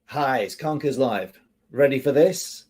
Hi, it's Conkers Live. Ready for this?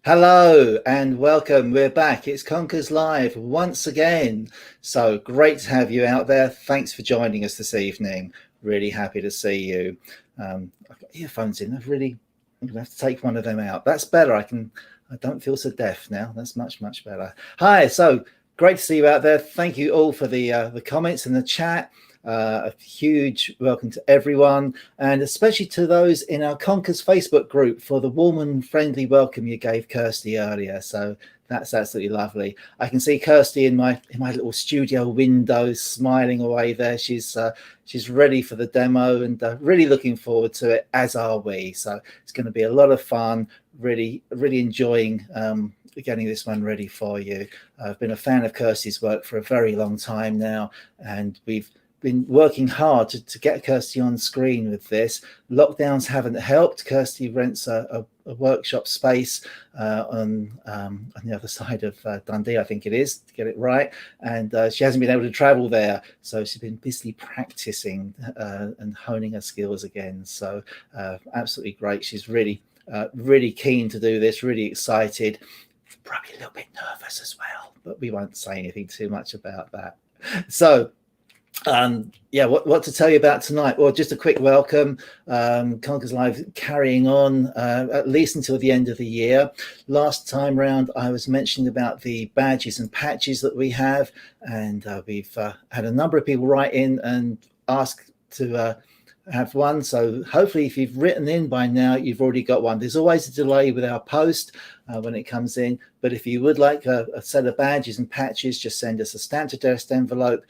Hello and welcome. We're back. It's Conkers Live once again. So great to have you out there. Thanks for joining us this evening. Really happy to see you. I've got earphones in. I'm going to have to take one of them out. That's better. I don't feel so deaf now. That's much better. Hi. So great to see you out there. Thank you all for the comments in the chat. A huge welcome to everyone, and especially to those in our Conkers Facebook group for the warm and friendly welcome you gave Kirsty earlier. So that's absolutely lovely. I can see Kirsty in my little studio window smiling away there. She's ready for the demo and really looking forward to it, as are we. So it's going to be a lot of fun. Really enjoying getting this one ready for you. I've been a fan of Kirsty's work for a very long time now, and we've been working hard to get Kirsty on screen with this. Lockdowns haven't helped. Kirsty rents a workshop space on the other side of Dundee, I think it is, to get it right. And she hasn't been able to travel there. So she's been busily practicing and honing her skills again. So absolutely great. She's really keen to do this, really excited, probably a little bit nervous as well, but we won't say anything too much about that. So what to tell you about tonight? Well, just a quick welcome. Conkers Live carrying on at least until the end of the year. Last time round, I was mentioning about the badges and patches that we have, and we've had a number of people write in and ask to have one. So hopefully if you've written in by now, you've already got one. There's always a delay with our post when it comes in, but if you would like a set of badges and patches, just send us a stamped addressed envelope.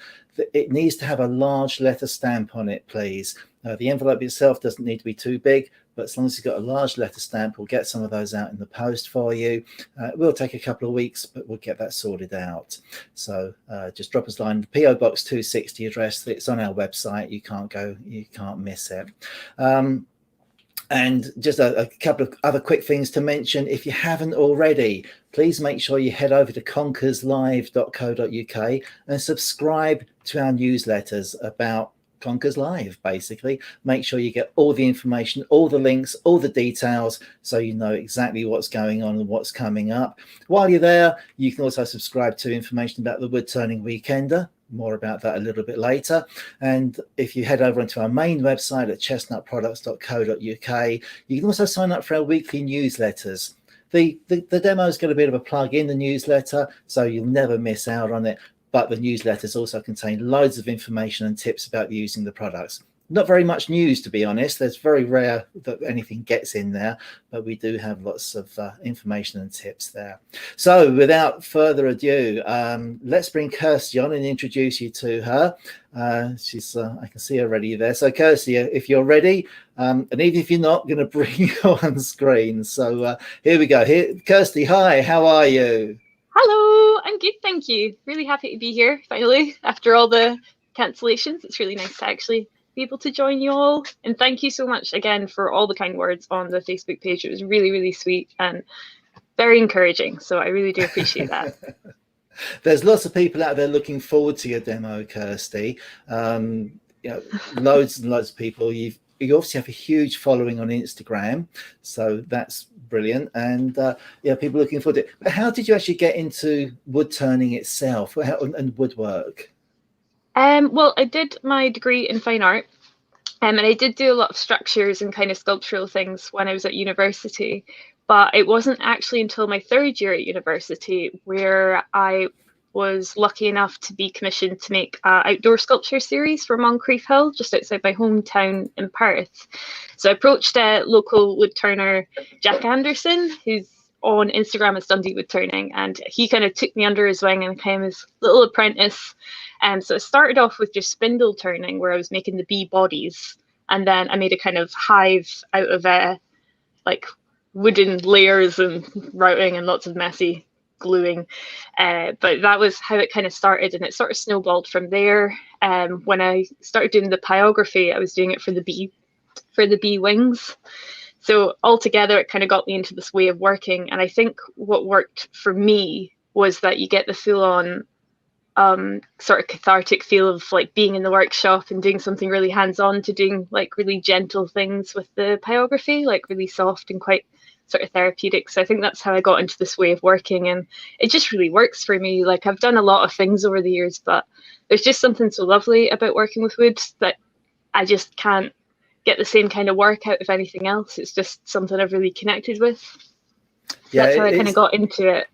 It needs to have a large letter stamp on it, please. The envelope itself doesn't need to be too big, but as long as you've got a large letter stamp, we'll get some of those out in the post for you. It will take a couple of weeks, but we'll get that sorted out. So just drop us a line. PO Box 260 address. It's on our website. You can't miss it. And just a couple of other quick things to mention. If you haven't already, please make sure you head over to conkerslive.co.uk and subscribe to our newsletters about Conkers Live. Basically, make sure you get all the information, all the links, all the details, so you know exactly what's going on and what's coming up. While you're there, you can also subscribe to information about the Wood Turning Weekender. more about that a little bit later. And if you head over onto our main website at chestnutproducts.co.uk, you can also sign up for our weekly newsletters. The demo's got a bit of a plug in the newsletter, so you'll never miss out on it. But the newsletters also contain loads of information and tips about using the products. Not very much news, to be honest. It's very rare that anything gets in there, but we do have lots of information and tips there. So without further ado, let's bring Kirsty on and introduce you to her. She's I can see her already there. So Kirsty, if you're ready, and even if you're not, going to bring you on screen. So here we go. Kirsty, hi, how are you? Hello, I'm good, thank you. Really happy to be here finally after all the cancellations. It's really nice to actually be able to join you all. And thank you so much again for all the kind words on the Facebook page. It was really, really sweet and very encouraging. So I really do appreciate that. There's lots of people out there looking forward to your demo, Kirsty. Loads and loads of people. You obviously have a huge following on Instagram, so that's brilliant. And people looking forward to it. But how did you actually get into wood turning itself and woodwork? Well, I did my degree in fine art, and I did do a lot of structures and kind of sculptural things when I was at university. But it wasn't actually until my third year at university where I was lucky enough to be commissioned to make an outdoor sculpture series for Moncrief Hill, just outside my hometown in Perth. So I approached a local wood turner, Jack Anderson, who's on Instagram as Dundee Wood Turning, and he kind of took me under his wing and became his little apprentice. So it started off with just spindle turning, where I was making the bee bodies, and then I made a kind of hive out of like wooden layers and routing and lots of messy gluing. But that was how it kind of started, and it sort of snowballed from there. When I started doing the pyrography, I was doing it for the bee wings. So altogether, it kind of got me into this way of working. And I think what worked for me was that you get the full-on sort of cathartic feel of like being in the workshop and doing something really hands-on to doing like really gentle things with the pyrography, like really soft and quite sort of therapeutic. So I think that's how I got into this way of working, and it just really works for me. Like, I've done a lot of things over the years, but there's just something so lovely about working with wood that I just can't get the same kind of work out of anything else. It's just something I've really connected with. So that's how I kind of got into it.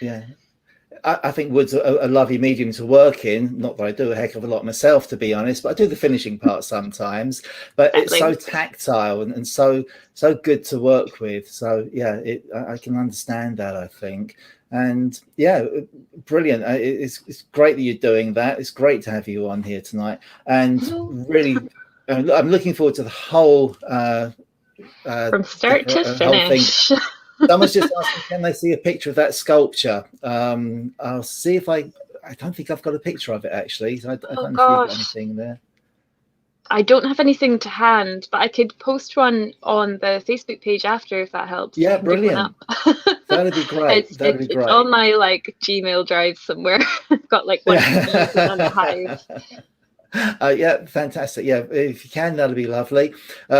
Yeah. I think wood's a lovely medium to work in. Not that I do a heck of a lot myself, to be honest, but I do the finishing part sometimes. But it's so tactile and so good to work with. So yeah, I can understand that, I think. And yeah, brilliant. It's great that you're doing that. It's great to have you on here tonight. And really, I'm looking forward to the whole from start to finish. Someone's just asking, can they see a picture of that sculpture? I'll see if I don't think I've got a picture of it, actually. So I don't know if you've got anything there. I don't have anything to hand, but I could post one on the Facebook page after, if that helps. Yeah, brilliant. That'd be great. That'd be great. It's on my like Gmail drive somewhere. I've got like one on the hive. Yeah, fantastic. Yeah, if you can, that'll be lovely.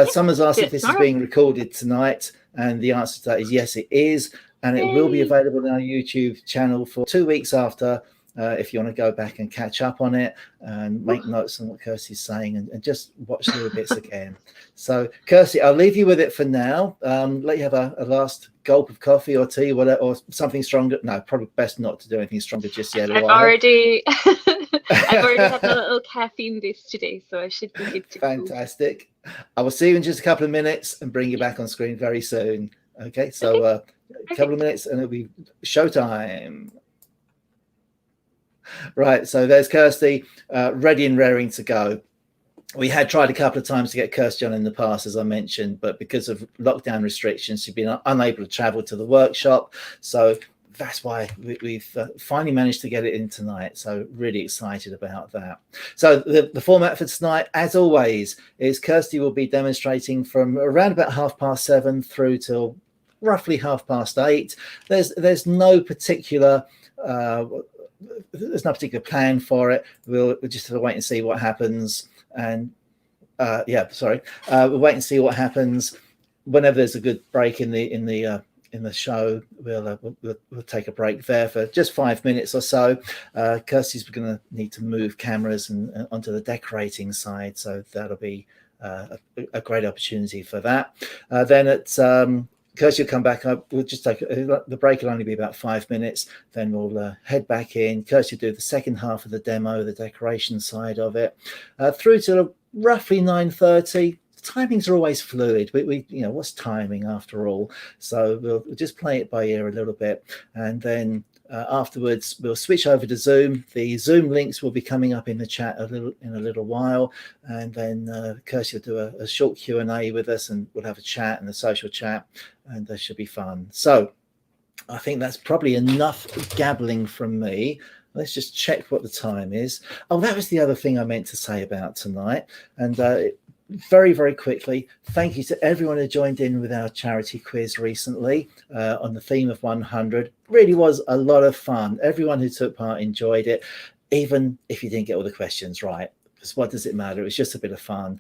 Someone's asked if this is being recorded tonight, and the answer to that is yes, it is, and it will be available on our YouTube channel for 2 weeks after. If you want to go back and catch up on it and make notes on what Kirsty's saying and just watch little bits again. So, Kirsty, I'll leave you with it for now. Let you have a last gulp of coffee or tea, or something stronger. No, probably best not to do anything stronger just yet. I've already had a little caffeine boost today, so I should be good to go. Fantastic. I will see you in just a couple of minutes and bring you back on screen very soon. Okay, so a couple of minutes and it'll be showtime. Right, so there's Kirsty, ready and raring to go. We had tried a couple of times to get Kirsty on in the past, as I mentioned, but because of lockdown restrictions, she's been unable to travel to the workshop. So that's why we've finally managed to get it in tonight. So really excited about that. So the format for tonight, as always, is Kirsty will be demonstrating from around about 7:30 through till roughly 8:30. There's no particular plan for it. We'll just have to wait and see what happens. And we'll wait and see what happens whenever there's a good break in the the show. We'll take a break there for just 5 minutes or so. Kirsty's going to need to move cameras and onto the decorating side, so that'll be a great opportunity for that. Then at Kirsty will come back up. We'll just take the break. Will only be about 5 minutes. Then we'll head back in. Kirsty will do the second half of the demo, the decoration side of it, through to roughly 9:30. Timings are always fluid. We what's timing after all? So we'll just play it by ear a little bit, and then afterwards we'll switch over to Zoom. The Zoom links will be coming up in the chat in a little while, and then Kirsty will do a short Q&A with us, and we'll have a chat and a social chat, and that should be fun. So I think that's probably enough gabbling from me. Let's just check what the time is. Oh, that was the other thing I meant to say about tonight, and very, very quickly, thank you to everyone who joined in with our charity quiz recently on the theme of 100. Really was a lot of fun. Everyone who took part enjoyed it, even if you didn't get all the questions right. Because what does it matter? It was just a bit of fun.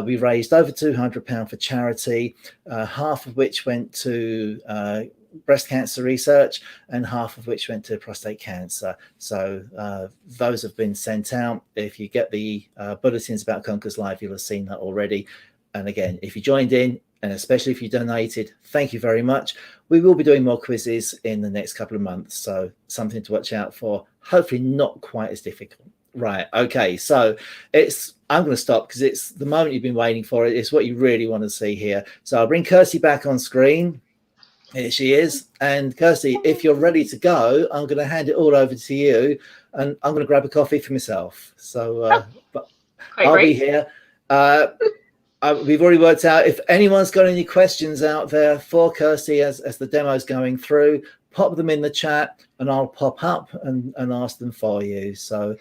We raised over £200 for charity, half of which went to breast cancer research and half of which went to prostate cancer. So those have been sent out. If you get the bulletins about Conkers Live, you'll have seen that already. And again, if you joined in, and especially if you donated, thank you very much. We will be doing more quizzes in the next couple of months, so something to watch out for. Hopefully not quite as difficult. Right, okay, so I'm going to stop because it's the moment you've been waiting for. It's what you really want to see here. So I'll bring Kirsty back on screen. Here she is. And Kirsty, if you're ready to go, I'm going to hand it all over to you, and I'm going to grab a coffee for myself. So but I'll be here. We've already worked out, if anyone's got any questions out there for Kirsty as the demo's going through, pop them in the chat and I'll pop up and ask them for you. So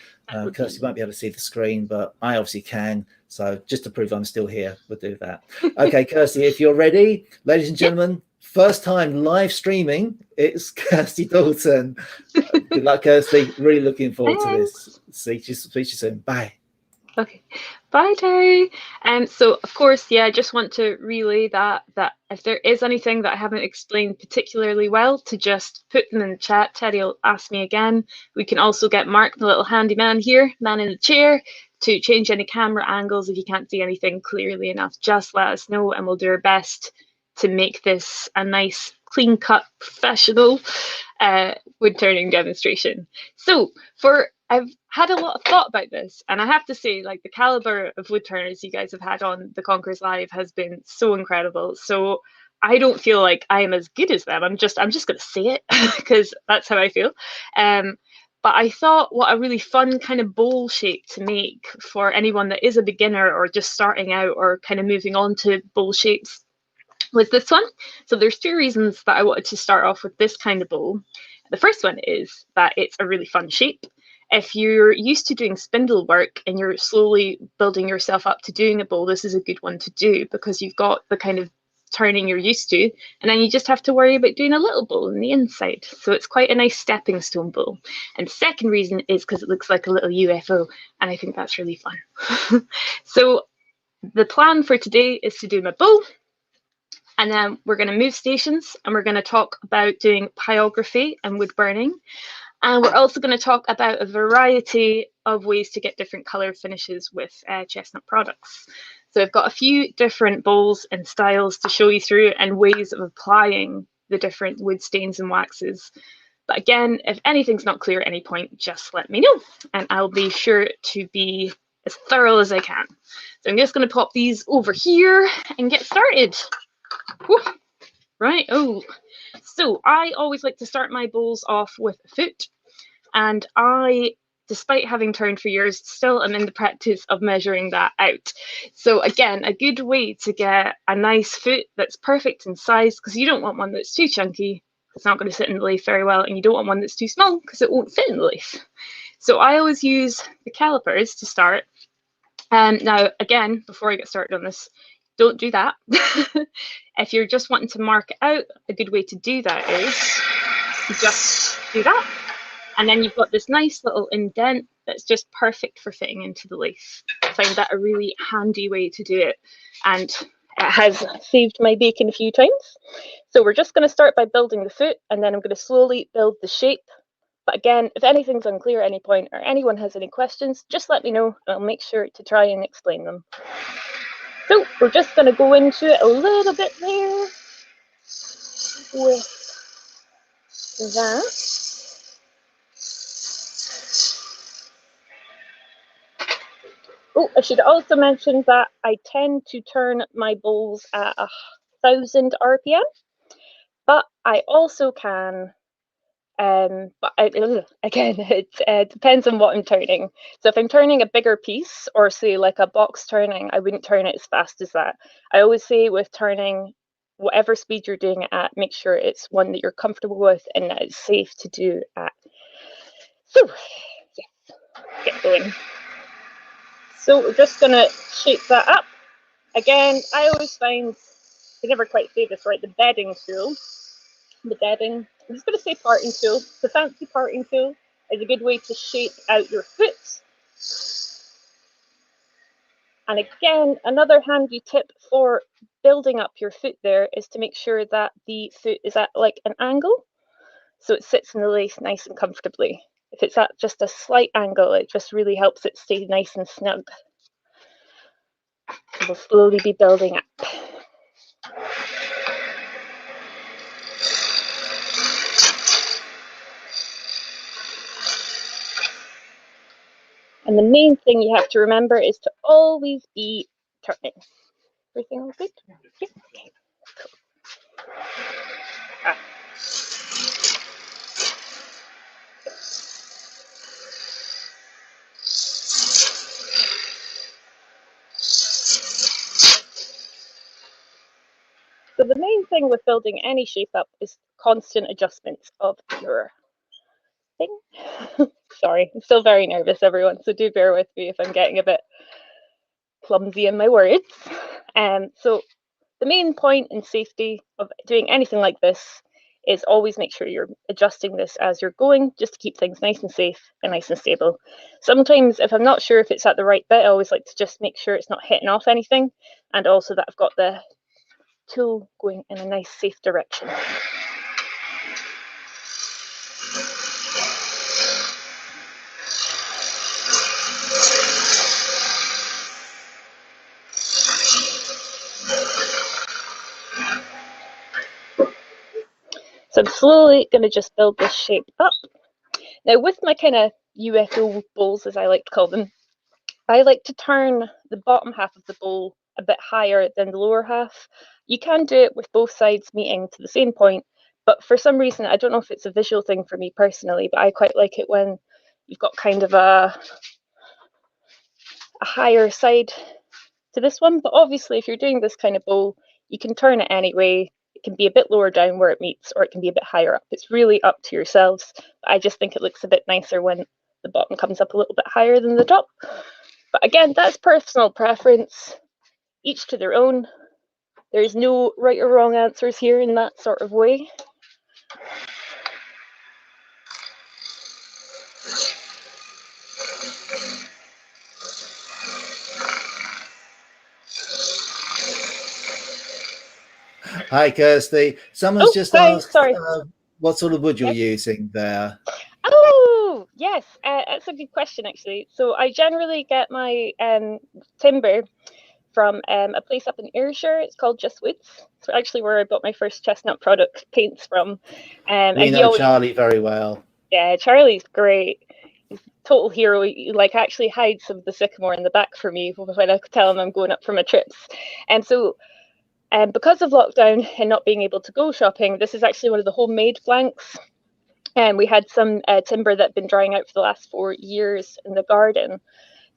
Kirsty won't be able to see the screen, but I obviously can. So just to prove I'm still here, we'll do that. Okay, Kirsty, if you're ready, ladies and gentlemen, first time live streaming, it's Kirsty Dalton. Good luck, Kirsty. Really looking forward to this. See you soon. Bye. Okay, bye, Terry. So of course, yeah, I just want to relay that if there is anything that I haven't explained particularly well, to just put them in the chat. Terry will ask me again. We can also get Mark, the little handyman here, man in the chair, to change any camera angles if you can't see anything clearly enough. Just let us know, and we'll do our best to make this a nice, clean-cut, professional wood turning demonstration. So I've had a lot of thought about this, and I have to say, like, the caliber of wood turners you guys have had on the Conkers Live has been so incredible. So I don't feel like I am as good as them. I'm just going to say it because that's how I feel. But I thought what a really fun kind of bowl shape to make for anyone that is a beginner or just starting out or kind of moving on to bowl shapes was this one. So there's two reasons that I wanted to start off with this kind of bowl. The first one is that it's a really fun shape. If you're used to doing spindle work and you're slowly building yourself up to doing a bowl, this is a good one to do because you've got the kind of turning you're used to, and then you just have to worry about doing a little bowl on the inside. So it's quite a nice stepping stone bowl. And the second reason is because it looks like a little UFO, and I think that's really fun. So the plan for today is to do my bowl, and then we're going to move stations, and we're going to talk about doing pyrography and wood burning. And we're also going to talk about a variety of ways to get different colour finishes with chestnut products. So I've got a few different bowls and styles to show you through, and ways of applying the different wood stains and waxes. But again, if anything's not clear at any point, just let me know, and I'll be sure to be as thorough as I can. So I'm just going to pop these over here and get started. Whew. Right, so I always like to start my bowls off with a foot, and I, despite having turned for years, still am in the practice of measuring that out. So again, a good way to get a nice foot that's perfect in size, because you don't want one that's too chunky, it's not going to sit in the lathe very well, and you don't want one that's too small because it won't fit in the lathe. So I always use the calipers to start. Now, again, before I get started on this, don't do that. If you're just wanting to mark it out, a good way to do that is to just do that. And then you've got this nice little indent that's just perfect for fitting into the lathe. I find that a really handy way to do it. And it has saved my bacon a few times. So we're just going to start by building the foot, and then I'm going to slowly build the shape. But again, if anything's unclear at any point or anyone has any questions, just let me know and I'll make sure to try and explain them. So we're just going to go into it a little bit there with that. Oh, I should also mention that I tend to turn my bowls at 1,000 RPM, but I also can, again, it depends on what I'm turning. So if I'm turning a bigger piece, or say like a box turning, I wouldn't turn it as fast as that. I always say with turning, whatever speed you're doing it at, make sure it's one that you're comfortable with and that it's safe to do at. So, yes, get going. So we're just going to shape that up. Again, I always find, I never quite say this right, the bedding tool, I'm just going to say parting tool, the fancy parting tool is a good way to shape out your foot. And again, another handy tip for building up your foot there is to make sure that the foot is at like an angle, so it sits in the lace nice and comfortably. If it's at just a slight angle, it just really helps it stay nice and snug. So we'll slowly be building up. And the main thing you have to remember is to always be turning. Everything all good? Yeah. Okay. Cool. So the main thing with building any shape up is constant adjustments of your thing. Sorry, I'm still very nervous, everyone, so do bear with me if I'm getting a bit clumsy in my words. So the main point in safety of doing anything like this is always make sure you're adjusting this as you're going, just to keep things nice and safe and nice and stable. Sometimes if I'm not sure if it's at the right bit, I always like to just make sure it's not hitting off anything, and also that I've got the tool going in a nice safe direction. So I'm slowly going to just build this shape up. Now with my kind of UFO bowls, as I like to call them, I like to turn the bottom half of the bowl a bit higher than the lower half. You can do it with both sides meeting to the same point, but for some reason, I don't know if it's a visual thing for me personally, but I quite like it when you've got kind of a higher side to this one. But obviously, if you're doing this kind of bowl, you can turn it any way. It can be a bit lower down where it meets, or it can be a bit higher up. It's really up to yourselves. But I just think it looks a bit nicer when the bottom comes up a little bit higher than the top. But again, that's personal preference, each to their own. There's no right or wrong answers here in that sort of way. Hi, Kirsty. Someone's just asked Sorry. what sort of wood you're using there. Oh, yes, that's a good question, actually. So I generally get my timber from a place up in Ayrshire. It's called Just Woods. It's actually where I bought my first chestnut product paints from. We know Charlie very well. Yeah, Charlie's great. He's a total hero. He like actually hides some of the sycamore in the back for me when I tell him I'm going up for my trips. And so because of lockdown and not being able to go shopping, this is actually one of the homemade flanks. And we had some timber that had been drying out for the last 4 years in the garden.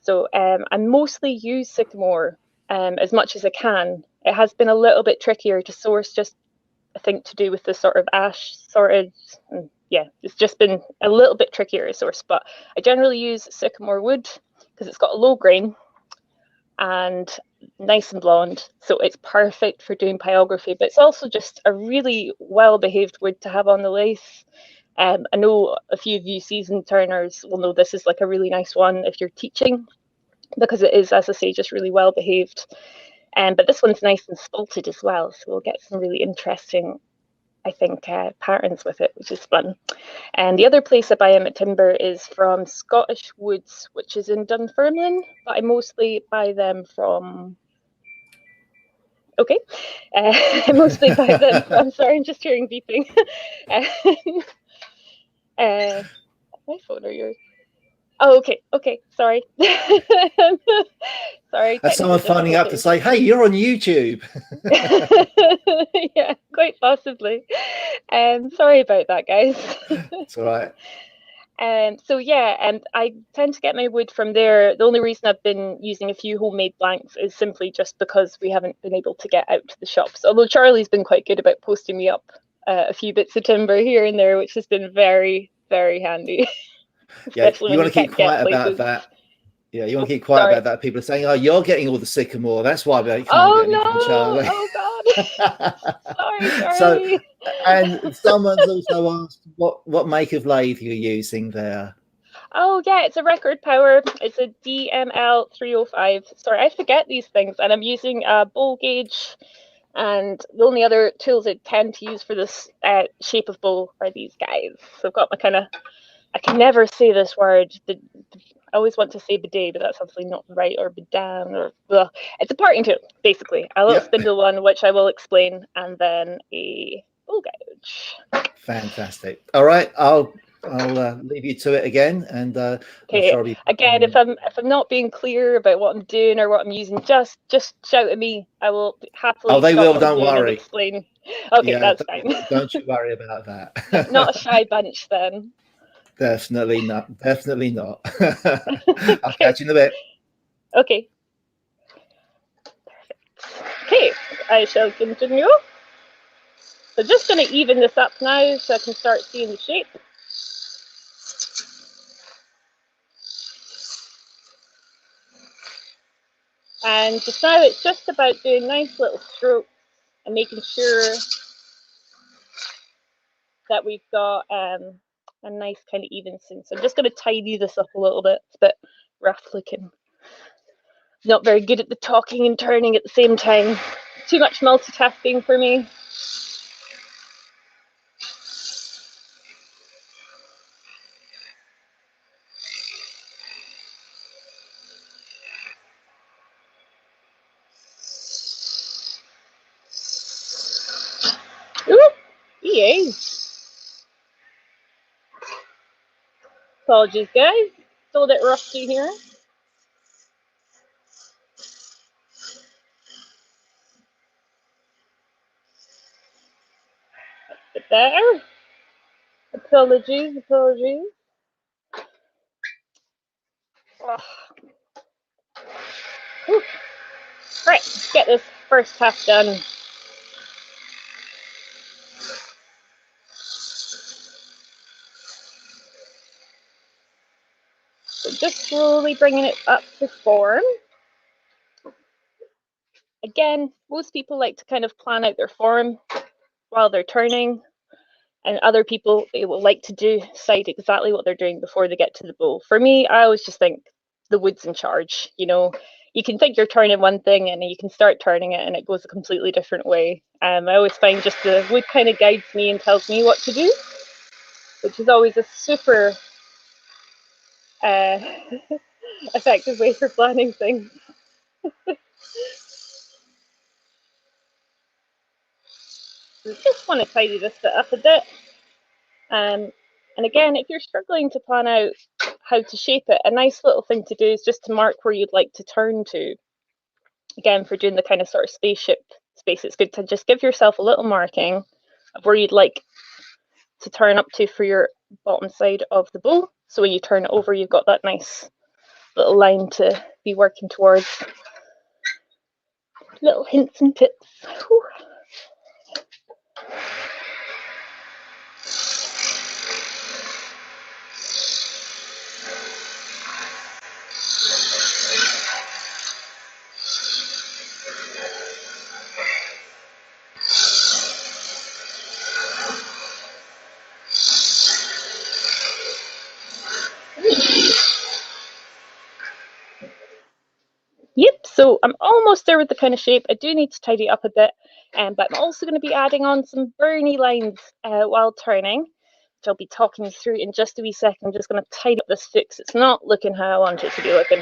So I mostly use sycamore as much as I can. It has been a little bit trickier to source, just I think to do with the sort of ash sorted. Yeah, it's just been a little bit trickier to source, but I generally use sycamore wood because it's got a low grain and nice and blonde, so it's perfect for doing pyrography, but it's also just a really well behaved wood to have on the lace. I know a few of you seasoned turners will know this is like a really nice one if you're teaching, because it is, as I say, just really well behaved. But this one's nice and spalted as well, so we'll get some really interesting I think, patterns with it, which is fun. And the other place I buy Emmett timber is from Scottish Woods, which is in Dunfermline, but I mostly buy them from. Okay, I mostly buy them from. Sorry, I'm just hearing beeping. My phone or yours? Oh, okay. Sorry. Sorry, That's technical someone phoning up to difficulties. say, "Hey, you're on YouTube." Yeah, quite possibly. Sorry about that, guys. It's all right. So yeah, and I tend to get my wood from there. The only reason I've been using a few homemade blanks is simply just because we haven't been able to get out to the shops. Although Charlie's been quite good about posting me up a few bits of timber here and there, which has been very, very handy. Yeah, Especially you when want you to keep can't get quiet about places. that. Yeah, you want Oh, to keep quiet sorry. about that. People are saying, "Oh, you're getting all the sycamore. That's why we can't Oh get any from no! Charlie." Oh God! Sorry, So, Charlie. and someone's also asked what make of lathe you're using there. Oh yeah, it's a record power. It's a DML 305. Sorry, I forget these things, and I'm using a bowl gauge. And the only other tools I tend to use for this shape of bowl are these guys. So I've got my kind of, I can never say this word. I always want to say bidet, but that's obviously not right, or bidan, or well, it's a parting tool, basically. A little Yep. spindle one, which I will explain, and then a bowl gouge. Fantastic. All right, I'll leave you to it again, and I'm Okay. sure I'll be Again, if I'm not being clear about what I'm doing or what I'm using, just shout at me. I will Oh, happily they stop will. what I'm Don't doing and worry. explain. Okay, Yeah, that's fine. don't you worry about Not a that. shy bunch then. Definitely not. Definitely not. I'll Okay. catch you in a bit. Okay. Okay, I shall continue. So just going to even this up now so I can start seeing the shape. And just now it's just about doing nice little strokes and making sure that we've got a nice kind of even seam. So I'm just going to tidy this up a little bit. It's a bit rough looking. Not very good at the talking and turning at the same time. Too much multitasking for me. Ooh, EA. Apologies, guys. Still a bit rusty here. Bit better. Apologies. Right, let's get this first half done. So just slowly bringing it up to form. Again, most people like to kind of plan out their form while they're turning, and other people, they will like to decide exactly what they're doing before they get to the bowl. For me, I always just think the wood's in charge. You know, you can think you're turning one thing and you can start turning it and it goes a completely different way. I always find just the wood kind of guides me and tells me what to do, which is always a super effective way for planning things. Just want to tidy this bit up a bit. And again, if you're struggling to plan out how to shape it, a nice little thing to do is just to mark where you'd like to turn to. Again, for doing the kind of sort of spaceship space, it's good to just give yourself a little marking of where you'd like to turn up to for your bottom side of the bowl. So when you turn it over, you've got that nice little line to be working towards. Little hints and tips. Whew. Yep, so I'm almost there with the kind of shape. I do need to tidy up a bit, but I'm also going to be adding on some burny lines while turning, which I'll be talking you through in just a wee second. I'm just going to tidy up this foot because it's not looking how I want it to be looking.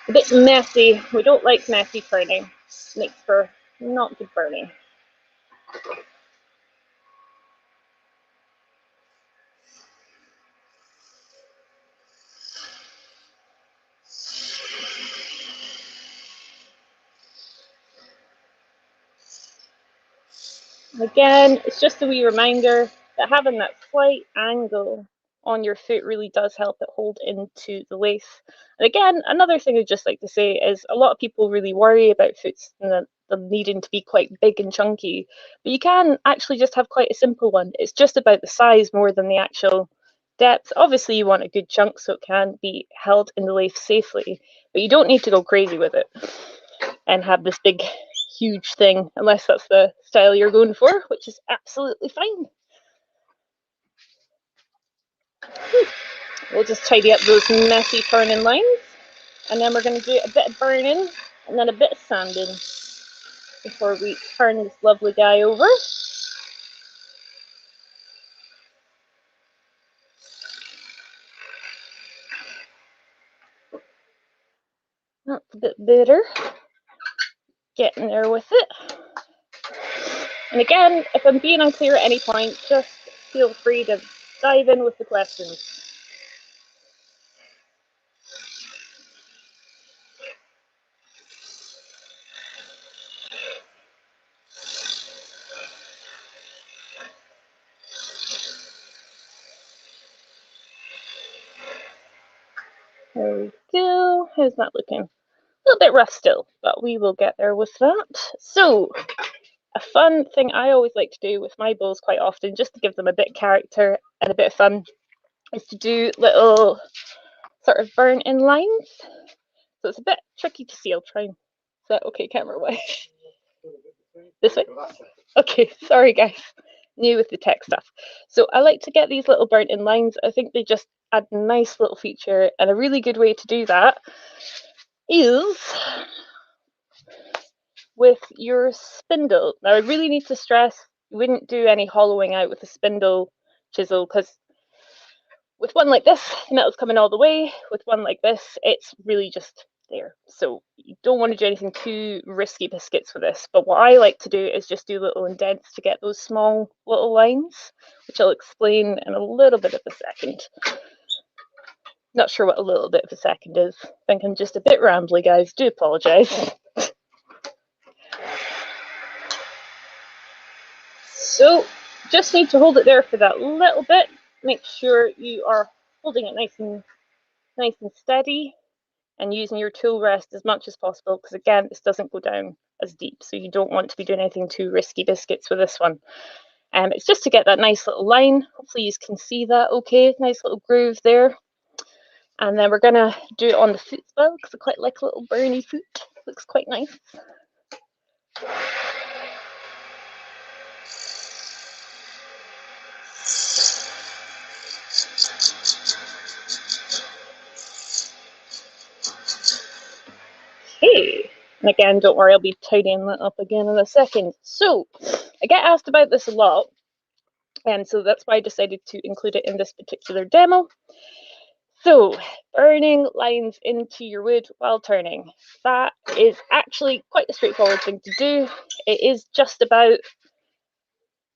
A bit messy. We don't like messy burning. Makes for not good burning. Again, it's just a wee reminder that having that slight angle on your foot really does help it hold into the lace. And again, another thing I'd just like to say is a lot of people really worry about foot and them needing to be quite big and chunky, but you can actually just have quite a simple one. It's just about the size more than the actual depth. Obviously, you want a good chunk so it can be held in the lace safely, but you don't need to go crazy with it and have this big huge thing unless that's the style you're going for, which is absolutely fine. We'll just tidy up those messy turning lines, and then we're going to do a bit of burning and then a bit of sanding before we turn this lovely guy over. That's a bit better. Getting there with it. And again, if I'm being unclear at any point, just feel free to dive in with the questions. There we go. How's that looking? A little bit rough still, but we will get there with that. So, a fun thing I always like to do with my bows quite often, just to give them a bit of character and a bit of fun, is to do little sort of burn-in lines. So it's a bit tricky to see. I'll try and... Is that okay camera-wise? This way? Okay, sorry guys. New with the tech stuff. So I like to get these little burnt-in lines. I think they just add a nice little feature, and a really good way to do that is with your spindle. Now I really need to stress you wouldn't do any hollowing out with a spindle chisel, because with one like this, the metal's coming all the way. With one like this, it's really just there. So you don't want to do anything too risky biscuits with this. But what I like to do is just do little indents to get those small little lines, which I'll explain in a little bit of a second. Not sure what a little bit of a second is. I think I'm just a bit rambly, guys. Do apologise. So just need to hold it there for that little bit. Make sure you are holding it nice and steady and using your tool rest as much as possible, because again, this doesn't go down as deep, so you don't want to be doing anything too risky biscuits with this one. It's just to get that nice little line. Hopefully you can see that okay. Nice little groove there. And then we're going to do it on the foot as well, because I quite like a little burny foot. Looks quite nice. Okay, and again, don't worry, I'll be tidying that up again in a second. So, I get asked about this a lot, and so that's why I decided to include it in this particular demo. So, burning lines into your wood while turning. That is actually quite a straightforward thing to do. It is just about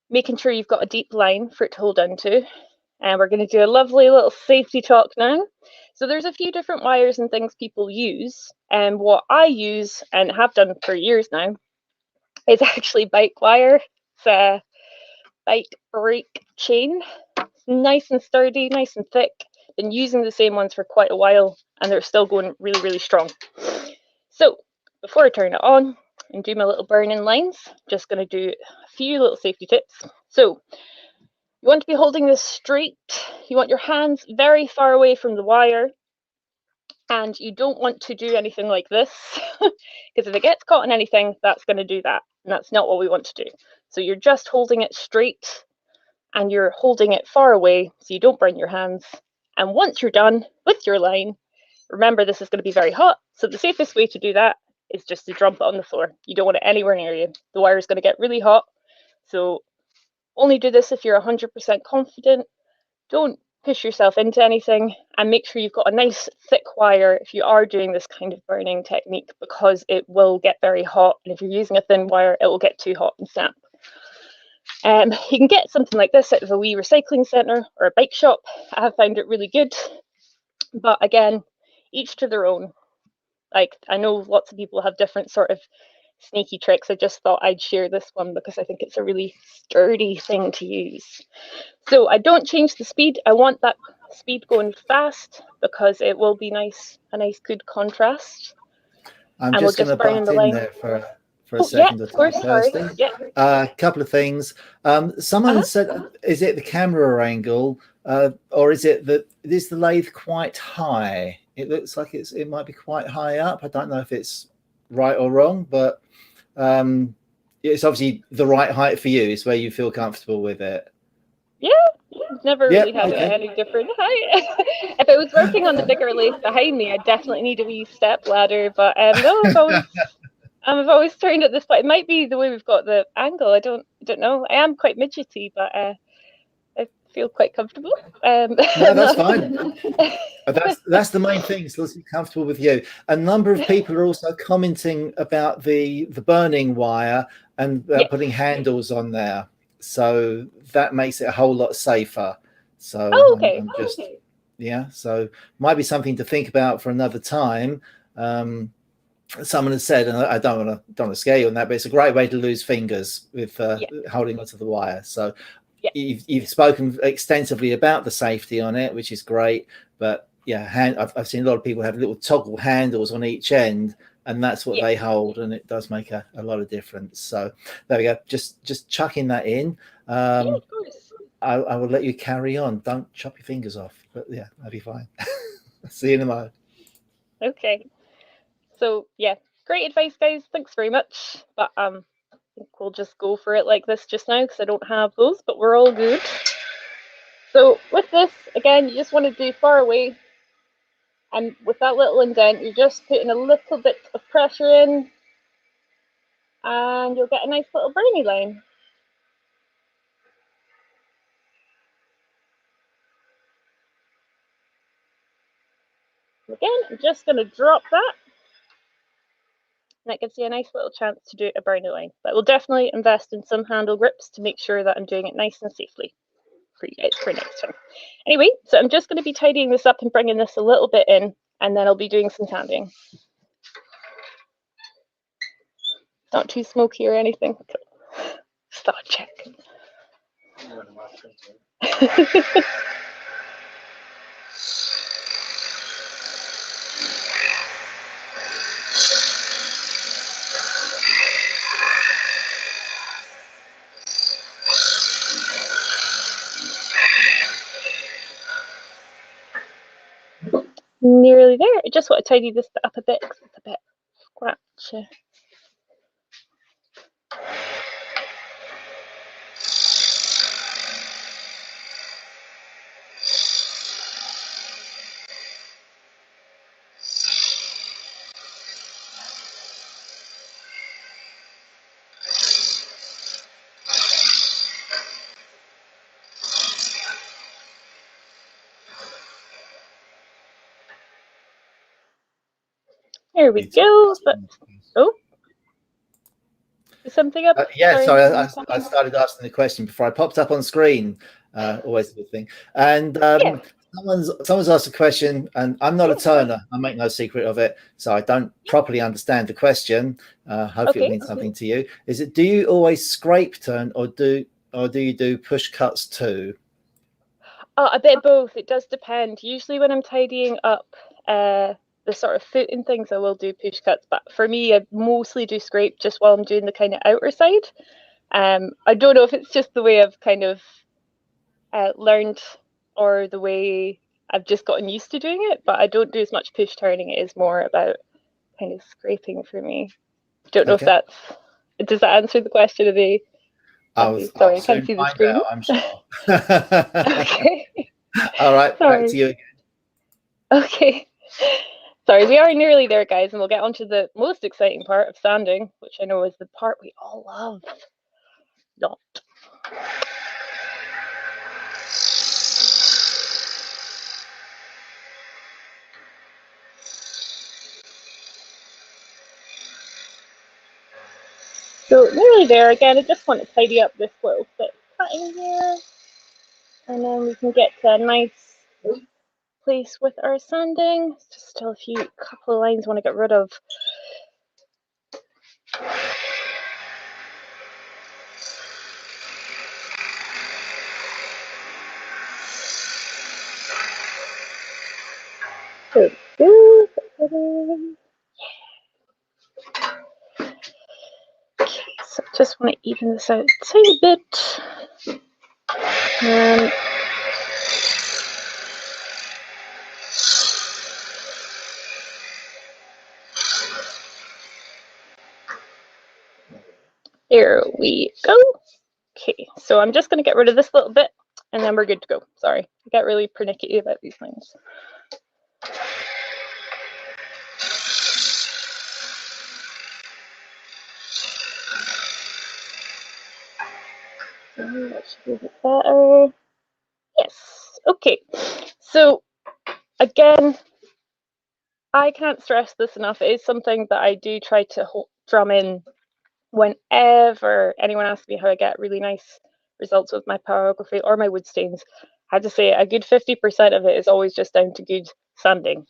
making sure you've got a deep line for it to hold onto. And we're going to do a lovely little safety talk now. So there's a few different wires and things people use, and what I use and have done for years now is actually bike wire. It's a bike brake chain. It's nice and sturdy, nice and thick. Been using the same ones for quite a while, and they're still going really, really strong. So before I turn it on and do my little burning lines, I'm just going to do a few little safety tips. So you want to be holding this straight. You want your hands very far away from the wire, and you don't want to do anything like this, because if it gets caught in anything, that's going to do that, and that's not what we want to do. So you're just holding it straight, and you're holding it far away so you don't burn your hands. And once you're done with your line, remember this is going to be very hot, so the safest way to do that is just to dump it on the floor. You don't want it anywhere near you. The wire is going to get really hot. So only do this if you're 100% confident. Don't push yourself into anything, and make sure you've got a nice thick wire if you are doing this kind of burning technique, because it will get very hot, and if you're using a thin wire it will get too hot and snap. You can get something like this out of a wee recycling centre or a bike shop. I have found it really good, but again, each to their own. Like, I know lots of people have different sort of sneaky tricks. I just thought I'd share this one because I think it's a really sturdy thing to use. So I don't change the speed. I want that speed going fast because it will be a nice good contrast. I'm just going to butt in there for a second or two, Kirsty. A couple of things. Someone said, is it the camera angle, or is the lathe quite high? It looks like it might be quite high up. I don't know if it's right or wrong, but it's obviously the right height for you. It's where you feel comfortable with it. Yeah, never really had any different height. If I was working on the bigger lathe behind me, I'd definitely need a wee step ladder. But no, I've always turned at this point. It might be the way we've got the angle. I don't know. I am quite midgety, but I feel quite comfortable. No, that's fine. That's the main thing. So let's be comfortable with you. A number of people are also commenting about the burning wire and putting handles on there. So that makes it a whole lot safer. So so might be something to think about for another time. Someone has said, and I don't want to scare you on that, but it's a great way to lose fingers with holding onto the wire. So you've spoken extensively about the safety on it, which is great. But I've seen a lot of people have little toggle handles on each end, and that's what they hold, and it does make a lot of difference. So there we go. Just chucking that in. Of course. I will let you carry on. Don't chop your fingers off. But that'll be fine. See you in a moment. Okay. So great advice, guys. Thanks very much. But I think we'll just go for it like this just now because I don't have those, but we're all good. So with this, again, you just want to do far away. And with that little indent, you're just putting a little bit of pressure in, and you'll get a nice little burny line. Again, I'm just going to drop that. And that gives you a nice little chance to do a burny line. But we'll definitely invest in some handle grips to make sure that I'm doing it nice and safely for you guys for next time. Anyway, so I'm just going to be tidying this up and bringing this a little bit in, and then I'll be doing some sanding. Not too smoky or anything. Just thought I'd check. Nearly there. I just want to tidy this up a bit because it's a bit scratchy. There we go. But is something up? Sorry, I started asking the question before I popped up on screen. Always a good thing. And someone's asked a question, and I'm not a turner. I make no secret of it, so I don't properly understand the question. Hopefully, it means something to you. Do you always scrape turn, or do you do push cuts too? A bit of both. It does depend. Usually, when I'm tidying up the sort of foot and things, I will do push cuts. But for me, I mostly do scrape just while I'm doing the kind of outer side. I don't know if it's just the way I've kind of learned, or the way I've just gotten used to doing it, but I don't do as much push turning. It is more about kind of scraping for me. Don't know if does that answer the question of the... Sorry, I can't see the screen. I'm sure. Okay. All right, back to you again. Okay. Sorry, we are nearly there, guys, and we'll get on to the most exciting part of sanding, which I know is the part we all love. Not. So nearly there. Again, I just want to tidy up this little bit of cutting here, and then we can get to a nice place with our sanding. Just still a couple of lines I want to get rid of. Okay, so just want to even this out a tiny bit. There we go. Okay, so I'm just going to get rid of this little bit, and then we're good to go. Sorry, I get really pernickety about these things. That should be a bit better. Yes. Okay. So again, I can't stress this enough. It is something that I do try to drum in whenever anyone asks me how I get really nice results with my pyrography or my wood stains. I had to say a good 50% of it is always just down to good sanding.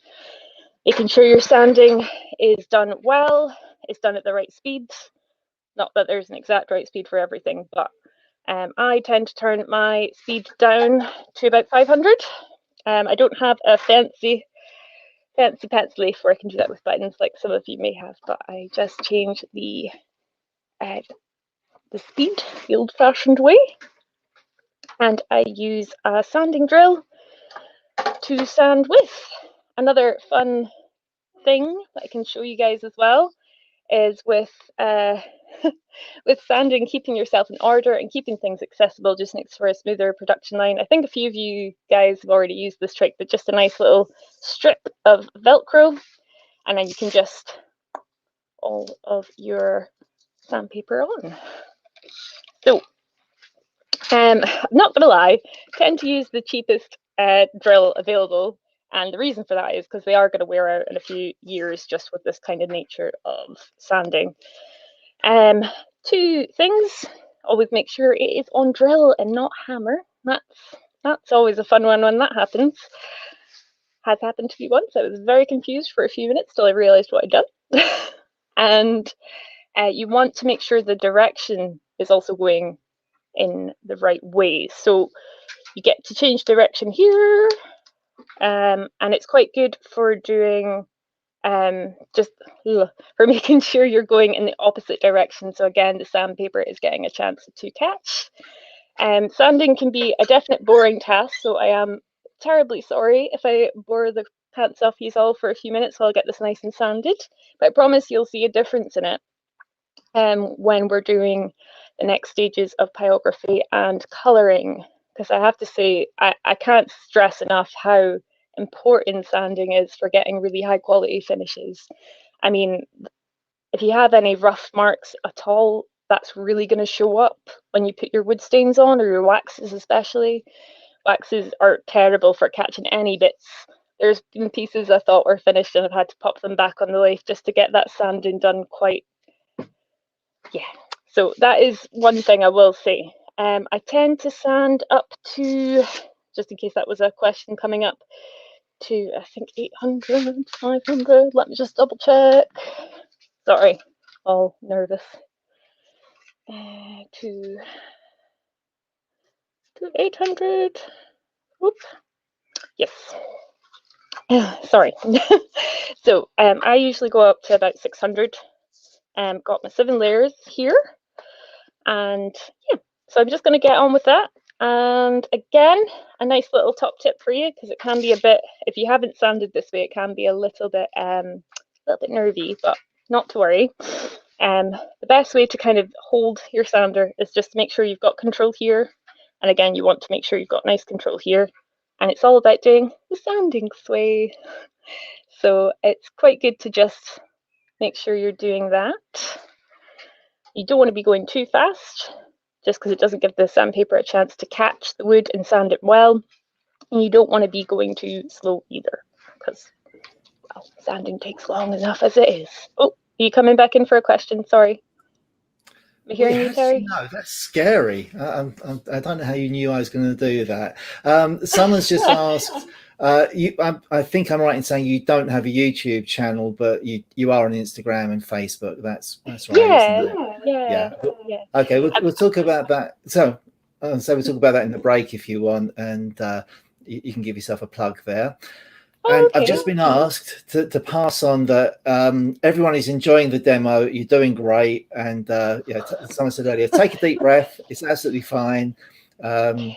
Making sure your sanding is done well, is done at the right speed. Not that there's an exact right speed for everything, but I tend to turn my speed down to about 500. I don't have a fancy pencil leaf where I can do that with buttons like some of you may have, but I just change the speed the old-fashioned way, and I use a sanding drill to sand with. Another fun thing that I can show you guys as well is with with sanding, keeping yourself in order and keeping things accessible just makes for a smoother production line. I think a few of you guys have already used this trick, but just a nice little strip of Velcro, and then you can just all of your sandpaper on. So I'm not gonna lie, I tend to use the cheapest drill available, and the reason for that is because they are going to wear out in a few years just with this kind of nature of sanding. Two things: always make sure it is on drill and not hammer. That's always a fun one when that happens. Has happened to me once. I was very confused for a few minutes till I realized what I'd done. And you want to make sure the direction is also going in the right way. So you get to change direction here, and it's quite good for doing for making sure you're going in the opposite direction. So again, the sandpaper is getting a chance to catch. Sanding can be a definite boring task, so I am terribly sorry if I bore the pants off you all for a few minutes while I get this nice and sanded, but I promise you'll see a difference in it when we're doing the next stages of pyrography and colouring, because I have to say I can't stress enough how important sanding is for getting really high quality finishes. I mean, if you have any rough marks at all, that's really going to show up when you put your wood stains on, or your waxes especially. Waxes are terrible for catching any bits. There's been pieces I thought were finished and I've had to pop them back on the lathe just to get that sanding done quite. Yeah, so that is one thing I will say. I tend to sand up to, just in case that was a question coming up, to I think 800, 500. Let me just double check. Sorry, all nervous. To 800. Whoop. Yes. Sorry. So I usually go up to about 600. Got my 7 layers here, and yeah. So I'm just going to get on with that. And again, a nice little top tip for you, because it can be a bit, if you haven't sanded this way, it can be a little bit nervy, but not to worry. The best way to kind of hold your sander is just to make sure you've got control here. And again, you want to make sure you've got nice control here. And it's all about doing the sanding sway. So it's quite good to just make sure you're doing that. You don't want to be going too fast, just because it doesn't give the sandpaper a chance to catch the wood and sand it well. And you don't want to be going too slow either, because, well, sanding takes long enough as it is. Oh, are you coming back in for a question? Sorry. Am I Well, hearing you, how did you Terry? know? That's scary. I don't know how you knew I was going to do that. Someone's just asked. I think I'm right in saying you don't have a YouTube channel, but you are on Instagram and Facebook. That's right, isn't Yeah, it? yeah, Yeah. yeah. Okay, we'll talk about that. So we'll talk about that in the break if you want, and you can give yourself a plug there. Oh, And I've okay. just been asked to pass on that everyone is enjoying the demo. You're doing great. And yeah, someone said earlier, take a deep breath. It's absolutely fine. And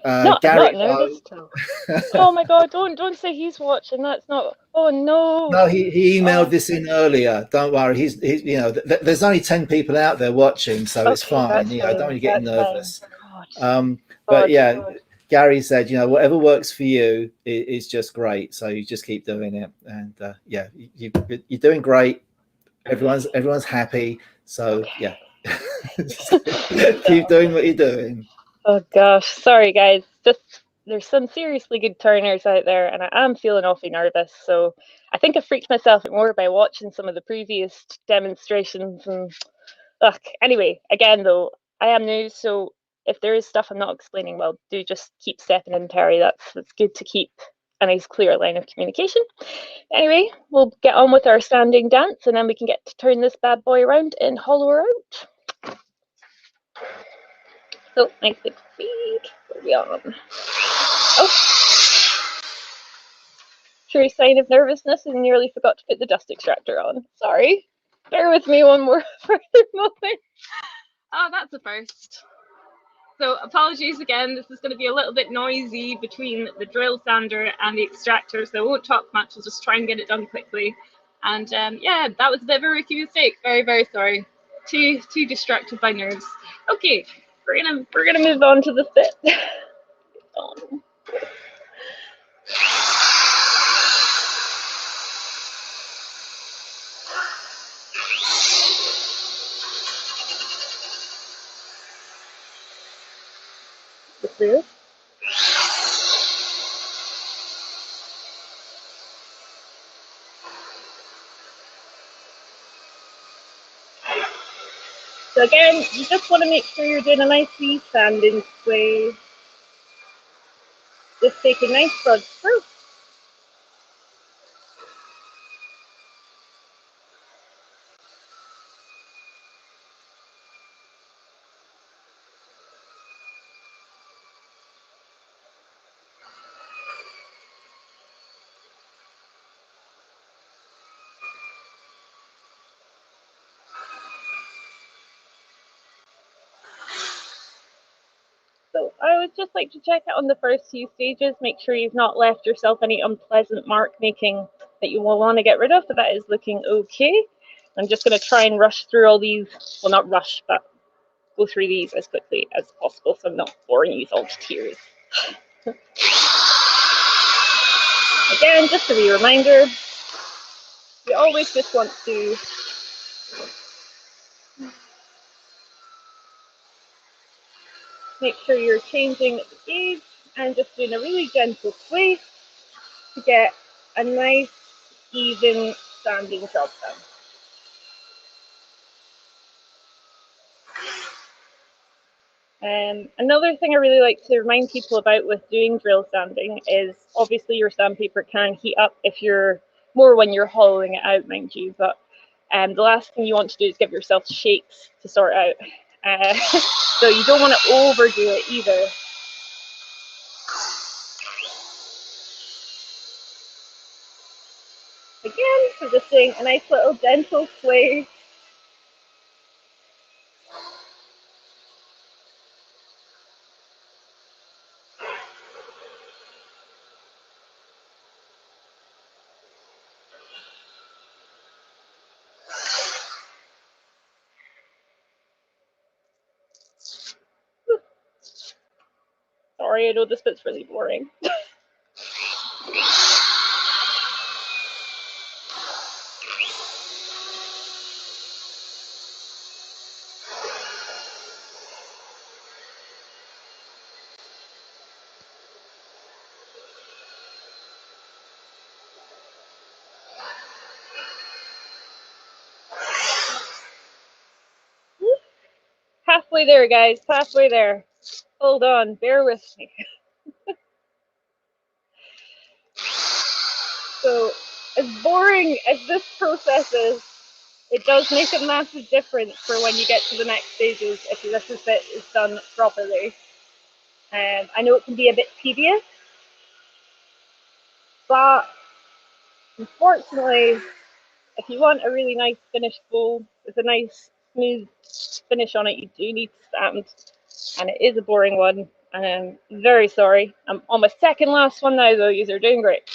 Gary, Not nervous at all. Oh my God! Don't say he's watching. That's not. Oh no. no, he emailed Oh, this in earlier. Don't worry. He's there's only 10 people out there watching, so it's okay. fine. That's Don't fine. want to get That's fine. nervous. God. But God. yeah, Gary said, whatever works for you is just great. So you just keep doing it, and yeah, you're doing great. Everyone's happy. So yeah, keep doing what you're doing. Oh gosh. Sorry, guys. Just there's some seriously good turners out there, and I am feeling awfully nervous. So I think I freaked myself out more by watching some of the previous demonstrations. And ugh. Anyway, again though, I am new, so if there is stuff I'm not explaining well, do just keep stepping in, Terry. That's good to keep a nice clear line of communication. Anyway, we'll get on with our standing dance, and then we can get to turn this bad boy around and hollow her out. So nice big feet. Where are we on? Oh, true sign of nervousness, and nearly forgot to put the dust extractor on. Sorry. Bear with me one more further moment. Oh, that's a first. So apologies again, this is going to be a little bit noisy between the drill sander and the extractor, so I won't talk much, I'll just try and get it done quickly. And yeah, that was a bit of a rookie mistake, very, very sorry. Too distracted by nerves. Okay, we're gonna move on to the fit. This. So again, you just want to make sure you're doing a nice wee sanding sway. Just take a nice broad stroke. So I would just like to check out on the first few stages, make sure you've not left yourself any unpleasant mark making that you will want to get rid of, but that is looking okay. I'm just going to try and rush through all these, well, not rush, but go through these as quickly as possible so I'm not boring you all to tears. Again, just a wee reminder, you always just want to make sure you're changing the gauge and just doing a really gentle sway to get a nice, even sanding job done. Another thing I really like to remind people about with doing drill sanding is obviously your sandpaper can heat up if you're more when you're hollowing it out, mind you, but the last thing you want to do is give yourself shakes to sort out. So you don't want to overdo it either. Again, so just doing a nice little gentle sway. Sorry, I know this bit's really boring. Halfway there, guys, halfway there. Hold on, bear with me. So, as boring as this process is, it does make a massive difference for when you get to the next stages if this bit is done properly. I know it can be a bit tedious, but unfortunately, if you want a really nice finished bowl with a nice smooth finish on it, you do need to stand, and it is a boring one, and I'm very sorry. I'm on my second last one now though. You're doing great.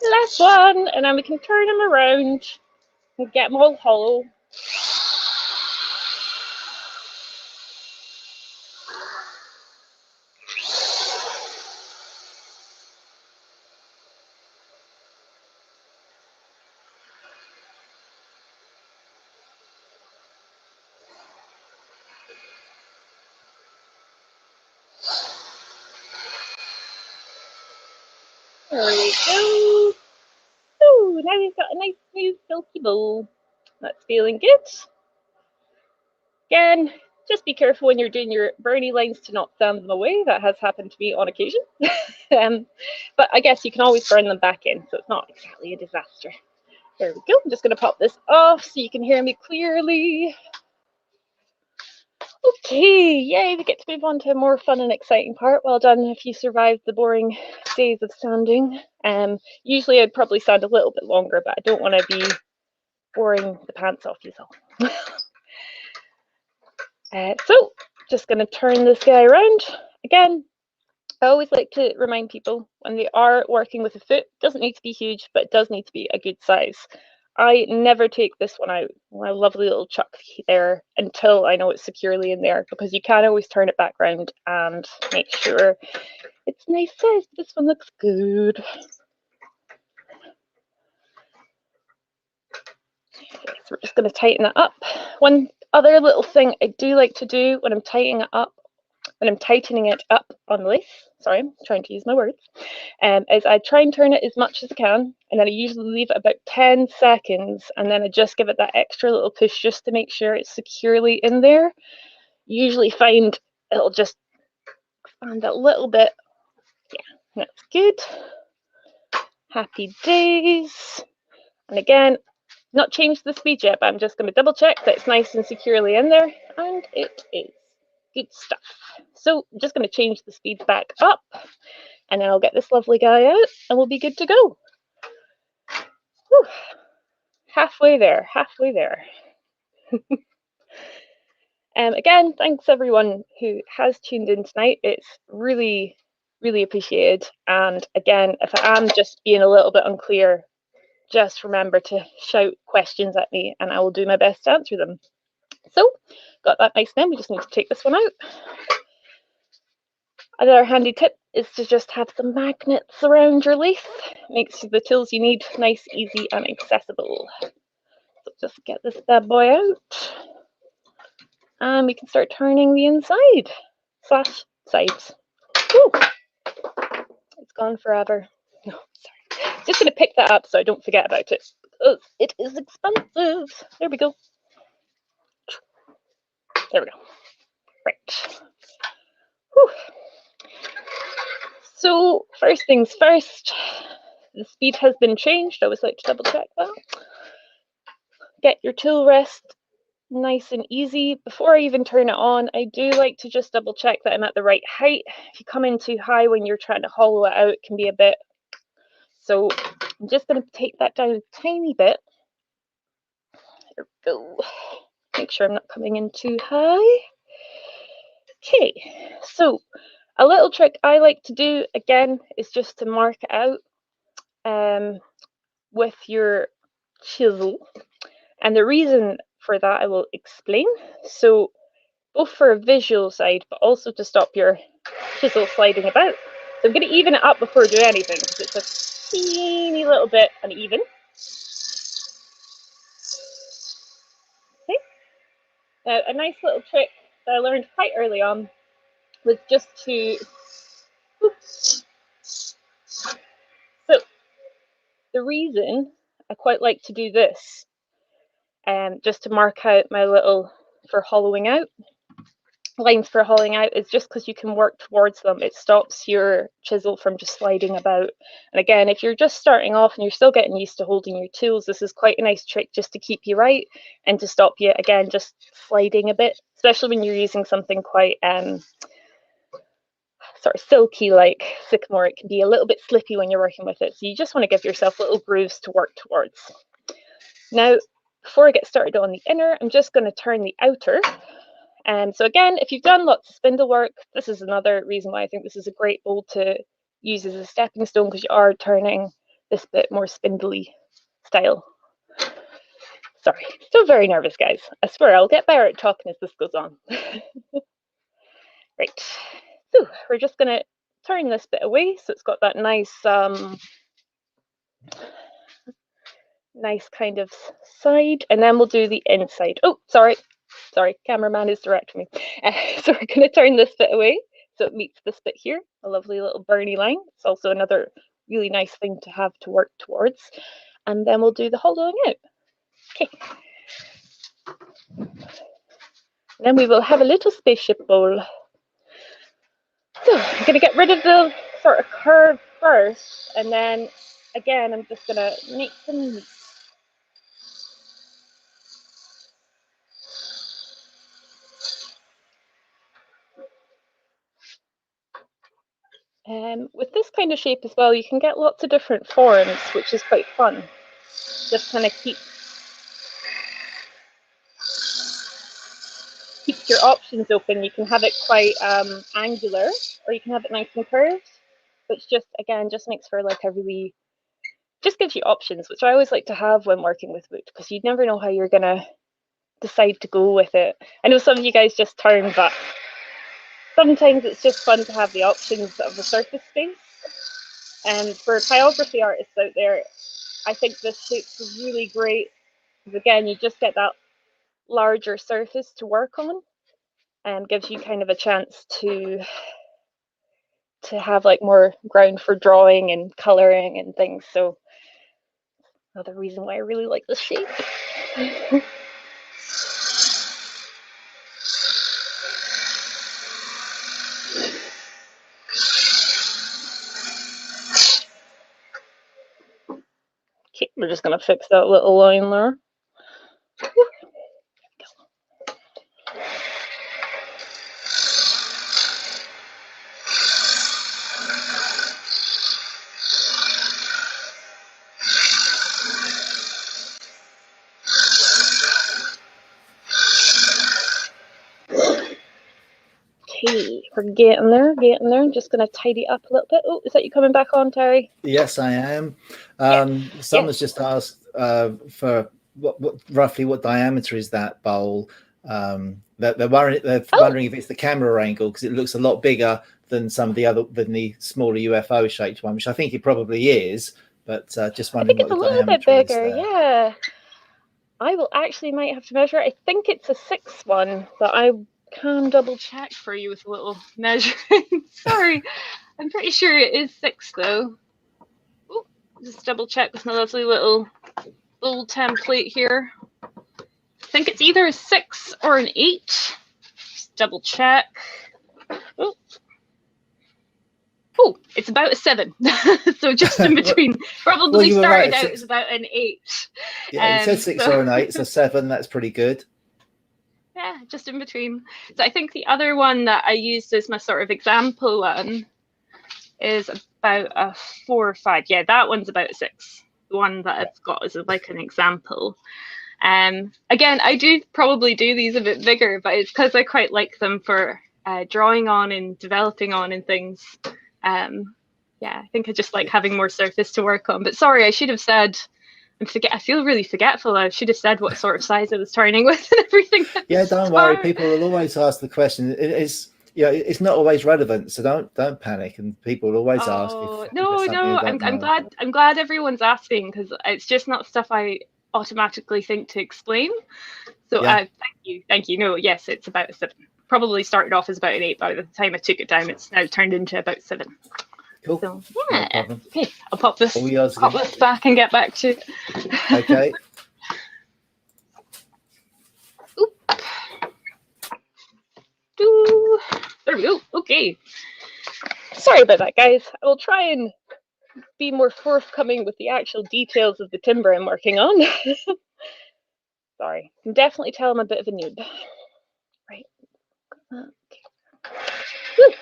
Last one, and then we can turn them around and get them all hollow. There we go. Oh, now we've got a nice smooth silky bowl. That's feeling good. Again, just be careful when you're doing your brownie lines to not sand them away. That has happened to me on occasion. But I guess you can always burn them back in, so it's not exactly a disaster. There we go. I'm just going to pop this off so you can hear me clearly. Okay, yay, we get to move on to a more fun and exciting part. Well done if you survived the boring days of sanding. Usually I'd probably sand a little bit longer, but I don't want to be boring the pants off you all. So, just going to turn this guy around. Again, I always like to remind people when they are working with a foot, it doesn't need to be huge, but it does need to be a good size. I never take this one out, my lovely little chuck there, until I know it's securely in there, because you can always turn it back round and make sure it's nice size. This one looks good. Okay, so we're just going to tighten it up. One other little thing I do like to do when I'm tightening it up on the lace, sorry, I'm trying to use my words, is I try and turn it as much as I can, and then I usually leave it about 10 seconds, and then I just give it that extra little push just to make sure it's securely in there. Usually find it'll just expand a little bit. Yeah, that's good. Happy days. And again, not changed the speed yet, but I'm just going to double check that it's nice and securely in there, and it is. Good stuff. So I'm just going to change the speed back up, and then I'll get this lovely guy out and we'll be good to go. Whew. Halfway there, halfway there. Again, thanks everyone who has tuned in tonight. It's really, really appreciated. And again, if I am just being a little bit unclear, just remember to shout questions at me and I will do my best to answer them. So, got that nice now, we just need to take this one out. Another handy tip is to just have some magnets around your lace. Makes the tools you need nice, easy and accessible. So just get this bad boy out. And we can start turning the inside / sides. Woo! It's gone forever. No, sorry. Just going to pick that up so I don't forget about it. It is expensive. There we go. There we go. Right. Whew. So first things first, the speed has been changed. I always like to double check that. Get your tool rest nice and easy. Before I even turn it on, I do like to just double check that I'm at the right height. If you come in too high when you're trying to hollow it out, it can be a bit. So I'm just going to take that down a tiny bit. There we go. Make sure I'm not coming in too high. Okay, so a little trick I like to do, again, is just to mark it out with your chisel. And the reason for that I will explain. So both for a visual side, but also to stop your chisel sliding about. So I'm going to even it up before I do anything, because it's a teeny little bit uneven. Okay. Now, a nice little trick that I learned quite early on was just to... Oops. So the reason I quite like to do this, just to mark out my little for hollowing out, lines for hollowing out, is just because you can work towards them. It stops your chisel from just sliding about. And again, if you're just starting off and you're still getting used to holding your tools, this is quite a nice trick just to keep you right and to stop you, again, just sliding a bit, especially when you're using something quite sort of silky like sycamore. It can be a little bit slippy when you're working with it. So you just want to give yourself little grooves to work towards. Now, before I get started on the inner, I'm just going to turn the outer. So again, if you've done lots of spindle work, this is another reason why I think this is a great bowl to use as a stepping stone, because you are turning this bit more spindly style. Sorry, still very nervous, guys. I swear I'll get better at talking as this goes on. Right, so we're just going to turn this bit away so it's got that nice nice kind of side, and then we'll do the inside. Oh, sorry, cameraman is directing me. So we're going to turn this bit away so it meets this bit here, a lovely little burny line. It's also another really nice thing to have to work towards. And then we'll do the hollowing out. Okay. Then we will have a little spaceship bowl. So I'm going to get rid of the sort of curve first, and then again I'm just going to make some meat. With this kind of shape as well, you can get lots of different forms, which is quite fun. Just kind of keep your options open. You can have it quite angular, or you can have it nice and curved, which just, again, just makes for like a really, just gives you options, which I always like to have when working with wood, because you never know how you're going to decide to go with it. I know some of you guys just turn, but sometimes it's just fun to have the options of the surface space. And for pyrography artists out there, I think this shape's really great, because again, you just get that larger surface to work on, and gives you kind of a chance to have like more ground for drawing and coloring and things. So another reason why I really like this shape. Okay, we're just going to fix that little line there. Okay, we're getting there. I'm just going to tidy up a little bit. Oh, is that you coming back on, Terry? Yes, I am. Someone's just asked for roughly what diameter is that bowl. They're wondering if it's the camera angle, because it looks a lot bigger than the smaller UFO shaped one, which I think it probably is. But just wondering what the diameter is. I think it's a little bit bigger. Yeah, I will actually might have to measure it. I think it's a 6 one, but I can double check for you with a little measuring. Sorry, I'm pretty sure it is 6 though. Ooh, just double check with my lovely little template here. I think it's either a 6 or an 8. Just double check. Ooh. Oh, it's about a 7. So just in between. Probably started out as about an 8. Yeah, it says 6 or an 8, so 7, that's pretty good. Yeah, just in between. So I think the other one that I used as my sort of example one is about a 4 or 5. Yeah, that one's about a 6. The one that I've got as like an example. Again, I do probably do these a bit bigger, but it's because I quite like them for drawing on and developing on and things. Yeah, I think I just like having more surface to work on. But sorry, I should have said I feel really forgetful. I should have said what sort of size I was turning with and everything. Yeah, don't worry. People will always ask the question. It's not always relevant, so don't panic. And people will always ask if No, it's something you don't know. I'm glad everyone's asking, because it's just not stuff I automatically think to explain. So Yeah. thank you. No, yes, it's about a 7. Probably started off as about an 8, but by the time I took it down, it's now turned into about 7. Cool. So No problem. Okay, I'll pop this back and get back to it. Okay. Oop. There we go. Okay. Sorry about that, guys. I will try and be more forthcoming with the actual details of the timber I'm working on. Sorry, I can definitely tell I'm a bit of a noob. Right. Okay. Woo.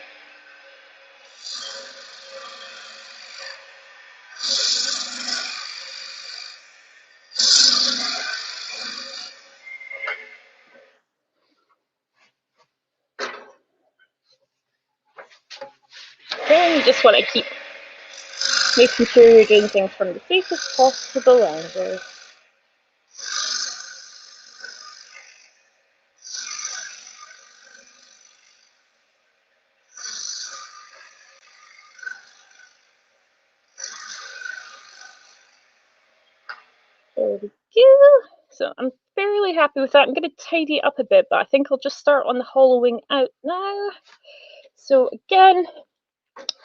Then you just want to keep making sure you're doing things from the safest possible angle. There we go. So I'm fairly happy with that. I'm going to tidy it up a bit, but I think I'll just start on the hollowing out now. So again,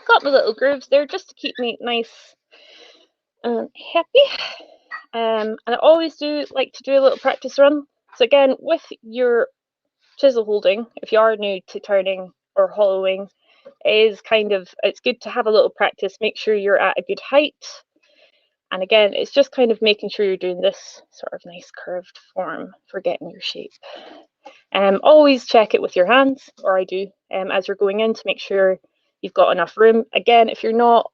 got my little grooves there just to keep me nice and happy. And I always do like to do a little practice run. So again, with your chisel holding, if you are new to turning or hollowing, it's good to have a little practice. Make sure you're at a good height. And again, it's just kind of making sure you're doing this sort of nice curved form for getting your shape. Always check it with your hands, or I do, as you're going in, to make sure you've got enough room. Again, if you're not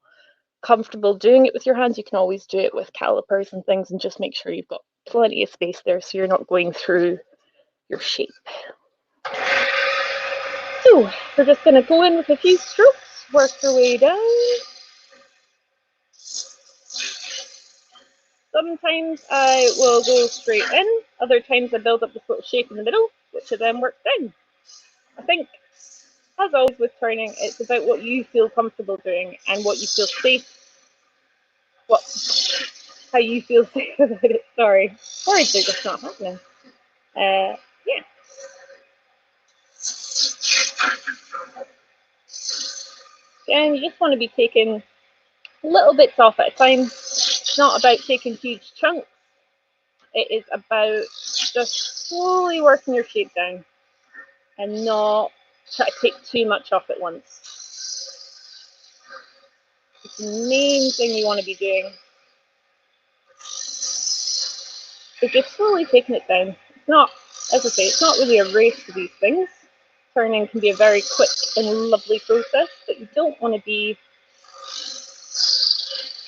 comfortable doing it with your hands, you can always do it with calipers and things, and just make sure you've got plenty of space there so you're not going through your shape. So we're just going to go in with a few strokes, work our way down. Sometimes I will go straight in, other times I build up this little shape in the middle, which I then work down. I think, as always with turning, it's about what you feel comfortable doing and what you feel safe, how you feel safe about it. Sorry, words are just not happening. Yeah. And you just want to be taking little bits off at a time. It's not about taking huge chunks. It is about just slowly working your shape down and not try to take too much off at once. It's the main thing you want to be doing. Is just slowly taking it down. It's not, as I say, it's not really a race to these things. Turning can be a very quick and lovely process, but you don't want to be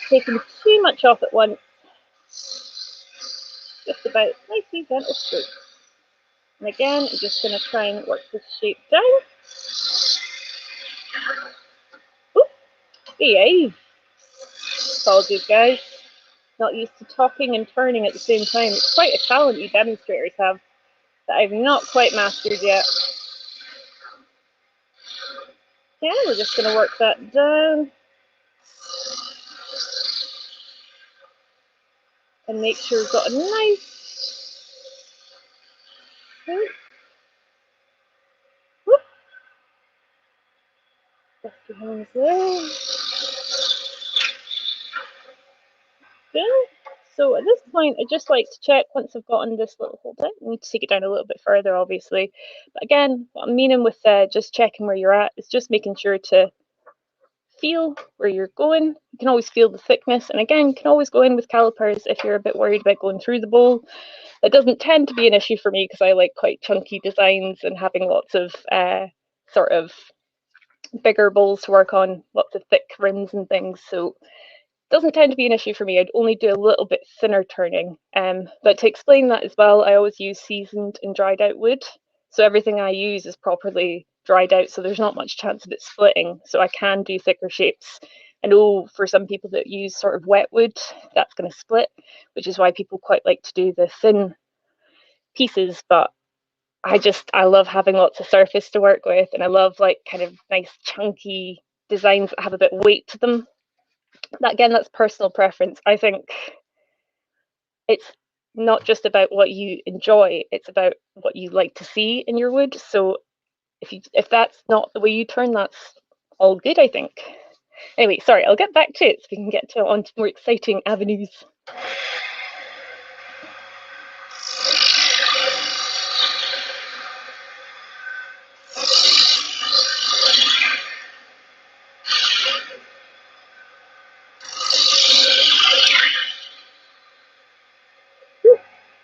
taking too much off at once. Just about nicely gentle strokes. And again, I'm just going to try and work this shape down. Oop, behave. Apologies, guys. Not used to talking and turning at the same time. It's quite a talent you demonstrators have that I've not quite mastered yet. Okay, we're just going to work that down. And make sure we've got a nice Just your hands there. Good. So at this point, I just like to check once I've gotten this little hold down. I need to take it down a little bit further, obviously. But again, what I'm meaning with just checking where you're at is just making sure to feel where you're going. You can always feel the thickness. And again, you can always go in with calipers if you're a bit worried about going through the bowl. That doesn't tend to be an issue for me because I like quite chunky designs and having lots of sort of bigger bowls to work on, lots of thick rims and things. So doesn't tend to be an issue for me. I'd only do a little bit thinner turning. But to explain that as well, I always use seasoned and dried out wood. So everything I use is properly dried out, so there's not much chance of it splitting. So I can do thicker shapes I know for some people that use sort of wet wood, that's going to split, which is why people quite like to do the thin pieces. But I love having lots of surface to work with, and I love like kind of nice chunky designs that have a bit of weight to them. That again, that's personal preference. I think it's not just about what you enjoy, it's about what you like to see in your wood. So if that's not the way you turn, that's all good, I think. Anyway, sorry, I'll get back to it so we can get on to more exciting avenues.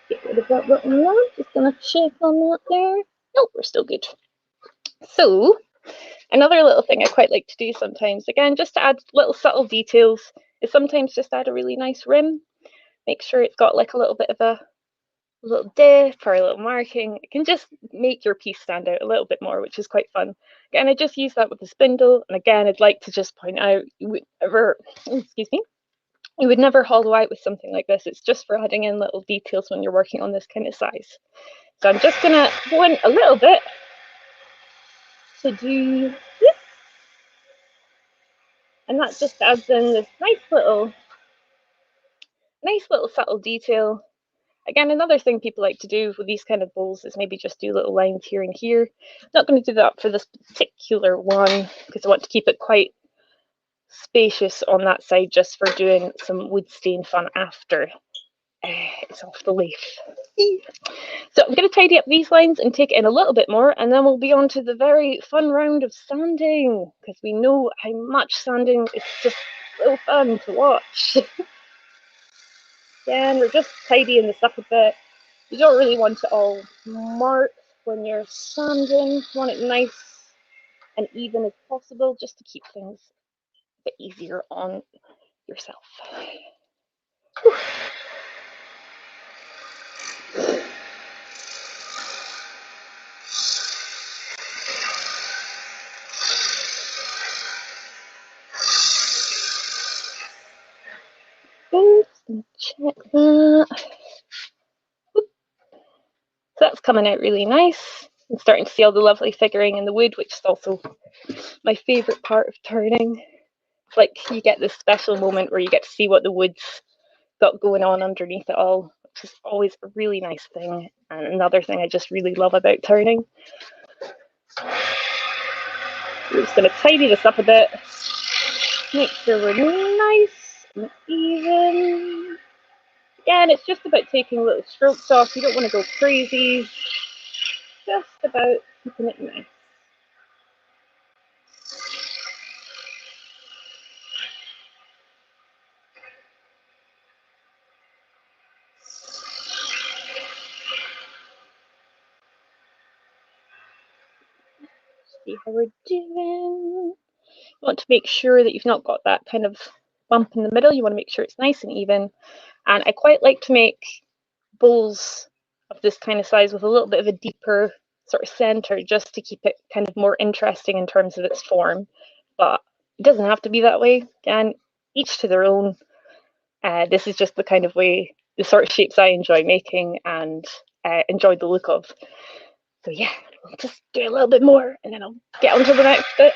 Get rid of that button now. Just gonna check on that there. Nope, we're still good. So, another little thing I quite like to do sometimes, again, just to add little subtle details, is sometimes just add a really nice rim. Make sure it's got like a little bit of a little dip or a little marking. It can just make your piece stand out a little bit more, which is quite fun. Again, I just use that with the spindle. And again, I'd like to just point out, you would never, excuse me, you would never hollow out with something like this. It's just for adding in little details when you're working on this kind of size. So I'm just gonna go in a little bit to do this. And that just adds in this nice little subtle detail. Again, another thing people like to do with these kind of bowls is maybe just do little lines here and here. I'm not going to do that for this particular one because I want to keep it quite spacious on that side just for doing some wood stain fun after it's off the leaf. So I'm going to tidy up these lines and take it in a little bit more, and then we'll be on to the very fun round of sanding, because we know how much sanding is just so fun to watch. Again, we're just tidying this up a bit. You don't really want it all marked when you're sanding. You want it nice and even as possible, just to keep things a bit easier on yourself. Whew. Oops, check that. So that's coming out really nice. I'm starting to see all the lovely figuring in the wood, which is also my favourite part of turning. It's like you get this special moment where you get to see what the wood's got going on underneath it all, which is always a really nice thing, and another thing I just really love about turning. We're just going to tidy this up a bit, make sure we're nice and even. Again, it's just about taking little strokes off. You don't want to go crazy, just about keeping it nice. See how we're doing. You want to make sure that you've not got that kind of bump in the middle. You want to make sure it's nice and even. And I quite like to make bowls of this kind of size with a little bit of a deeper sort of center, just to keep it kind of more interesting in terms of its form. But it doesn't have to be that way. Again, each to their own. This is just the kind of way, the sort of shapes I enjoy making and enjoy the look of. So yeah, I'll just do a little bit more and then I'll get on to the next bit.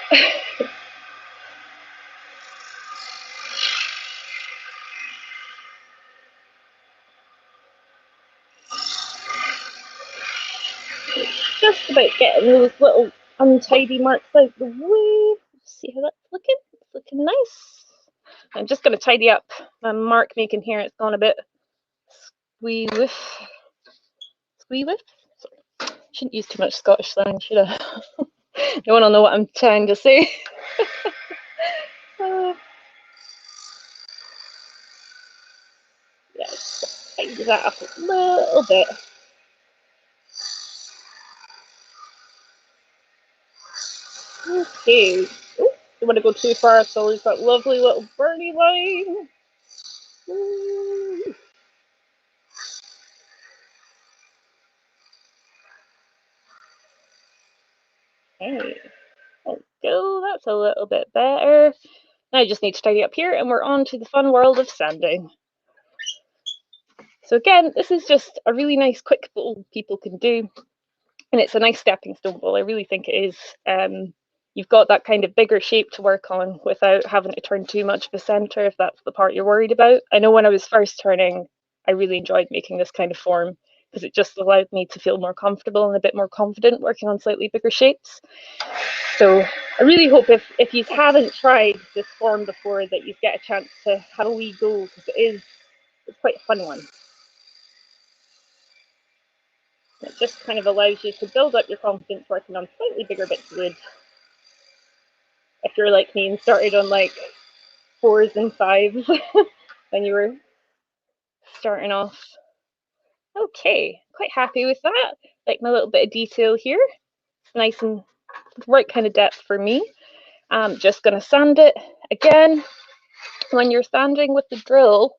Just about getting those little untidy marks out the way. See how that's looking? It's looking nice. I'm just going to tidy up my mark making here. It's gone a bit squee whiff. Sorry, shouldn't use too much Scottish slang, should I? No one will know what I'm trying to say. Yeah, just tidy that up a little bit. Okay. Ooh, don't want to go too far, so we've got lovely little birdie line. Ooh. Okay, there we go. That's a little bit better. Now I just need to tidy up here and we're on to the fun world of sanding. So again, this is just a really nice quick bowl people can do, and it's a nice stepping stone bowl. I really think it is. You've got that kind of bigger shape to work on without having to turn too much of a centre if that's the part you're worried about. I know when I was first turning, I really enjoyed making this kind of form because it just allowed me to feel more comfortable and a bit more confident working on slightly bigger shapes. So I really hope if you haven't tried this form before that you get a chance to have a wee go, because it's quite a fun one. It just kind of allows you to build up your confidence working on slightly bigger bits of wood. If you're like me and started on like 4s and 5s when you were starting off. Okay, quite happy with that. Like my little bit of detail here. It's nice and right kind of depth for me. I'm just going to sand it again. When you're sanding with the drill,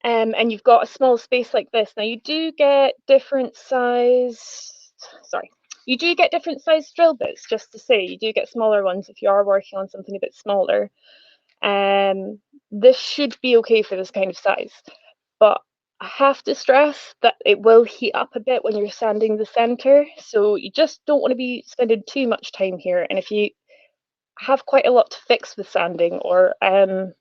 and you've got a small space like this, now you do get different size. You do get different size drill bits, just to say. You do get smaller ones if you are working on something a bit smaller. This should be okay for this kind of size, but I have to stress that it will heat up a bit when you're sanding the center, so you just don't want to be spending too much time here. And if you have quite a lot to fix with sanding, or a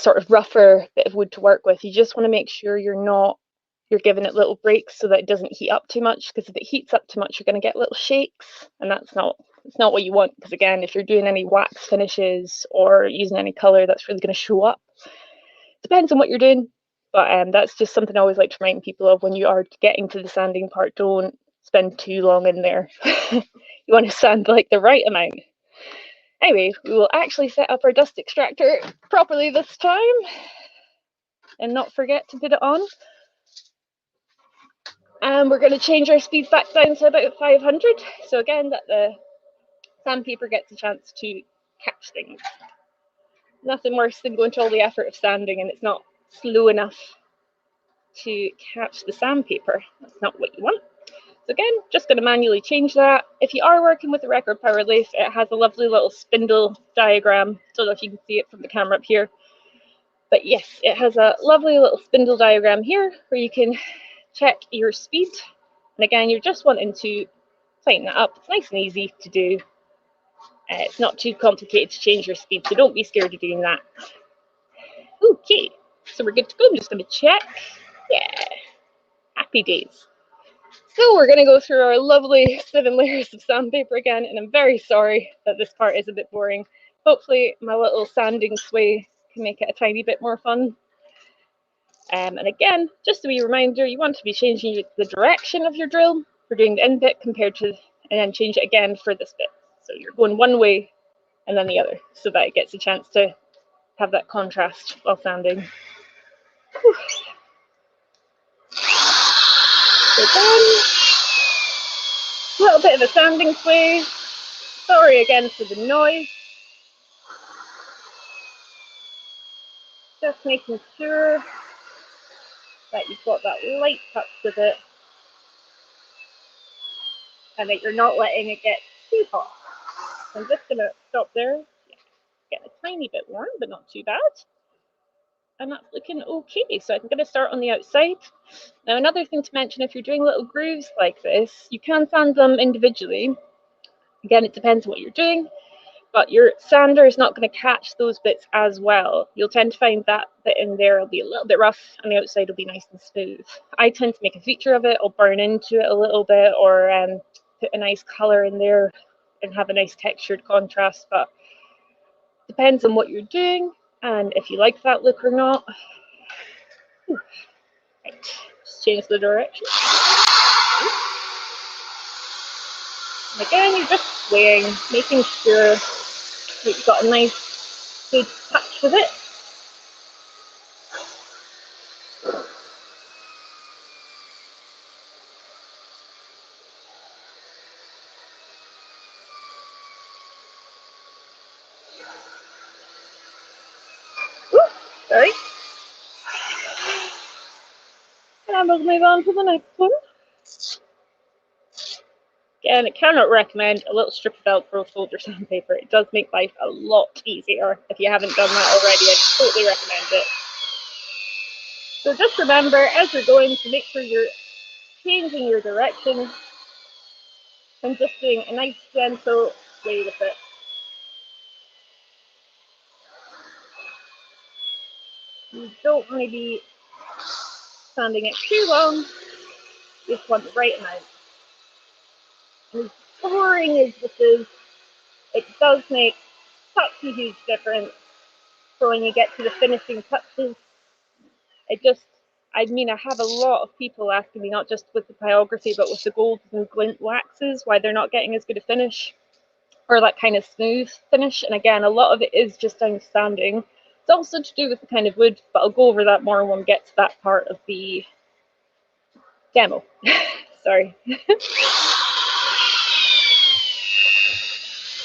sort of rougher bit of wood to work with, you just want to make sure you're giving it little breaks so that it doesn't heat up too much, because if it heats up too much, you're going to get little shakes, and it's not what you want. Because again, if you're doing any wax finishes or using any color, that's really going to show up. Depends on what you're doing, but that's just something I always like to remind people of when you are getting to the sanding part. Don't spend too long in there. You want to sand like the right amount. Anyway, we will actually set up our dust extractor properly this time and not forget to put it on. And we're going to change our speed back down to about 500. So again, that the sandpaper gets a chance to catch things. Nothing worse than going to all the effort of sanding and it's not slow enough to catch the sandpaper. That's not what you want. So again, just going to manually change that. If you are working with a record power lathe, it has a lovely little spindle diagram. Don't know if you can see it from the camera up here. But yes, it has a lovely little spindle diagram here where you can check your speed. And again, you're just wanting to tighten that up. It's nice and easy to do. It's not too complicated to change your speed, so don't be scared of doing that. Okay, so we're good to go. I'm just going to check. Yeah, happy days. So we're going to go through our lovely 7 layers of sandpaper again, and I'm very sorry that this part is a bit boring. Hopefully my little sanding sway can make it a tiny bit more fun. And again, just a wee reminder, you want to be changing the direction of your drill for doing the in bit compared to, and then change it again for this bit. So you're going one way and then the other, so that it gets a chance to have that contrast while sanding. Whew. So again, a little bit of a sanding sway. Sorry again for the noise. Just making sure that you've got that light touch with it and that you're not letting it get too hot. I'm just going to stop there. Get a tiny bit warm, but not too bad. And that's looking okay. So I'm going to start on the outside. Now, another thing to mention, if you're doing little grooves like this, you can sand them individually. Again, it depends on what you're doing, but your sander is not going to catch those bits as well. You'll tend to find that bit in there will be a little bit rough and the outside will be nice and smooth. I tend to make a feature of it. I'll burn into it a little bit, or put a nice color in there and have a nice textured contrast, but depends on what you're doing and if you like that look or not. Right, just change the direction. And again, you're just swaying, making sure that you've got a nice good touch with it. Ooh, sorry. And we'll move on to the next one. Again, I cannot recommend a little strip of Velcro folder sandpaper. It does make life a lot easier. If you haven't done that already, I totally recommend it. So just remember, as you're going, to make sure you're changing your direction and just doing a nice gentle play with it. You don't want to be sanding it too long. You just want the right amount. And as boring as this is, it does make such a huge difference for when you get to the finishing touches. I mean, I have a lot of people asking me, not just with the pyrography, but with the golds and glint waxes, why they're not getting as good a finish, or that kind of smooth finish. And again, a lot of it is just down to sanding. It's also to do with the kind of wood, but I'll go over that more when we get to that part of the demo. Sorry.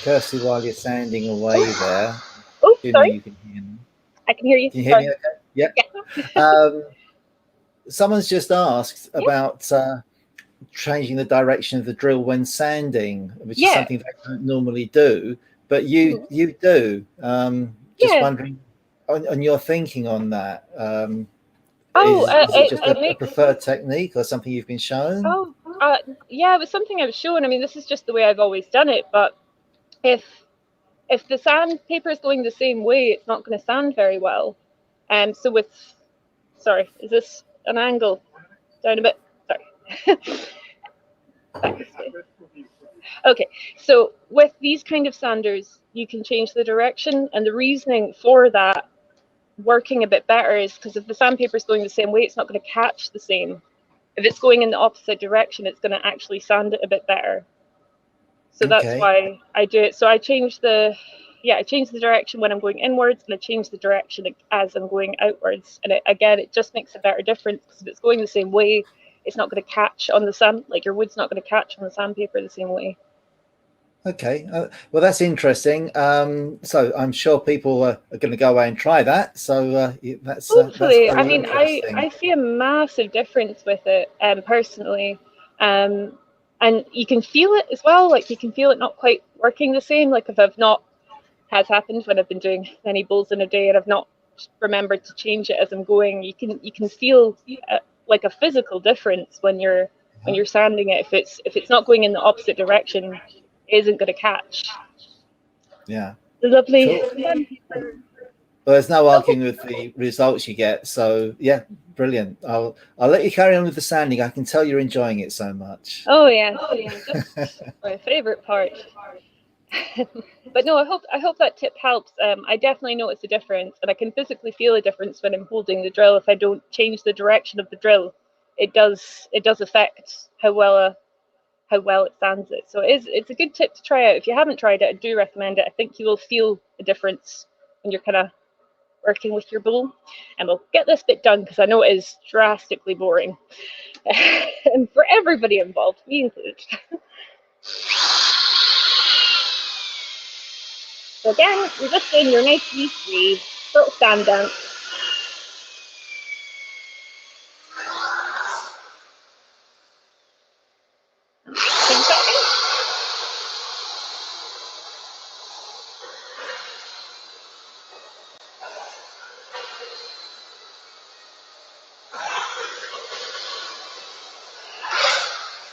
Kirsty, while you're sanding away there, Oh, assuming sorry. you can hear me. I can hear you. Can you hear me okay? Yep. Yeah. Someone's just asked about changing the direction of the drill when sanding, which is something that I don't normally do, but you do. Just wondering on your thinking on that. Is it just a preferred technique or something you've been shown? Yeah, it was something I was shown. I mean, this is just the way I've always done it, but if the sandpaper is going the same way, it's not going to sand very well. So sorry, is this an angle? Down a bit. Sorry. Okay, so with these kind of sanders, you can change the direction, and the reasoning for that working a bit better is because if the sandpaper is going the same way, it's not going to catch the same. If it's going in the opposite direction, it's going to actually sand it a bit better. So that's why I do it. So I change the direction when I'm going inwards, and I change the direction as I'm going outwards. And it just makes a better difference, because if it's going the same way, it's not going to catch on the sand, like your wood's not going to catch on the sandpaper the same way. Okay, well, that's interesting. So I'm sure people are going to go away and try that. So that's hopefully. That's very interesting. I see a massive difference with it, personally, and you can feel it as well. Like you can feel it not quite working the same. Like if I've not has happened when I've been doing many bowls in a day and I've not remembered to change it as I'm going. You can feel like a physical difference when you're sanding it. If it's not going in the opposite direction, it isn't going to catch. Yeah. Lovely. Cool. Well, there's no arguing with the results you get. So yeah, brilliant. I'll let you carry on with the sanding. I can tell you're enjoying it so much. Oh yeah, just my favorite part. But no, I hope that tip helps. I definitely notice a difference, and I can physically feel a difference when I'm holding the drill. If I don't change the direction of the drill, it does affect how well it sands it. So it's a good tip to try out. If you haven't tried it, I do recommend it. I think you will feel a difference when you're kind of working with your bowl. And we'll get this bit done, because I know it is drastically boring and for everybody involved, me included. So again, you're just doing your nice wee little sand dance.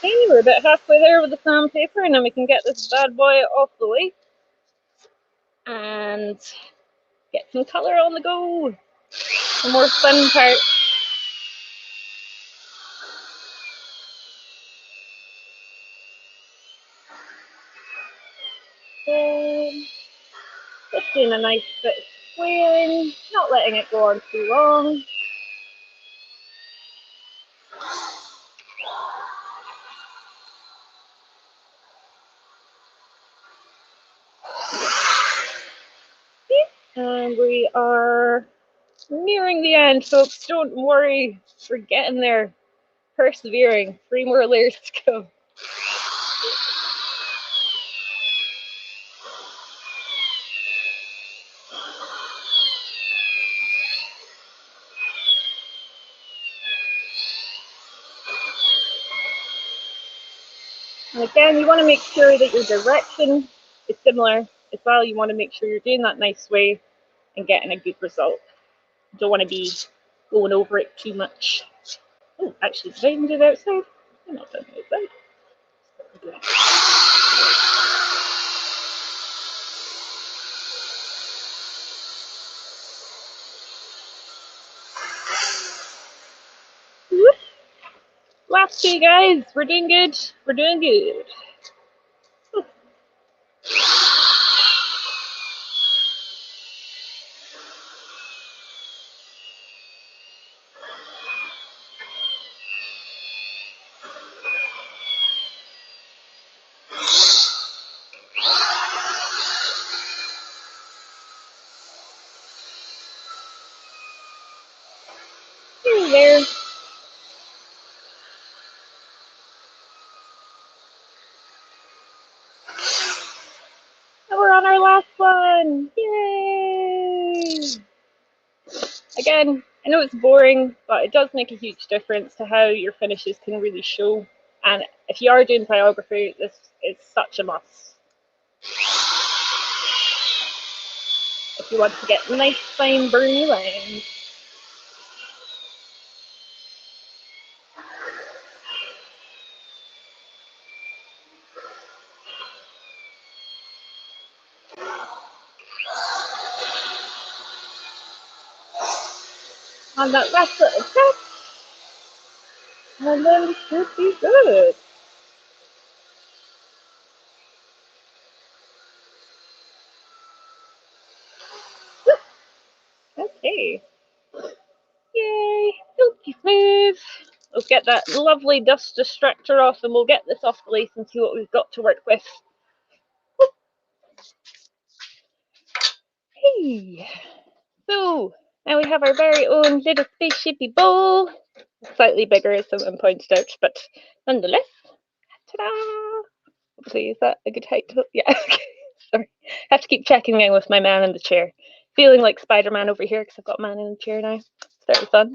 Okay, we're about halfway there with the sandpaper, and then we can get this bad boy off the way and get some colour on the go. The more fun part. Just doing a nice bit of squaring, not letting it go on too long. And we are nearing the end, folks. Don't worry, we're getting there. Persevering. 3 more layers to go. And again, you want to make sure that your direction is similar as well. You want to make sure you're doing that nice way and getting a good result. You don't want to be going over it too much. Oh, actually, did I even do the outside? I'm not done the outside. Whoop. Last two, guys. We're doing good. We're doing good. There. And we're on our last one. Yay! Again, I know it's boring, but it does make a huge difference to how your finishes can really show. And if you are doing pyrography, this is such a must. If you want to get nice, fine, burny lines. On that last little touch, and then it should be good. Okay. Yay! Silky smooth. Let's get that lovely dust distractor off, and we'll get this off the lace and see what we've got to work with. Hey! So, now we have our very own little spaceshipy bowl. Slightly bigger, as someone pointed out, but nonetheless. Ta-da! Hopefully, is that a good height? Yeah. Sorry. I have to keep checking in with my man in the chair. Feeling like Spider-Man over here because I've got a man in the chair now. It's very fun.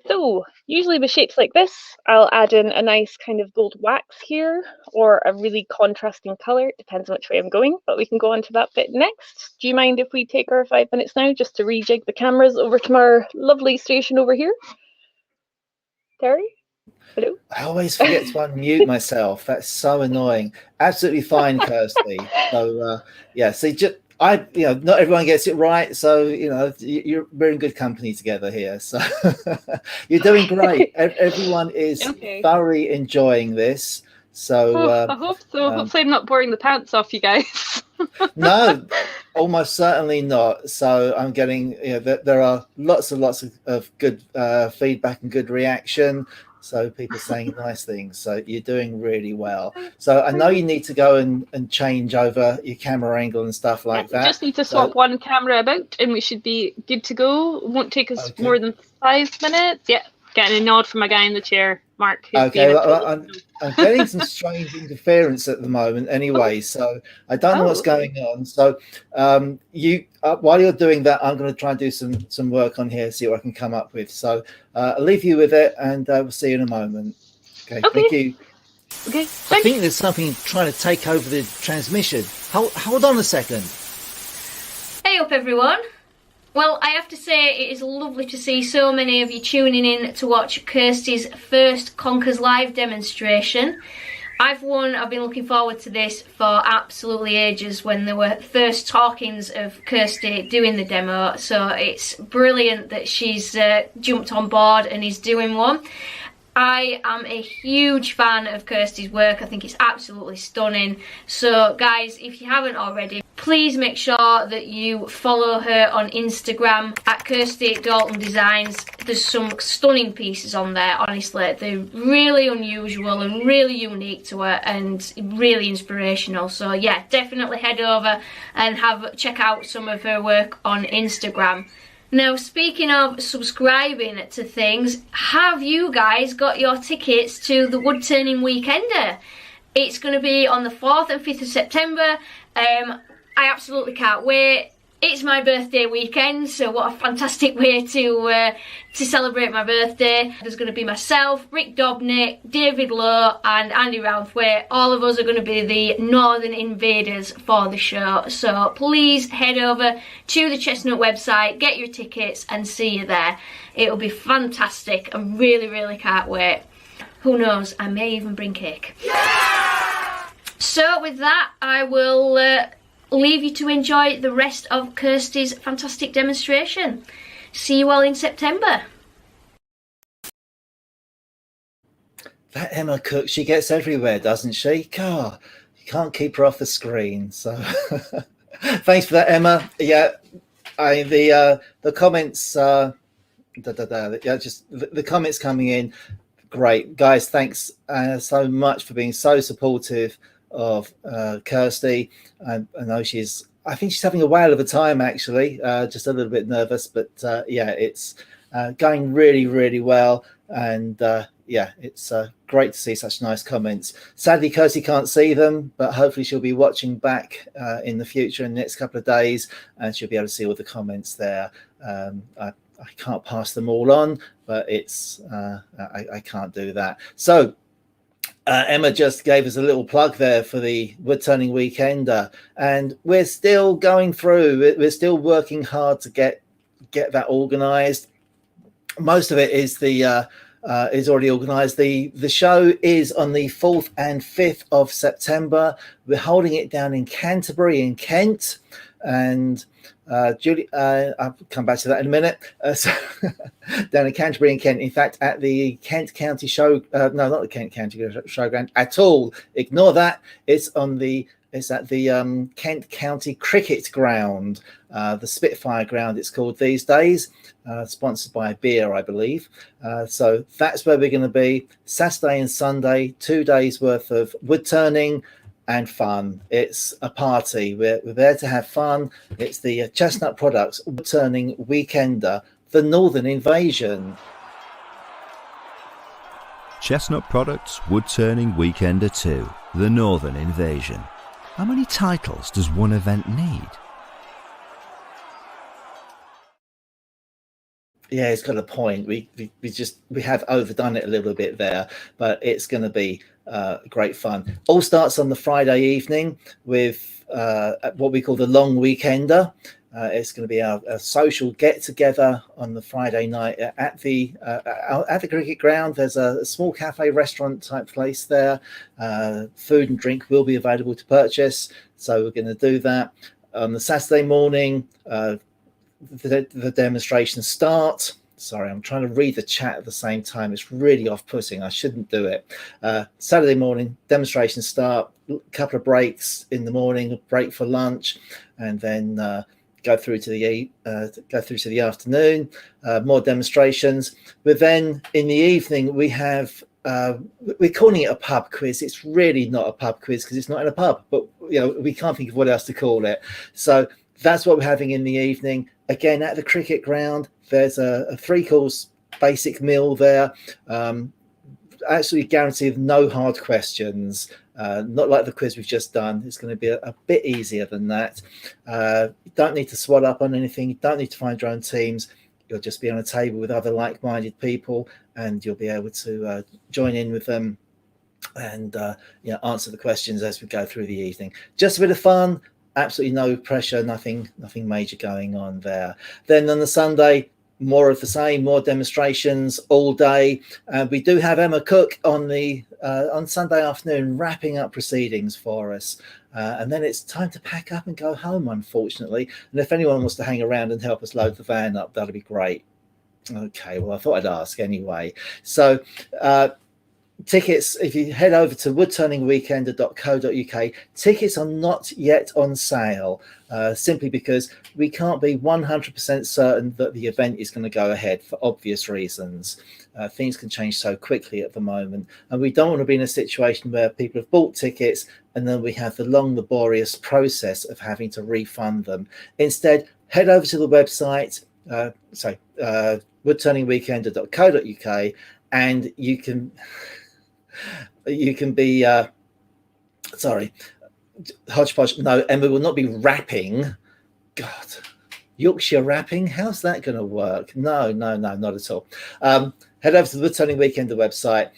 So, usually with shapes like this, I'll add in a nice kind of gold wax here, or a really contrasting colour. It depends on which way I'm going, but we can go on to that bit next. Do you mind if we take our 5 minutes now just to rejig the cameras over to our lovely station over here? Terry? Hello? I always forget to unmute myself. That's so annoying. Absolutely fine, Kirsty. So, yeah, see, not everyone gets it right. So, we're in good company together here. So you're doing great. Everyone is thoroughly enjoying this. So I hope so. Hopefully I'm not boring the pants off you guys. No, almost certainly not. So I'm getting, there are lots of good feedback and good reaction. So people saying nice things. So you're doing really well. So I know you need to go and change over your camera angle and stuff like that. Just need to swap one camera about and we should be good to go. It won't take us more than 5 minutes. Yeah, getting a nod from a guy in the chair, Mark. Okay, well, I'm getting some strange interference at the moment anyway, so I don't know what's going on. So while you're doing that, I'm going to try and do some work on here, see what I can come up with. So I'll leave you with it, and we'll see you in a moment. Okay. Thank you. Okay, I think there's something trying to take over the transmission. Hold on a second. Hey up everyone. Well, I have to say it is lovely to see so many of you tuning in to watch Kirsty's first Conkers live demonstration. I've been looking forward to this for absolutely ages when there were first talkings of Kirsty doing the demo, so it's brilliant that she's jumped on board and is doing one. I am a huge fan of Kirsty's work. I think it's absolutely stunning. So guys, if you haven't already, please make sure that you follow her on Instagram at Kirsty Dalton Designs. There's some stunning pieces on there, honestly. They're really unusual and really unique to her and really inspirational. So yeah, definitely head over and check out some of her work on Instagram. Now, speaking of subscribing to things, have you guys got your tickets to the Wood Turning Weekender? It's going to be on the 4th and 5th of September. I absolutely can't wait. It's my birthday weekend, so what a fantastic way to celebrate my birthday. There's going to be myself, Rick Dobnik, David Lowe and Andy Routhwaite. All of us are going to be the Northern Invaders for the show. So please head over to the Chestnut website, get your tickets and see you there. It'll be fantastic. I really, really can't wait. Who knows, I may even bring cake. Yeah! So with that, I will leave you to enjoy the rest of Kirsty's fantastic demonstration. See you all in September. That Emma Cook, she gets everywhere, doesn't she? God, you can't keep her off the screen. So thanks for that, Emma. Yeah, the comments, yeah, just the comments coming in. Great, guys. Thanks so much for being so supportive of Kirsty. I know I think she's having a whale of a time, actually, just a little bit nervous, but yeah, it's going really, really well. And yeah, it's great to see such nice comments. Sadly, Kirsty can't see them, but hopefully she'll be watching back in the future in the next couple of days, and she'll be able to see all the comments there. I can't pass them all on, but it's I can't do that. So Emma just gave us a little plug there for the wood turning weekender, and we're still going through. We're still working hard to get that organised. Most of it is is already organised. The show is on the 4th and 5th of September. We're holding it down in Canterbury in Kent, and Julie, I'll come back to that in a minute. So down in Canterbury in Kent, in fact, at the Kent County show, no, not the Kent County Showground at all. Ignore that. It's at the Kent County Cricket Ground, the Spitfire Ground it's called these days, sponsored by beer, I believe. So that's where we're going to be, Saturday and Sunday, 2 days worth of wood turning and fun. It's a party. We're there to have fun. It's the Chestnut Products wood turning weekender, the Northern Invasion. Chestnut Products Wood Turning Weekender 2, the Northern Invasion. How many titles does one event need? Yeah, it's got a point. We have overdone it a little bit there, but it's going to be great fun. All starts on the Friday evening with what we call the Long Weekender. It's going to be a social get together on the Friday night at the cricket ground. There's a small cafe restaurant type place there. Food and drink will be available to purchase, so we're going to do that on the Saturday morning. The demonstrations start. Sorry, I'm trying to read the chat at the same time. It's really off-putting. I shouldn't do it. Saturday morning, demonstrations start. A couple of breaks in the morning, a break for lunch, and then go through to the afternoon. More demonstrations. But then in the evening, we have. We're calling it a pub quiz. It's really not a pub quiz because it's not in a pub. But we can't think of what else to call it. So that's what we're having in the evening. Again, at the cricket ground, there's a 3-course basic meal there. Actually guaranteed no hard questions. Not like the quiz we've just done. It's going to be a bit easier than that. You don't need to swat up on anything. You don't need to find your own teams. You'll just be on a table with other like-minded people, and you'll be able to join in with them and answer the questions as we go through the evening. Just a bit of fun. Absolutely no pressure, nothing major going on there. Then on the Sunday, more of the same, more demonstrations all day. We do have Emma Cook on Sunday afternoon wrapping up proceedings for us. And then it's time to pack up and go home, unfortunately. And if anyone wants to hang around and help us load the van up, that'll be great. Okay, well, I thought I'd ask anyway. So tickets, if you head over to woodturningweekender.co.uk, tickets are not yet on sale, simply because we can't be 100% certain that the event is going to go ahead for obvious reasons. Things can change so quickly at the moment, and we don't want to be in a situation where people have bought tickets and then we have the long, laborious process of having to refund them. Instead, head over to the website, woodturningweekender.co.uk, and you can be hodgepodge. No, Emma will not be rapping. God, Yorkshire wrapping. How's that going to work? No, not at all. Head over to the Woodturning Weekender website.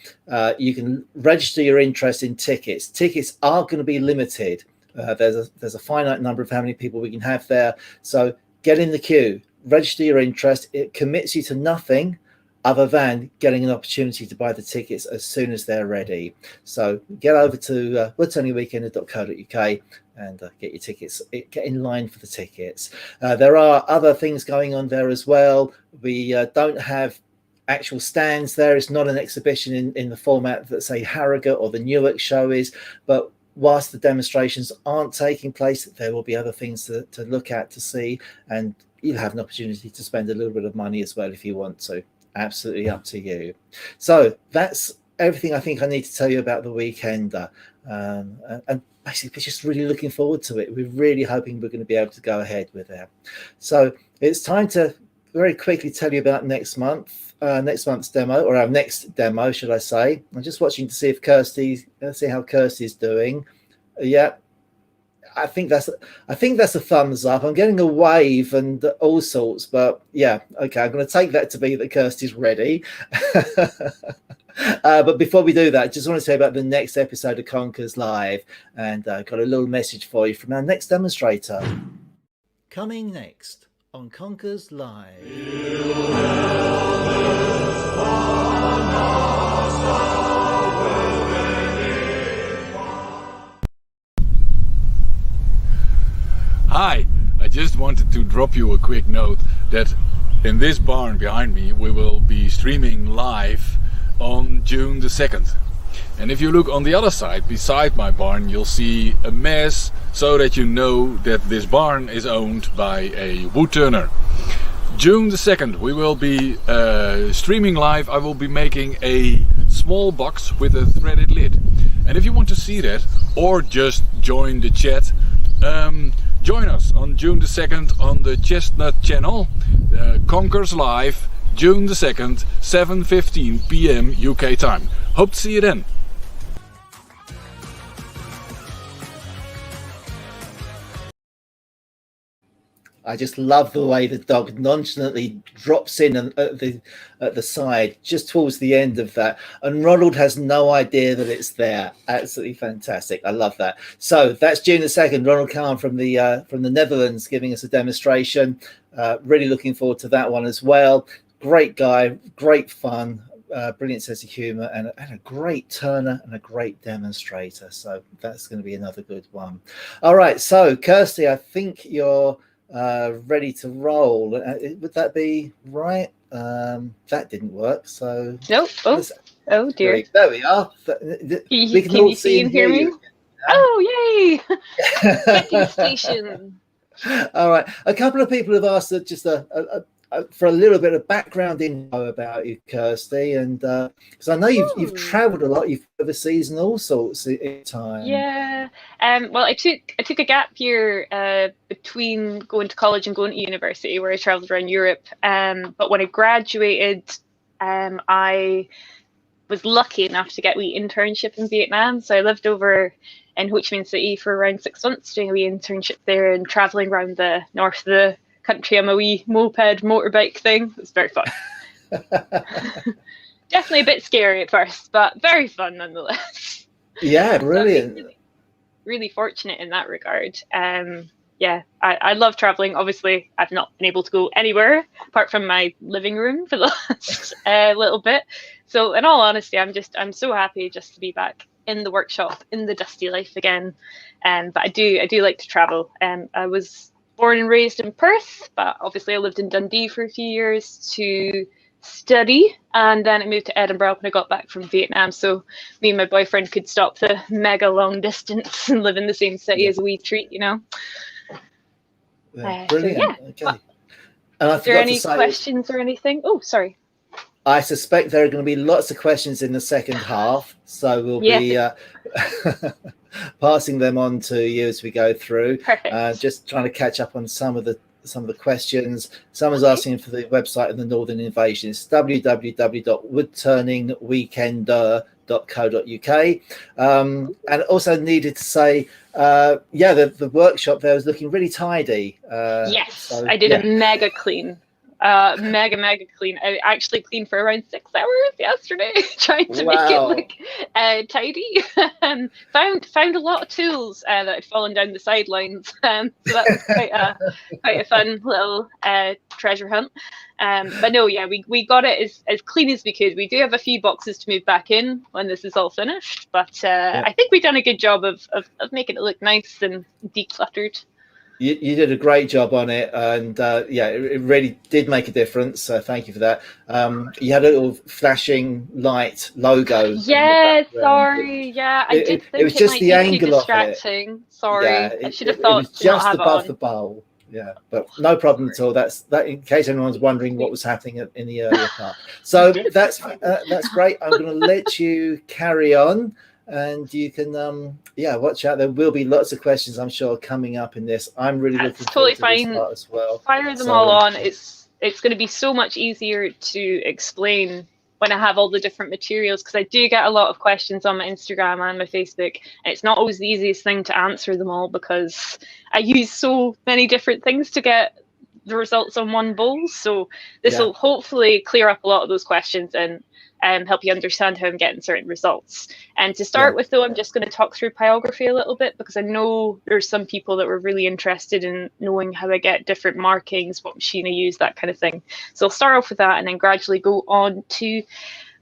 You can register your interest in tickets. Tickets are going to be limited. There's a finite number of how many people we can have there. So get in the queue, register your interest. It commits you to nothing other than getting an opportunity to buy the tickets as soon as they're ready. So get over to woodturningweekender.co.uk and get your tickets, get in line for the tickets. There are other things going on there as well. We don't have actual stands there. It's not an exhibition in the format that, say, Harrogate or the Newark show is, but whilst the demonstrations aren't taking place, there will be other things to look at, to see, and you'll have an opportunity to spend a little bit of money as well if you want to. Absolutely up to you. So that's everything I think I need to tell you about the Weekender. And basically just really looking forward to it. We're really hoping we're going to be able to go ahead with it. So it's time to very quickly tell you about next month's demo, or our next demo, should I say. I'm just watching to see if let's see how Kirsty's doing. Yeah, I think that's a thumbs up. I'm getting a wave and all sorts, but yeah, okay, I'm going to take that to be that Kirsty's ready. But before we do that, I just want to say about the next episode of Conkers Live, and got a little message for you from our next demonstrator. Coming next on Conkers Live. Hi, I just wanted to drop you a quick note that in this barn behind me we will be streaming live on June the 2nd. And if you look on the other side, beside my barn, you'll see a mess, so that you know that this barn is owned by a woodturner. June the 2nd we will be streaming live. I will be making a small box with a threaded lid. And if you want to see that, or just join the chat, join us on June the 2nd on the Chestnut channel, Conkers Live, June the 2nd, 7:15 PM UK time. Hope to see you then. I just love the way the dog nonchalantly drops in at the side, just towards the end of that. And Ronald has no idea that it's there. Absolutely fantastic. I love that. So that's June the 2nd. Ronald Kahn from the Netherlands giving us a demonstration. Really looking forward to that one as well. Great guy, great fun, brilliant sense of humour, and a great turner and a great demonstrator. So that's going to be another good one. All right. So Kirsty, I think you're ready to roll. Would that be right? That didn't work. So nope. Oh dear. There we are. We can all see and hear me. Oh yay! Second station. All right. A couple of people have asked just for a little bit of background info about you, Kirsty, and because I know you've travelled a lot, you've overseas and all sorts of time. Yeah. Well, I took a gap year between going to college and going to university, where I travelled around Europe. But when I graduated, I was lucky enough to get a wee internship in Vietnam. So I lived over in Ho Chi Minh City for around 6 months, doing a wee internship there and travelling around the north of the country on my wee moped motorbike thing. It was very fun. Definitely a bit scary at first, but very fun nonetheless. Yeah, brilliant. So really fortunate in that regard. Yeah, I love traveling. Obviously, I've not been able to go anywhere apart from my living room for the last little bit. So in all honesty, I'm so happy just to be back in the workshop, in the dusty life again. But I do like to travel. I was born and raised in Perth, but obviously I lived in Dundee for a few years to study, and then I moved to Edinburgh when I got back from Vietnam, so me and my boyfriend could stop the mega long distance and live in the same city as a wee treat, you know. Brilliant. So yeah. Okay. And Is there any questions or anything? Oh, sorry. I suspect there are going to be lots of questions in the second half, so we'll be passing them on to you as we go through. Perfect. Just trying to catch up on some of the questions. Someone's asking for the website of the Northern Invasion. It's www.woodturningweekender.co.uk. And also needed to say, the workshop there was looking really tidy. Yes, so, I did a mega clean. Mega clean. I actually cleaned for around 6 hours yesterday, trying to make it look tidy. And found a lot of tools that had fallen down the sidelines. So that was quite a fun little treasure hunt. But no, yeah, we got it as clean as we could. We do have a few boxes to move back in when this is all finished, but I think we've done a good job of making it look nice and decluttered. You did a great job on it, and it really did make a difference. So thank you for that. You had a little flashing light logo. Yeah, sorry. Yeah, I did think it was just the angle of it. Sorry, Yeah, I should have thought it was just above the bowl. Yeah, but no problem at all. That's that. In case anyone's wondering what was happening in the earlier part. So that's great. I'm going to let you carry on. And you can, watch out. There will be lots of questions, I'm sure, coming up in this. I'm really looking forward to this part as well. Fire them all on. It's going to be so much easier to explain when I have all the different materials, because I do get a lot of questions on my Instagram and my Facebook. And it's not always the easiest thing to answer them all because I use so many different things to get the results on one bowl. So this will hopefully clear up a lot of those questions and help you understand how I'm getting certain results. And to start with, though, I'm just going to talk through pyrography a little bit, because I know there's some people that were really interested in knowing how I get different markings, what machine I use, that kind of thing. So I'll start off with that and then gradually go on to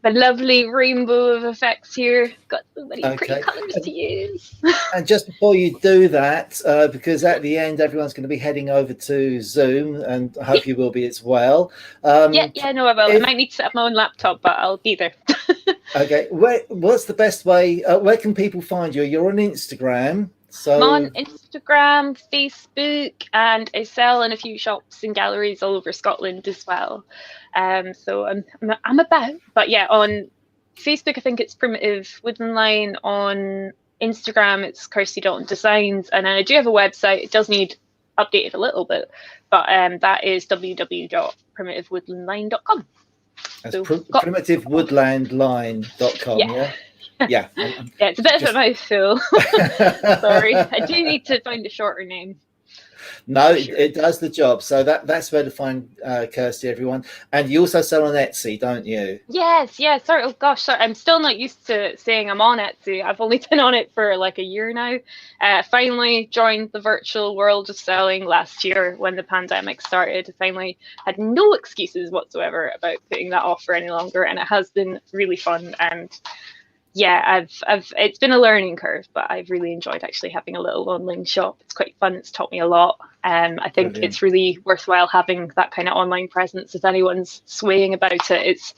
the lovely rainbow of effects here. Got so many pretty colours to use. And just before you do that, because at the end everyone's going to be heading over to Zoom, and I hope you will be as well. No, I will. I might need to set up my own laptop, but I'll be there. Okay, what's the best way? Where can people find you? You're on Instagram. So I'm on Instagram, Facebook, and I sell in a few shops and galleries all over Scotland as well. So I'm about, but yeah, on Facebook I think it's Primitive Woodland Line. On Instagram it's Kirsty Dalton Designs, and then I do have a website. It does need updated a little bit, but that is www.primitivewoodlandline.com. That's so primitivewoodlandline.com. Yeah, it's a bit of a mouthful. Sorry, I do need to find a shorter name. No, it does the job. So that's where to find Kirsty, everyone. And you also sell on Etsy, don't you? Yes. Sorry. Oh gosh, sorry. I'm still not used to saying I'm on Etsy. I've only been on it for like a year now. Finally joined the virtual world of selling last year when the pandemic started. Finally had no excuses whatsoever about putting that off for any longer, and it has been really fun. And yeah, it's been a learning curve, but I've really enjoyed actually having a little online shop. It's quite fun. It's taught me a lot. I think it's really worthwhile having that kind of online presence. If anyone's swaying about it,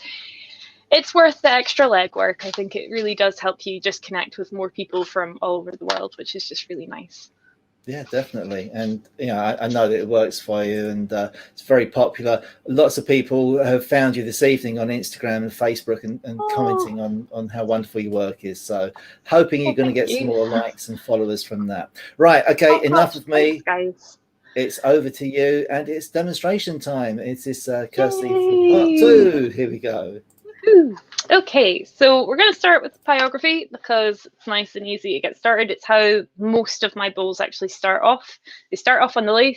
it's worth the extra legwork. I think it really does help you just connect with more people from all over the world, which is just really nice. Yeah, definitely. And I know that it works for you, and it's very popular. Lots of people have found you this evening on Instagram and Facebook and commenting on how wonderful your work is. So hoping you're going to get some more likes and followers from that. Right. Okay. Enough of me. Thanks, guys. It's over to you, and it's demonstration time. It's this Kirsty part 2. Here we go. Okay, so we're going to start with pyrography because it's nice and easy to get started. It's how most of my bowls actually start off. They start off on the lathe.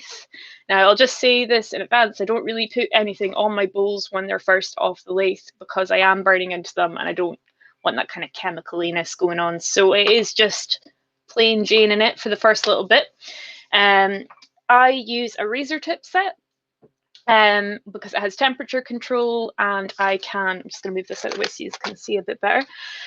Now, I'll just say this in advance. I don't really put anything on my bowls when they're first off the lathe because I am burning into them and I don't want that kind of chemicaliness going on. So it is just plain Jane in it for the first little bit. I use a razor tip set. Because it has temperature control, and I'm just going to move this out of the way so you can see a bit better.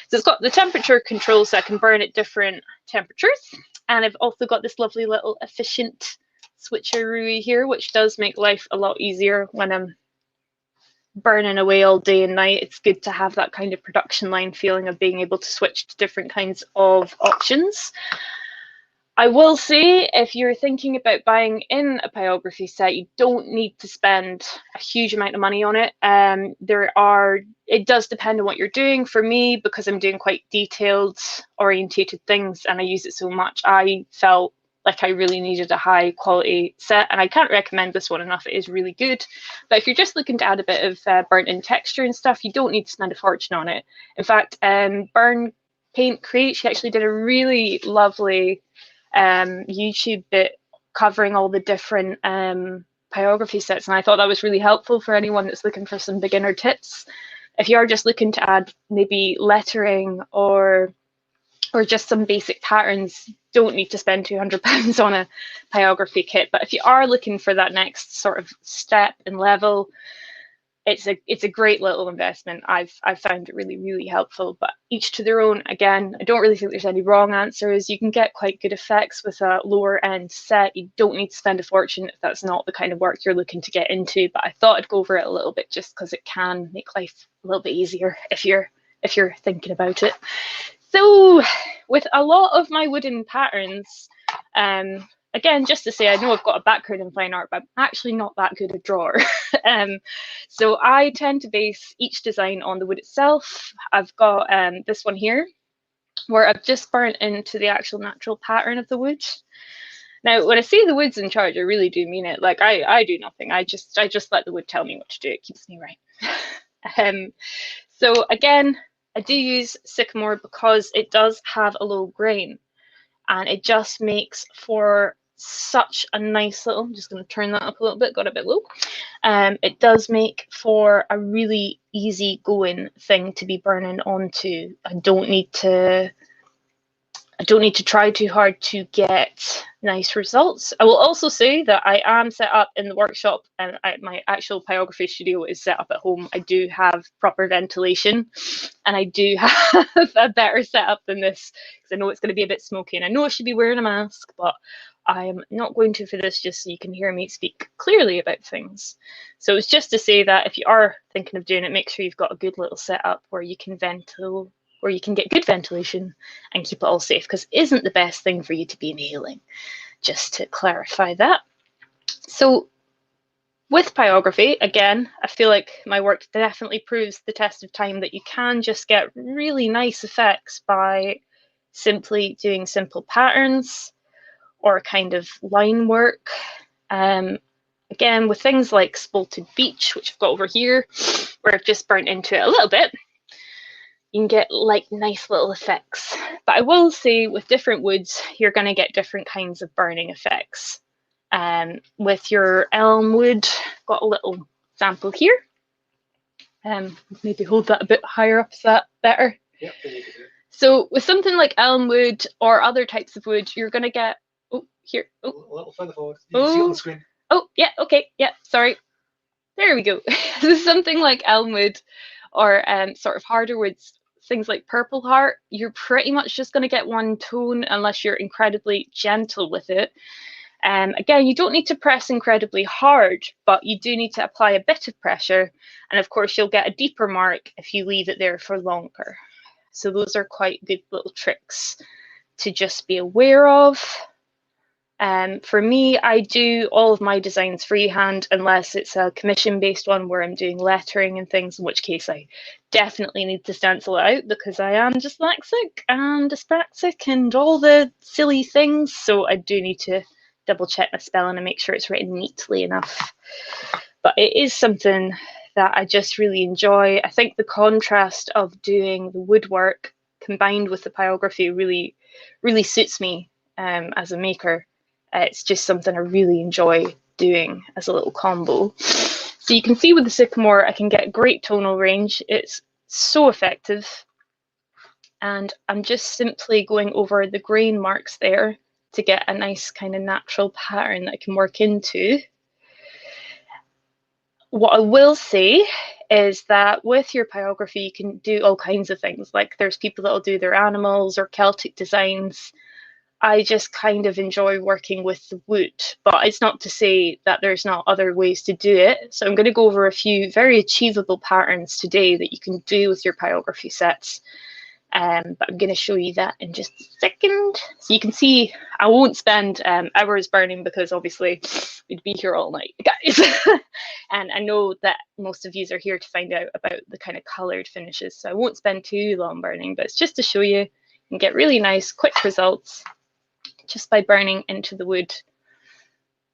So it's got the temperature control, so I can burn at different temperatures. And I've also got this lovely little efficient switcheroo here, which does make life a lot easier when I'm burning away all day and night. It's good to have that kind of production line feeling of being able to switch to different kinds of options. I will say, if you're thinking about buying in a pyrography set, you don't need to spend a huge amount of money on it. It does depend on what you're doing. For me, because I'm doing quite detailed orientated things and I use it so much, I felt like I really needed a high quality set, and I can't recommend this one enough. It is really good. But if you're just looking to add a bit of burnt in texture and stuff, you don't need to spend a fortune on it. In fact, Burn Paint Create, she actually did a really lovely YouTube bit covering all the different pyrography sets, and I thought that was really helpful for anyone that's looking for some beginner tips. If you are just looking to add maybe lettering or just some basic patterns, don't need to spend £200 on a pyrography kit. But if you are looking for that next sort of step and level, it's a great little investment. I've found it really, really helpful, but each to their own. Again, I don't really think there's any wrong answers. You can get quite good effects with a lower end set. You don't need to spend a fortune if that's not the kind of work you're looking to get into, but I thought I'd go over it a little bit just because it can make life a little bit easier if you're thinking about it. So with a lot of my wooden patterns, again, just to say, I know I've got a background in fine art, but I'm actually not that good a drawer. So I tend to base each design on the wood itself. I've got this one here, where I've just burnt into the actual natural pattern of the wood. Now, when I say the wood's in charge, I really do mean it. Like I do nothing. I just let the wood tell me what to do. It keeps me right. So again, I do use sycamore because it does have a low grain, and it just makes for such a nice little, I'm just going to turn that up a little bit, got a bit low. It does make for a really easy going thing to be burning onto. I don't need to try too hard to get nice results. I will also say that I am set up in the workshop, and my actual pyrography studio is set up at home. I do have proper ventilation, and I do have a better setup than this, because I know it's going to be a bit smoky, and I know I should be wearing a mask, but I am not going to for this, just so you can hear me speak clearly about things. So it's just to say that if you are thinking of doing it, make sure you've got a good little setup where you can get good ventilation and keep it all safe, because it isn't the best thing for you to be inhaling, just to clarify that. So with pyrography, again, I feel like my work definitely proves the test of time that you can just get really nice effects by simply doing simple patterns or kind of line work. Again, with things like Spalted Beech, which I've got over here, where I've just burnt into it a little bit, you can get like nice little effects. But I will say with different woods, you're going to get different kinds of burning effects. With your elm wood, got a little sample here. Maybe hold that a bit higher up, is that better? Yeah. So with something like elm wood or other types of wood, you're going to get, here. A little further forward. You can see it on the screen. Oh, yeah, okay, yeah, sorry. There we go. This is something like elm wood or sort of harder woods, things like purple heart. You're pretty much just going to get one tone unless you're incredibly gentle with it. Again, you don't need to press incredibly hard, but you do need to apply a bit of pressure. And of course, you'll get a deeper mark if you leave it there for longer. So those are quite good little tricks to just be aware of. For me, I do all of my designs freehand unless it's a commission-based one where I'm doing lettering and things, in which case I definitely need to stencil it out because I am dyslexic and dyspraxic and all the silly things, so I do need to double check my spelling and make sure it's written neatly enough. But it is something that I just really enjoy. I think the contrast of doing the woodwork combined with the pyrography really, really suits me as a maker. It's just something I really enjoy doing as a little combo. So you can see with the sycamore, I can get great tonal range. It's so effective. And I'm just simply going over the grain marks there to get a nice kind of natural pattern that I can work into. What I will say is that with your pyrography, you can do all kinds of things. Like there's people that'll do their animals or Celtic designs. I just kind of enjoy working with the wood, but it's not to say that there's not other ways to do it. So I'm going to go over a few very achievable patterns today that you can do with your pyrography sets. But I'm going to show you that in just a second. So you can see I won't spend hours burning because obviously we'd be here all night, guys. And I know that most of you are here to find out about the kind of coloured finishes. So I won't spend too long burning, but it's just to show you and get really nice, quick results just by burning into the wood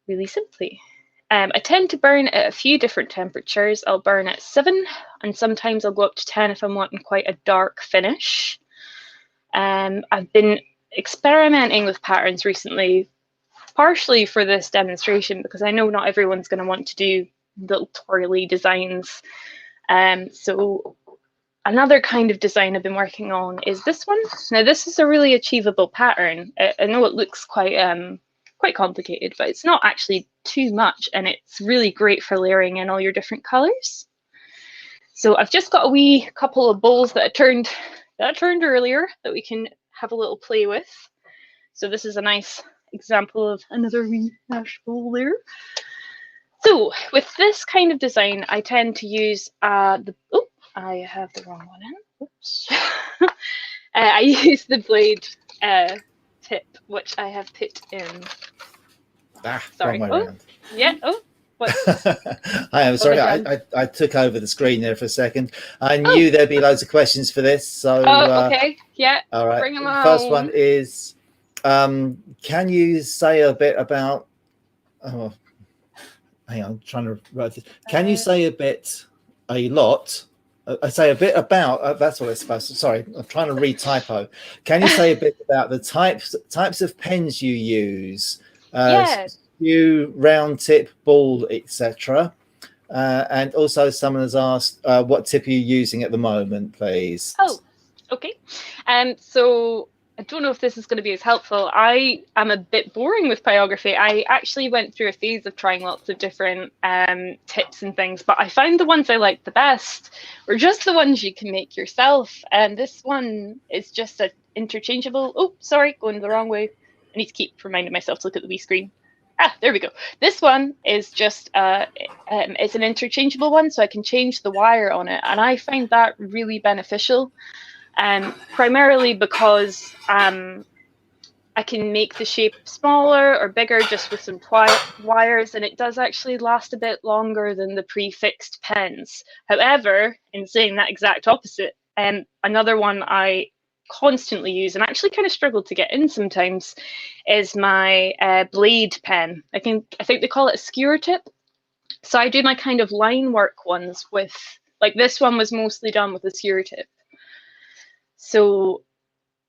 really simply. I tend to burn at a few different temperatures. I'll burn at 7, and sometimes I'll go up to 10 if I'm wanting quite a dark finish. I've been experimenting with patterns recently, partially for this demonstration, because I know not everyone's going to want to do little twirly designs. So another kind of design I've been working on is this one. Now, this is a really achievable pattern. I know it looks quite complicated, but it's not actually too much, and it's really great for layering in all your different colors. So I've just got a wee couple of bowls that I turned earlier that we can have a little play with. So this is a nice example of another wee ash bowl there. So with this kind of design, I tend to use I have the wrong one in. Oops. I use the blade tip, which I have put in. Sorry. Wrong way around. Yeah. Oh. What? I am sorry. I took over the screen there for a second. I knew there'd be loads of questions for this. So. Okay. Yeah. All right. Bring them on. First one is, can you say a bit about? Oh, hang on. I'm trying to write this. Can you say a lot? I say a bit about. That's what it's supposed to. Sorry, I'm trying to read typo. Can you say a bit about the types of pens you use? Yes. Skew, round tip, ball, etc. And also, someone has asked, what tip are you using at the moment, please? Oh, okay. So I don't know if this is going to be as helpful. I am a bit boring with pyrography. I actually went through a phase of trying lots of different tips and things, but I found the ones I liked the best were just the ones you can make yourself. And this one is just an interchangeable. Oh, sorry, going the wrong way. I need to keep reminding myself to look at the wee screen. There we go. This one is just, it's an interchangeable one, so I can change the wire on it. And I find that really beneficial, primarily because I can make the shape smaller or bigger just with some wires, and it does actually last a bit longer than the prefixed pens. However, in saying that exact opposite, another one I constantly use and actually kind of struggle to get in sometimes is my blade pen. I think they call it a skewer tip. So I do my kind of line work ones with, like this one was mostly done with a skewer tip. So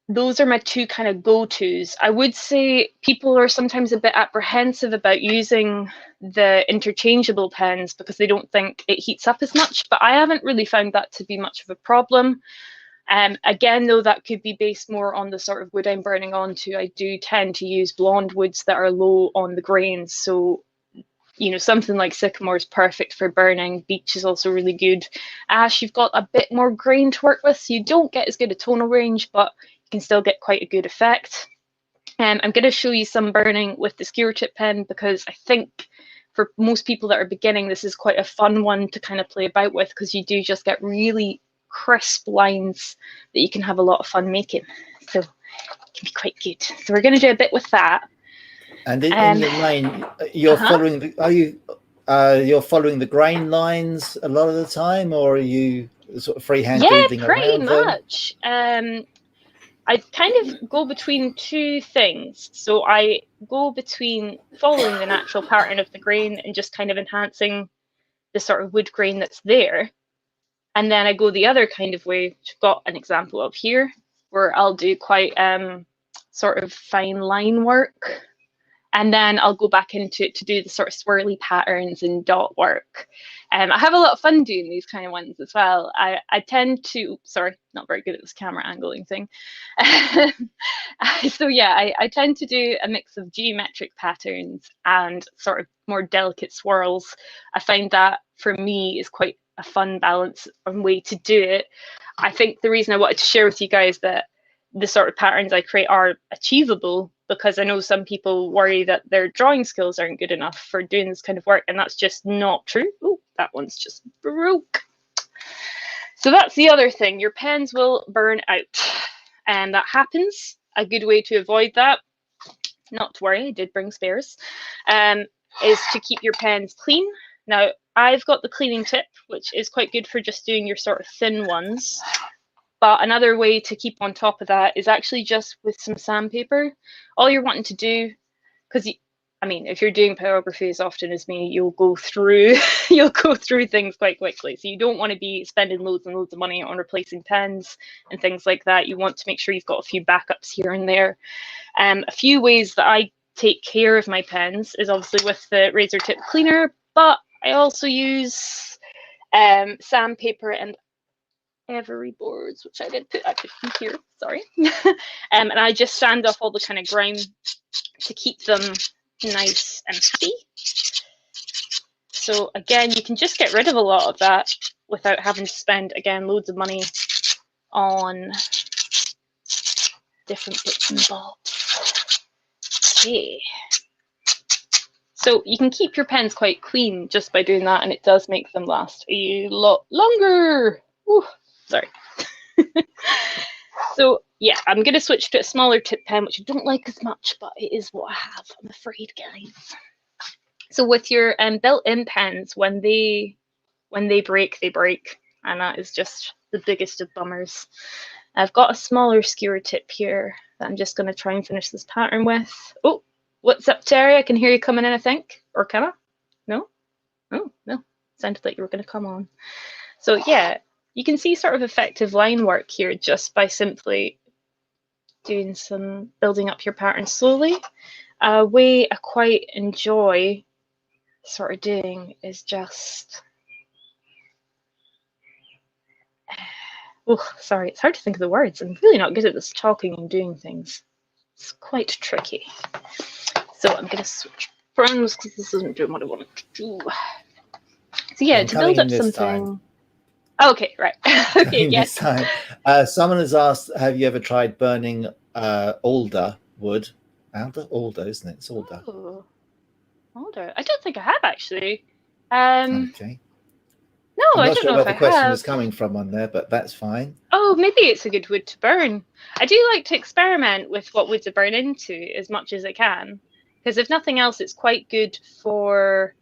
those are my two kind of go-tos. I would say people are sometimes a bit apprehensive about using the interchangeable pens because they don't think it heats up as much, but I haven't really found that to be much of a problem. Again, though, that could be based more on the sort of wood I'm burning onto. I do tend to use blonde woods that are low on the grains. So, you know, something like sycamore is perfect for burning. Beech is also really good. Ash, you've got a bit more grain to work with, so you don't get as good a tonal range, but you can still get quite a good effect. I'm going to show you some burning with the skewer tip pen because I think for most people that are beginning, this is quite a fun one to kind of play about with because you do just get really crisp lines that you can have a lot of fun making, so it can be quite good. So we're going to do a bit with that. And in your lane, you're following you're following the grain lines a lot of the time, or are you sort of freehand doodling around them? Yeah, pretty much. I kind of go between two things. So I go between following the natural pattern of the grain and just kind of enhancing the sort of wood grain that's there. And then I go the other kind of way, which I've got an example of here, where I'll do quite sort of fine line work. And then I'll go back into it to do the sort of swirly patterns and dot work. I have a lot of fun doing these kind of ones as well. I tend to, sorry, not very good at this camera angling thing. So yeah, I tend to do a mix of geometric patterns and sort of more delicate swirls. I find that for me is quite a fun balance and way to do it. I think the reason I wanted to share with you guys that the sort of patterns I create are achievable, because I know some people worry that their drawing skills aren't good enough for doing this kind of work, and that's just not true. Oh, that one's just broke. So that's the other thing, your pens will burn out, and that happens. A good way to avoid that, not to worry, I did bring spares, is to keep your pens clean. Now, I've got the cleaning tip, which is quite good for just doing your sort of thin ones. But another way to keep on top of that is actually just with some sandpaper. All you're wanting to do, because I mean, if you're doing pyrography as often as me, you'll go through things quite quickly. So you don't want to be spending loads and loads of money on replacing pens and things like that. You want to make sure you've got a few backups here and there. A few ways that I take care of my pens is obviously with the razor tip cleaner, but I also use sandpaper and every boards, which I did put here, sorry. And I just sand off all the kind of grime to keep them nice and happy. So again, you can just get rid of a lot of that without having to spend, again, loads of money on different bits and bobs. Okay. So you can keep your pens quite clean just by doing that, and it does make them last a lot longer. Whew. Sorry. So yeah, I'm going to switch to a smaller tip pen, which I don't like as much, but it is what I have, I'm afraid, guys. So with your built-in pens, when they break, they break, and that is just the biggest of bummers. I've got a smaller skewer tip here that I'm just going to try and finish this pattern with. Oh, what's up, Terry? I can hear you coming in, I think. Or can I? No? Oh, no. Sounded like you were going to come on. So yeah, you can see sort of effective line work here just by simply doing some building up your pattern slowly. A way I quite enjoy sort of doing is just... Oh, sorry, it's hard to think of the words. I'm really not good at this talking and doing things. It's quite tricky. So I'm going to switch phones because this isn't doing what I wanted to do. So yeah, to build up something... Okay, right. Okay, yes. Someone has asked, have you ever tried burning alder wood? Alder, isn't it? It's alder. Oh, alder. I don't think I have, actually. Okay. No, I don't know where if I the question have. was coming from on there, but that's fine. Oh, maybe it's a good wood to burn. I do like to experiment with what wood to burn into as much as I can, because if nothing else, it's quite good for...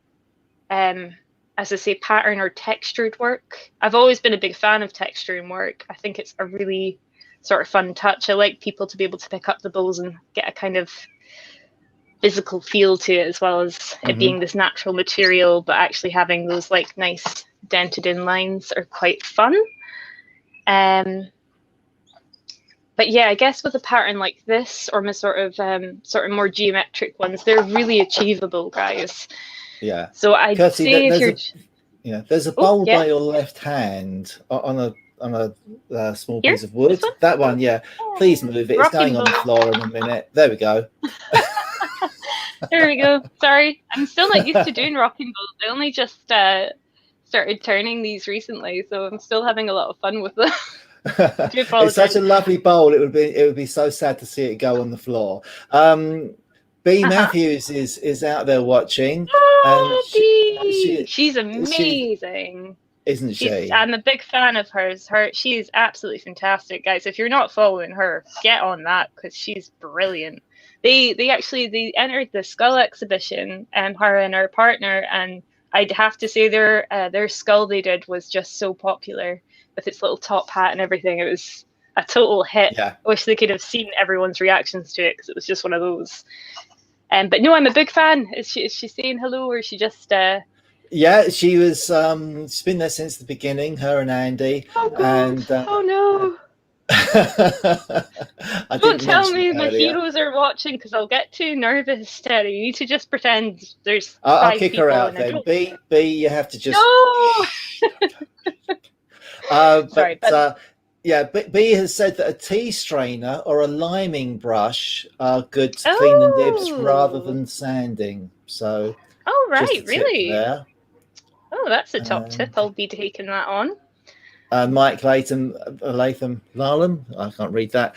as I say, pattern or textured work. I've always been a big fan of texturing work. I think it's a really sort of fun touch. I like people to be able to pick up the bowls and get a kind of physical feel to it, as well as it being this natural material, but actually having those like nice dented in lines are quite fun. But yeah, I guess with a pattern like this, or my sort of more geometric ones, they're really achievable, guys. Yeah. So I'd Kirsty, say if you're... there's a bowl by your left hand on a small piece of wood. That one, yeah. Please move it. It's going on the floor in a minute. There we go. There we go. Sorry, I'm still not used to doing rocking bowls. I only just started turning these recently, so I'm still having a lot of fun with them. It's such a lovely bowl. It would be so sad to see it go on the floor. B Matthews is out there watching. Oh, she's amazing, isn't she? I'm a big fan of hers. She's absolutely fantastic, guys. If you're not following her, get on that, because she's brilliant. They entered the skull exhibition, her and her partner, and I'd have to say their skull they did was just so popular with its little top hat and everything. It was a total hit. Yeah. I wish they could have seen everyone's reactions to it, because it was just one of those. But no, I'm a big fan. Is she saying hello, or is she just... Yeah, she was. She's been there since the beginning, her and Andy. Oh, God. And, oh no. Don't tell me my heroes are watching, because I'll get too nervous, Terry. You need to just pretend there's I'll kick her out then. B, you have to just... No! Sorry, but... yeah, but B has said that a tea strainer or a liming brush are good to clean the nibs rather than sanding. So, oh, right, really? There. Oh, that's a top tip. I'll be taking that on. Mike Latham, Lalem, I can't read that.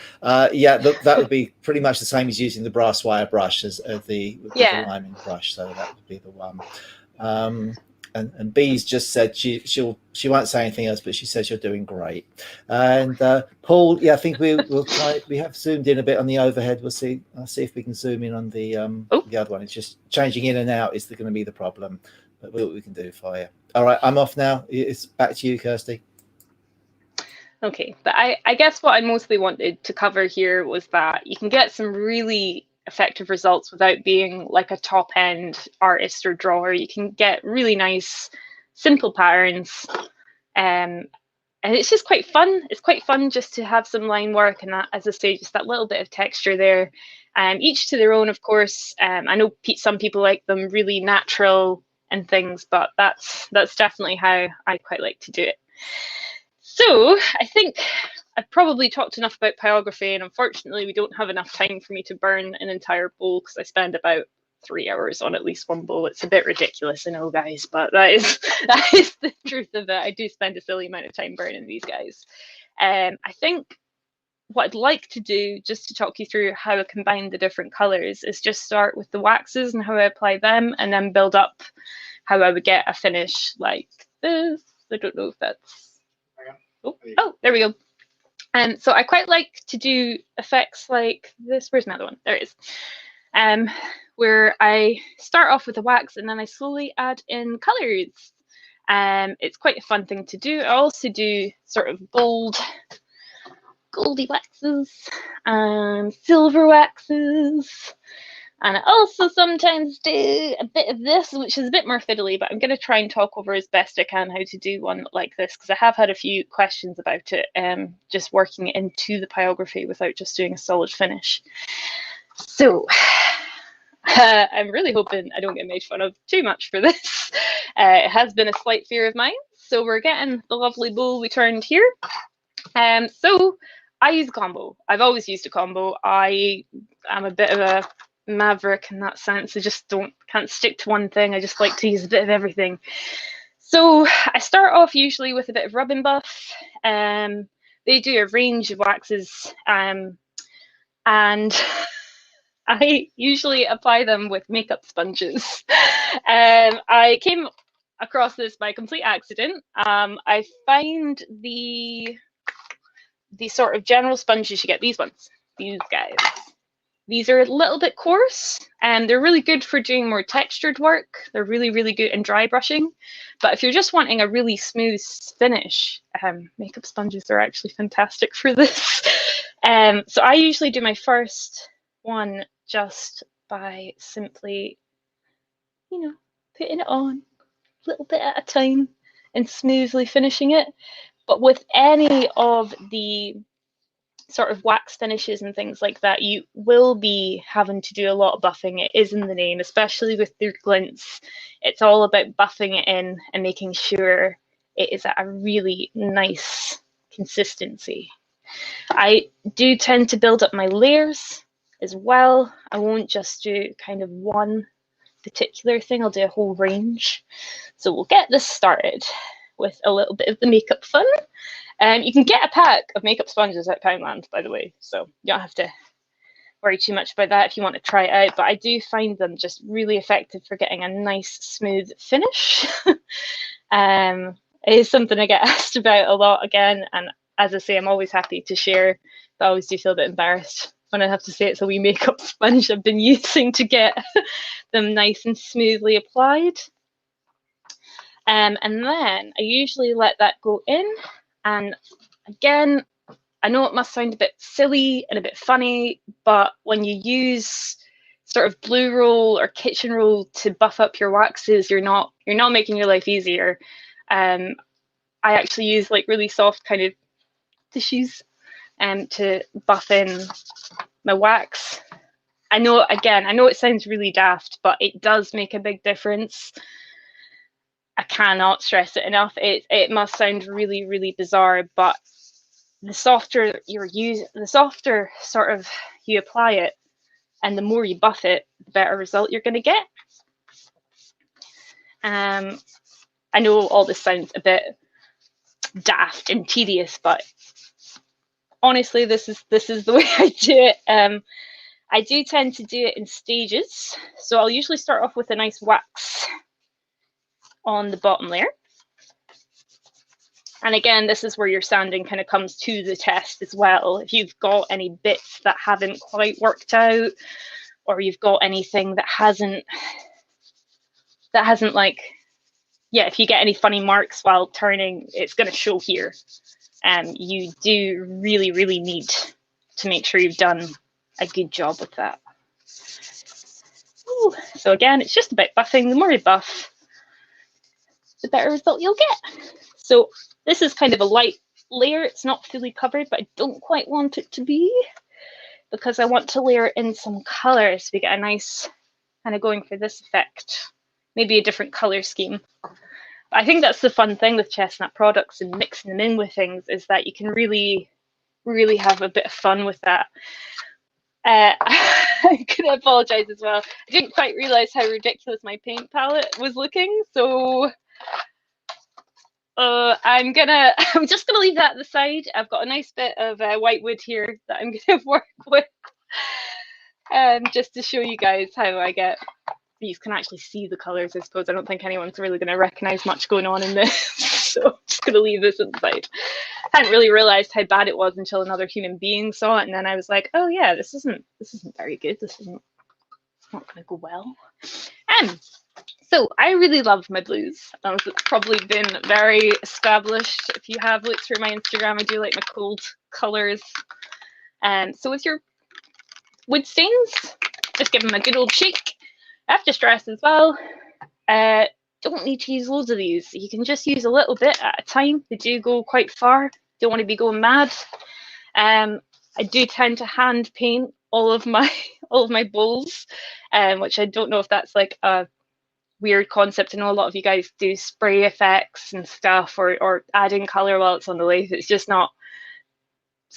Yeah, that would be pretty much the same as using the brass wire brush as the liming brush. So that would be the one. And B's just said she won't say anything else, but she says you're doing great. And Paul, yeah, I think we'll try. We have zoomed in a bit on the overhead. I'll see if we can zoom in on the other one. It's just changing in and out is going to be the problem, but what we can do for you. All right, I'm off now. It's back to you, Kirsty. Okay, but I guess what I mostly wanted to cover here was that you can get some really effective results without being like a top-end artist or drawer. You can get really nice, simple patterns, and it's just quite fun. It's quite fun just to have some line work and that, as I say, just that little bit of texture there. Each to their own, of course. I know some people like them really natural and things, but that's definitely how I quite like to do it. So I think I've probably talked enough about pyrography, and unfortunately we don't have enough time for me to burn an entire bowl because I spend about 3 hours on at least one bowl. It's a bit ridiculous, I know, guys, but that is the truth of it. I do spend a silly amount of time burning these guys. I think what I'd like to do, just to talk you through how I combine the different colours, is just start with the waxes and how I apply them, and then build up how I would get a finish like this. I don't know if that's... Oh, there we go. So I quite like to do effects like this. Where's my other one? There it is. Where I start off with a wax and then I slowly add in colours. It's quite a fun thing to do. I also do sort of goldy waxes, silver waxes, and I also sometimes do a bit of this, which is a bit more fiddly, but I'm going to try and talk over as best I can how to do one like this, because I have had a few questions about it, just working it into the pyrography without just doing a solid finish. So I'm really hoping I don't get made fun of too much for this. It has been a slight fear of mine. So we're getting the lovely bowl we turned here. So I use a combo. I've always used a combo. I am a bit of a maverick in that sense. I just can't stick to one thing. I just like to use a bit of everything. So I start off usually with a bit of rub and buff. They do a range of waxes, and I usually apply them with makeup sponges. I came across this by complete accident. I find the sort of general sponges you get, these ones, these guys. These are a little bit coarse, and they're really good for doing more textured work. They're really, really good in dry brushing. But if you're just wanting a really smooth finish, makeup sponges are actually fantastic for this. So I usually do my first one just by simply, putting it on a little bit at a time and smoothly finishing it. But with any of the sort of wax finishes and things like that, you will be having to do a lot of buffing. It is in the name, especially with their glints. It's all about buffing it in and making sure it is at a really nice consistency. I do tend to build up my layers as well. I won't just do kind of one particular thing, I'll do a whole range. So we'll get this started with a little bit of the makeup fun. You can get a pack of makeup sponges at Poundland, by the way, so you don't have to worry too much about that if you want to try it out, but I do find them just really effective for getting a nice smooth finish. It is something I get asked about a lot again, and as I say, I'm always happy to share, but I always do feel a bit embarrassed when I have to say it's a wee makeup sponge I've been using to get them nice and smoothly applied. And then I usually let that go in, and again, I know it must sound a bit silly and a bit funny, but when you use sort of blue roll or kitchen roll to buff up your waxes, you're not making your life easier. I actually use like really soft kind of tissues to buff in my wax. I know it sounds really daft, but it does make a big difference. I cannot stress it enough. It must sound really, really bizarre, but the softer the softer sort of you apply it, and the more you buff it, the better result you're going to get. I know all this sounds a bit daft and tedious, but honestly, this is the way I do it. I do tend to do it in stages, so I'll usually start off with a nice wax on the bottom layer. And again, this is where your sanding kind of comes to the test as well. If you've got any bits that haven't quite worked out, or you've got anything that hasn't like, yeah, if you get any funny marks while turning, it's going to show here. you do really need to make sure you've done a good job with that. Ooh. So again, it's just about buffing. The more you buff, the better result you'll get. So this is kind of a light layer. It's not fully covered, but I don't quite want it to be, because I want to layer in some colour so we get a nice kind of going for this effect. Maybe a different colour scheme. I think that's the fun thing with chestnut products and mixing them in with things, is that you can really have a bit of fun with that. I'm gonna apologise as well. I didn't quite realise how ridiculous my paint palette was looking, so I'm just gonna leave that at the side. I've got a nice bit of white wood here that I'm gonna work with, just to show you guys how I get. You can actually see the colours, I suppose. I don't think anyone's really going to recognise much going on in this, so I'm just going to leave this inside. I hadn't really realised how bad it was until another human being saw it, and then I was like, oh yeah, this isn't very good. This isn't not going to go well. So I really love my blues. It's probably been very established. If you have looked through my Instagram, I do like my cold colours. So with your wood stains, just give them a good old shake. I have to stress as well, don't need to use loads of these. You can just use a little bit at a time. They do go quite far. Don't want to be going mad. I do tend to hand paint all of my bowls, which I don't know if that's like a weird concept. I know a lot of you guys do spray effects and stuff, or adding colour while it's on the lathe. It's just not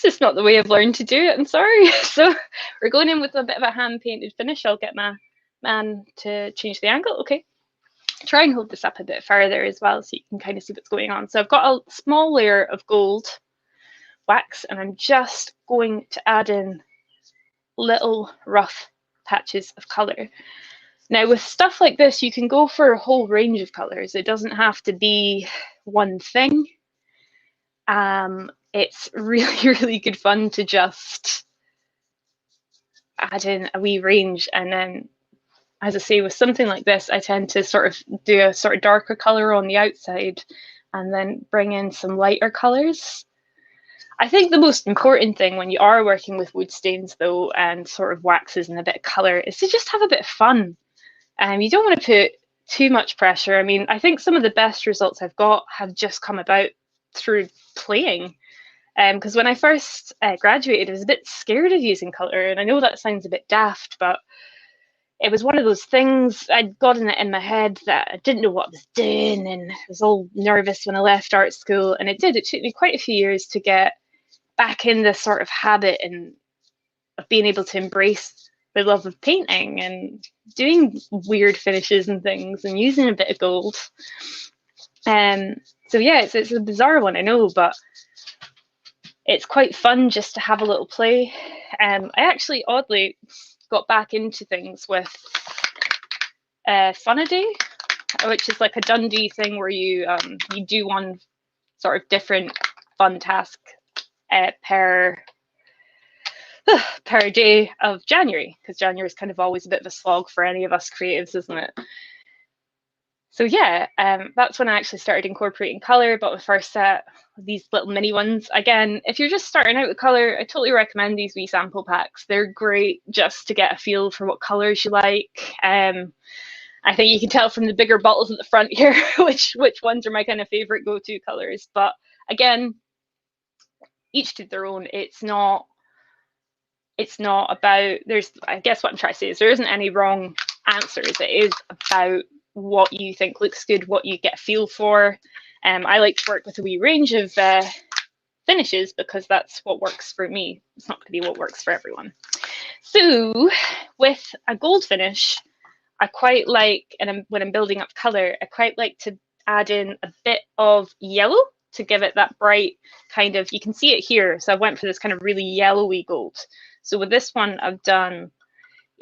the way I've learned to do it. I'm sorry. So we're going in with a bit of a hand painted finish. I'll get my man to change the angle. Okay, try and hold this up a bit further as well so you can kind of see what's going on. So I've got a small layer of gold wax, and I'm just going to add in little rough patches of colour. Now with stuff like this, you can go for a whole range of colours. It doesn't have to be one thing. It's really good fun to just add in a wee range, and then, as I say, with something like this, I tend to sort of do a sort of darker colour on the outside and then bring in some lighter colours. I think the most important thing when you are working with wood stains, though, and sort of waxes and a bit of colour, is to just have a bit of fun. You don't want to put too much pressure. I mean, I think some of the best results I've got have just come about through playing. Because when I first graduated, I was a bit scared of using colour, and I know that sounds a bit daft, but it was one of those things. I'd gotten it in my head that I didn't know what I was doing, and I was all nervous when I left art school. And it took me quite a few years to get back in this sort of habit and of being able to embrace my love of painting and doing weird finishes and things and using a bit of gold. So yeah, it's a bizarre one, I know, but it's quite fun just to have a little play. I actually oddly got back into things with Fun-A-Day, which is like a Dundee thing where you do one sort of different fun task per day of January, because January is kind of always a bit of a slog for any of us creatives, isn't it? So yeah, that's when I actually started incorporating colour. But my first set of these little mini ones, again, if you're just starting out with colour, I totally recommend these wee sample packs. They're great just to get a feel for what colours you like. I think you can tell from the bigger bottles at the front here which ones are my kind of favourite go-to colours. But again, each to their own. It's not about, I guess what I'm trying to say is there isn't any wrong answers. It is about what you think looks good, what you get a feel for. I like to work with a wee range of finishes because that's what works for me. It's not going to be what works for everyone. So with a gold finish, I quite like, and when I'm building up colour, I quite like to add in a bit of yellow to give it that bright kind of, you can see it here. So I went for this kind of really yellowy gold. So with this one, I've done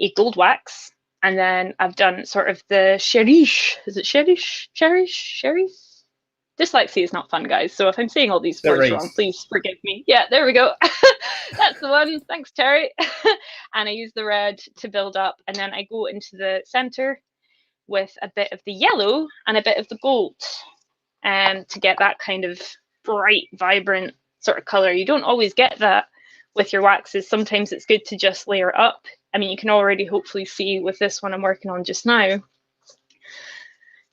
a gold wax, and then I've done sort of the cherish. Is it cherish? Cherish? Dyslexia is not fun, guys. So if I'm saying all these words wrong, please forgive me. Yeah, there we go. That's the one. Thanks, Terry. And I use the red to build up, and then I go into the center with a bit of the yellow and a bit of the gold, to get that kind of bright, vibrant sort of colour. You don't always get that with your waxes. Sometimes it's good to just layer up. I mean, you can already hopefully see with this one I'm working on just now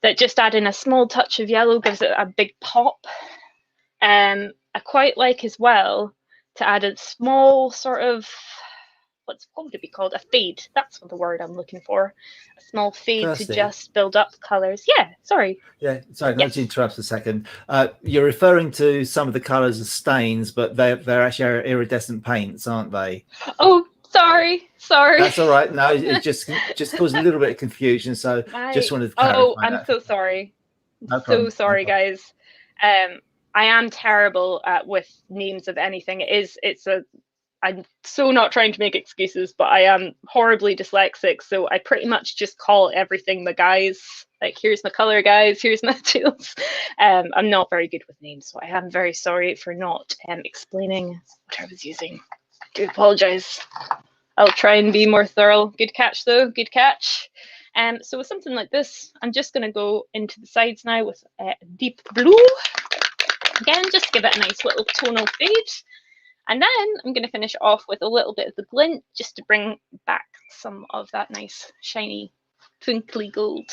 that just adding a small touch of yellow gives it a big pop. I quite like as well to add a small sort of, what would it be called? A fade. That's the word I'm looking for. A small fade Kirsty. to just build up colours. Yeah, sorry. Yeah, sorry, let me interrupt a second. You're referring to some of the colours as stains, but they're actually iridescent paints, aren't they? Oh, sorry. That's all right. No, it just caused a little bit of confusion, so just wanted to clarify. Oh, I'm so sorry. No problem. So sorry, guys. I am terrible with names of anything. I'm so not trying to make excuses, but I am horribly dyslexic, so I pretty much just call everything my guys. Like, here's my color, guys, here's my tools. I'm not very good with names, so I am very sorry for not explaining what I was using. I do apologize. I'll try and be more thorough. Good catch, though. Good catch. So with something like this, I'm just going to go into the sides now with deep blue. Again, just to give it a nice little tonal fade. And then I'm going to finish off with a little bit of the glint just to bring back some of that nice shiny twinkly gold.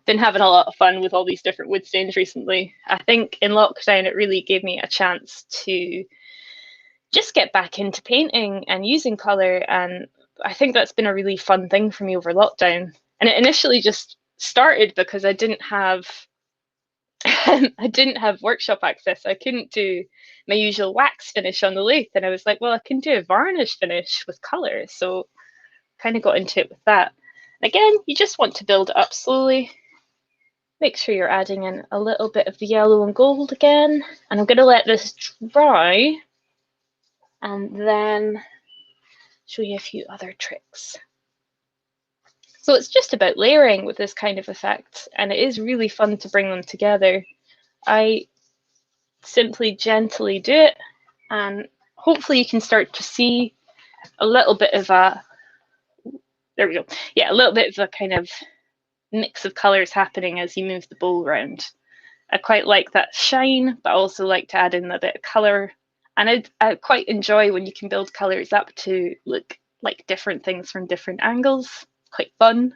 Been having a lot of fun with all these different wood stains recently. I think in lockdown it really gave me a chance to just get back into painting and using colour, and I think that's been a really fun thing for me over lockdown. And it initially just started because I didn't have workshop access. I couldn't do my usual wax finish on the lathe, and I was like, well, I can do a varnish finish with colour, so kind of got into it with that. And again, you just want to build it up slowly. Make sure you're adding in a little bit of the yellow and gold again, and I'm going to let this dry and then show you a few other tricks. So it's just about layering with this kind of effect, and it is really fun to bring them together. I simply gently do it, and hopefully you can start to see a little bit of a, there we go, yeah, a little bit of a kind of mix of colours happening as you move the bowl around. I quite like that shine, but I also like to add in a bit of colour, and I quite enjoy when you can build colours up to look like different things from different angles. Quite fun.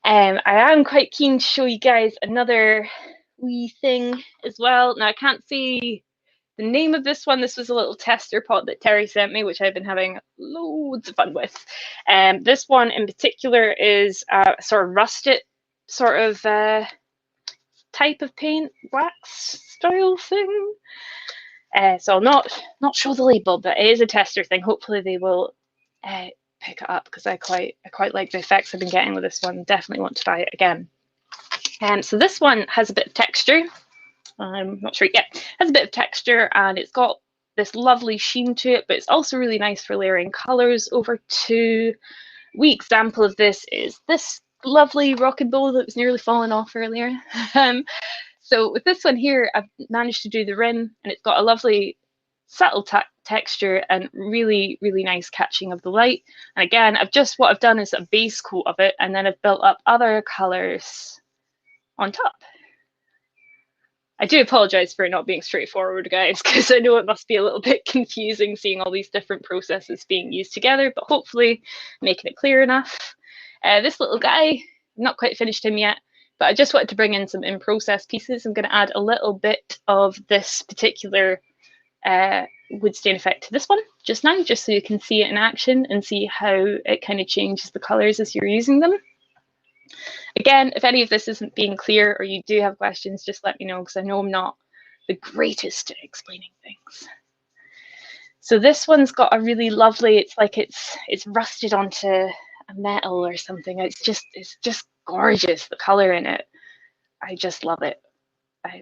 I am quite keen to show you guys another wee thing as well. Now I can't see the name of this one. This was a little tester pot that Terry sent me, which I've been having loads of fun with. This one in particular is a sort of rusted sort of type of paint, wax style thing. So I'll not show the label, but it is a tester thing. Hopefully they will pick it up, because I quite like the effects I've been getting with this one. Definitely want to buy it again. So this one has a bit of texture. I'm not sure yet. Has a bit of texture, and it's got this lovely sheen to it, but it's also really nice for layering colours over to. Wee example of this is this lovely rocket bowl that was nearly falling off earlier. So with this one here, I've managed to do the rim, and it's got a lovely subtle texture and really, really nice catching of the light. And again, what I've done is a base coat of it, and then I've built up other colours on top. I do apologise for it not being straightforward, guys, because I know it must be a little bit confusing seeing all these different processes being used together, but hopefully making it clear enough. This little guy, I'm not quite finished him yet, but I just wanted to bring in some in-process pieces. I'm going to add a little bit of this particular wood stain effect to this one just now, just so you can see it in action and see how it kind of changes the colours as you're using them. Again, if any of this isn't being clear or you do have questions, just let me know, because I know I'm not the greatest at explaining things. So this one's got a really lovely, it's like it's rusted onto a metal or something. It's just gorgeous, the colour in it. I just love it.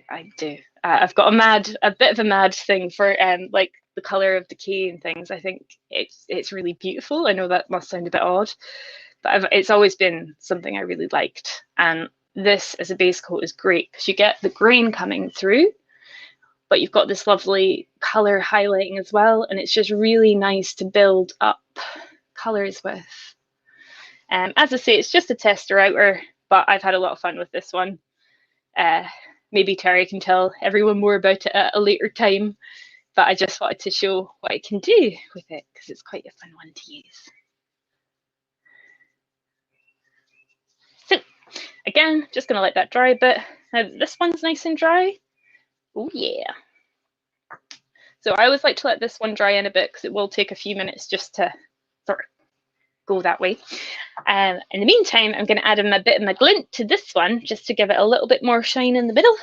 I do. I've got a bit of a mad thing for like the colour of decay and things. I think it's really beautiful. I know that must sound a bit odd, but it's always been something I really liked. And this as a base coat is great because you get the grain coming through, but you've got this lovely colour highlighting as well. And it's just really nice to build up colours with. As I say, it's just a tester outer, but I've had a lot of fun with this one. maybe Terry can tell everyone more about it at a later time, but I just wanted to show what I can do with it because it's quite a fun one to use. So again, just going to let that dry a bit. Now this one's nice and dry. Oh yeah. So I always like to let this one dry in a bit because it will take a few minutes just to sort of go that way. In the meantime, I'm going to add a bit of my glint to this one just to give it a little bit more shine in the middle.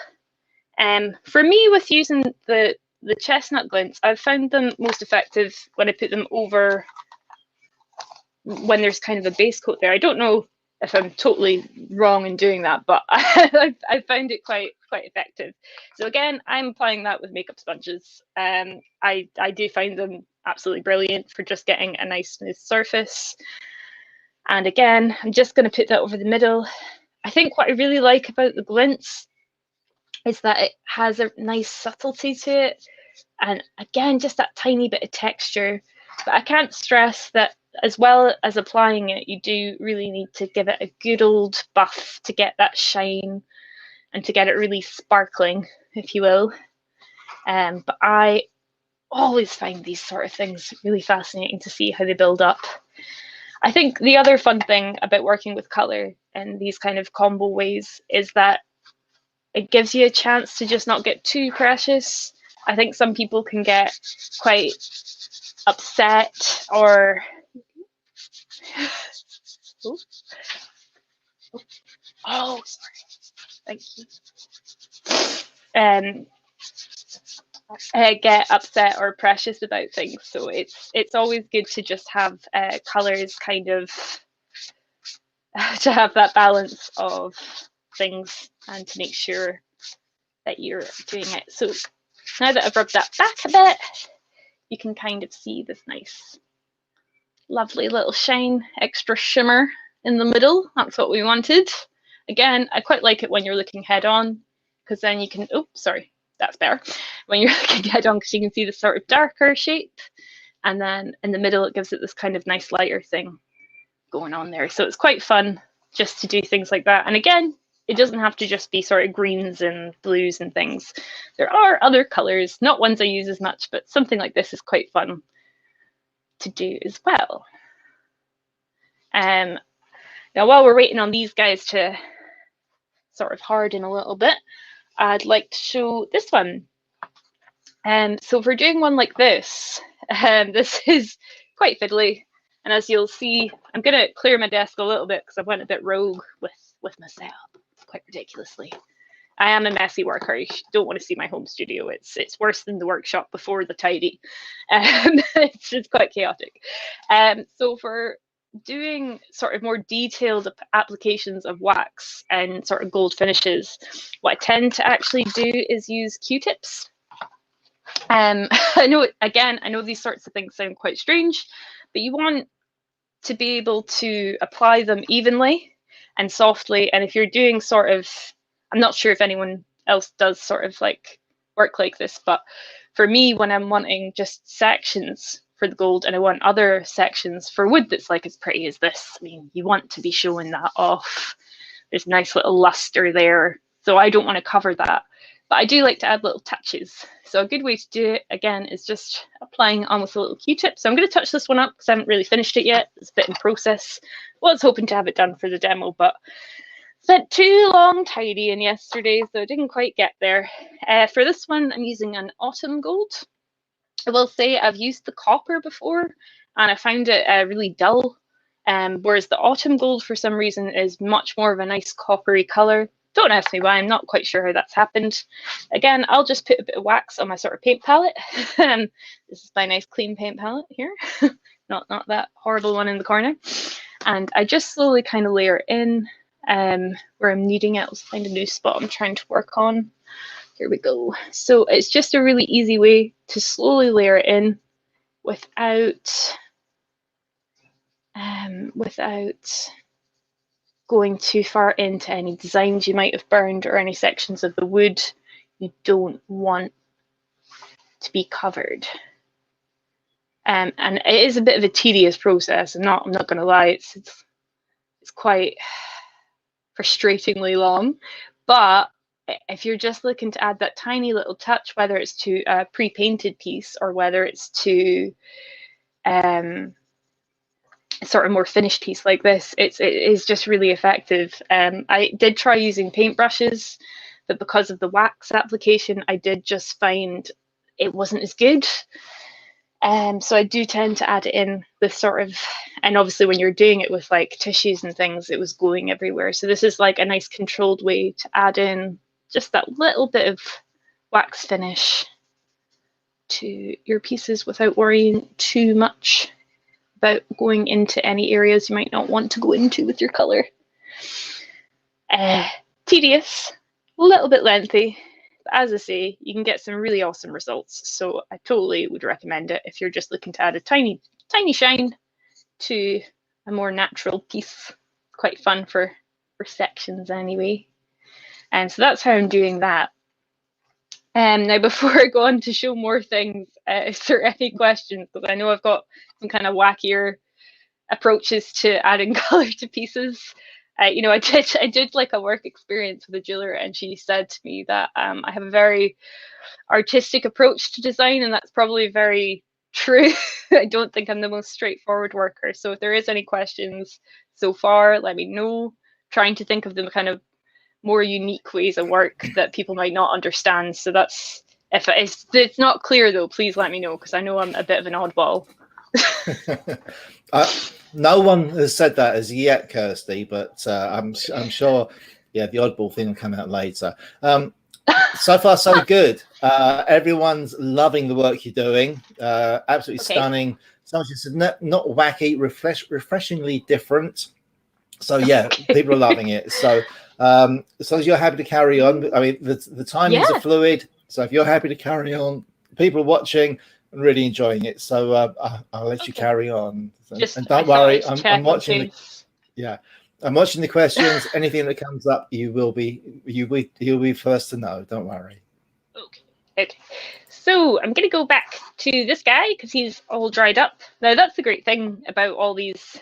For me, with using the chestnut glints, I've found them most effective when I put them over when there's kind of a base coat there. I don't know if I'm totally wrong in doing that, but I found it quite effective. So again, I'm applying that with makeup sponges. I do find them absolutely brilliant for just getting a nice smooth surface. And again, I'm just going to put that over the middle. I think what I really like about the glints is that it has a nice subtlety to it. And again, just that tiny bit of texture. But I can't stress that as well as applying it, you do really need to give it a good old buff to get that shine and to get it really sparkling, if you will. But I always find these sort of things really fascinating to see how they build up. I think the other fun thing about working with colour in these kind of combo ways is that it gives you a chance to just not get too precious. I think some people can get quite upset or oh, sorry. Thank you. Get upset or precious about things. So it's always good to just have colours kind of to have that balance of things and to make sure that you're doing it. So now that I've rubbed that back a bit, you can kind of see this nice, lovely little shine, extra shimmer in the middle. That's what we wanted. Again, I quite like it when you're looking head on because then you can, oh, sorry, that's better. When you're looking head on because you can see the sort of darker shape. And then in the middle, it gives it this kind of nice lighter thing going on there. So it's quite fun just to do things like that. And again, it doesn't have to just be sort of greens and blues and things. There are other colours, not ones I use as much, but something like this is quite fun to do as well. Now, while we're waiting on these guys to sort of harden a little bit, I'd like to show this one. So if we're doing one like this, this is quite fiddly. And as you'll see, I'm going to clear my desk a little bit because I went a bit rogue with my setup, quite ridiculously. I am a messy worker. You don't want to see my home studio. It's worse than the workshop before the tidy. It's just quite chaotic. So for doing sort of more detailed applications of wax and sort of gold finishes, what I tend to actually do is use Q-tips. I know these sorts of things sound quite strange, but you want to be able to apply them evenly and softly. And if you're doing sort of, I'm not sure if anyone else does sort of like work like this, but for me, when I'm wanting just sections for the gold and I want other sections for wood that's like as pretty as this, I mean, you want to be showing that off. There's a nice little luster there. So I don't want to cover that. But I do like to add little touches. So a good way to do it, again, is just applying almost a little Q-tip. So I'm going to touch this one up because I haven't really finished it yet. It's a bit in process. Was hoping to have it done for the demo, but spent too long tidying yesterday, so I didn't quite get there. For this one, I'm using an autumn gold. I will say I've used the copper before, and I found it really dull. Whereas the autumn gold, for some reason, is much more of a nice coppery colour. Don't ask me why, I'm not quite sure how that's happened. Again, I'll just put a bit of wax on my sort of paint palette. This is my nice clean paint palette here, not that horrible one in the corner. And I just slowly kind of layer it in where I'm needing it. Let's find a new spot I'm trying to work on. Here we go. So it's just a really easy way to slowly layer it in without going too far into any designs you might have burned or any sections of the wood you don't want to be covered. And it is a bit of a tedious process. I'm not going to lie. It's quite frustratingly long, but if you're just looking to add that tiny little touch, whether it's to a pre-painted piece or whether it's to sort of more finished piece like this, it is just really effective. I did try using paintbrushes, but because of the wax application, I did just find it wasn't as good. So I do tend to add it in with sort of, and obviously when you're doing it with like tissues and things, it was going everywhere. So this is like a nice controlled way to add in just that little bit of wax finish to your pieces without worrying too much about going into any areas you might not want to go into with your colour. Tedious, a little bit lengthy, but as I say, you can get some really awesome results. So I totally would recommend it if you're just looking to add a tiny shine to a more natural piece. Quite fun for sections anyway. And so that's how I'm doing that. Now, before I go on to show more things, is there any questions? Because I know I've got some kind of wackier approaches to adding colour to pieces. You know, I did like a work experience with a jeweler, and she said to me that I have a very artistic approach to design, and that's probably very true. I don't think I'm the most straightforward worker. So if there is any questions so far, let me know. Trying to think of the kind of more unique ways of work that people might not understand. So that's, if it's not clear though, please let me know, because I know I'm a bit of an oddball. No one has said that as yet, Kirsty, but I'm sure, yeah, the oddball thing will come out later. So far, so good. Everyone's loving the work you're doing. Absolutely stunning. Someone just said not wacky, refreshingly different. So yeah, people are loving it. So as long as you're happy to carry on, I mean, the timings are fluid. So if you're happy to carry on, people are watching and really enjoying it. So I'll let you carry on. And don't worry, I'm watching. I'm watching the questions. Anything that comes up, you'll be first to know. Don't worry. Okay. So I'm going to go back to this guy because he's all dried up. Now that's the great thing about all these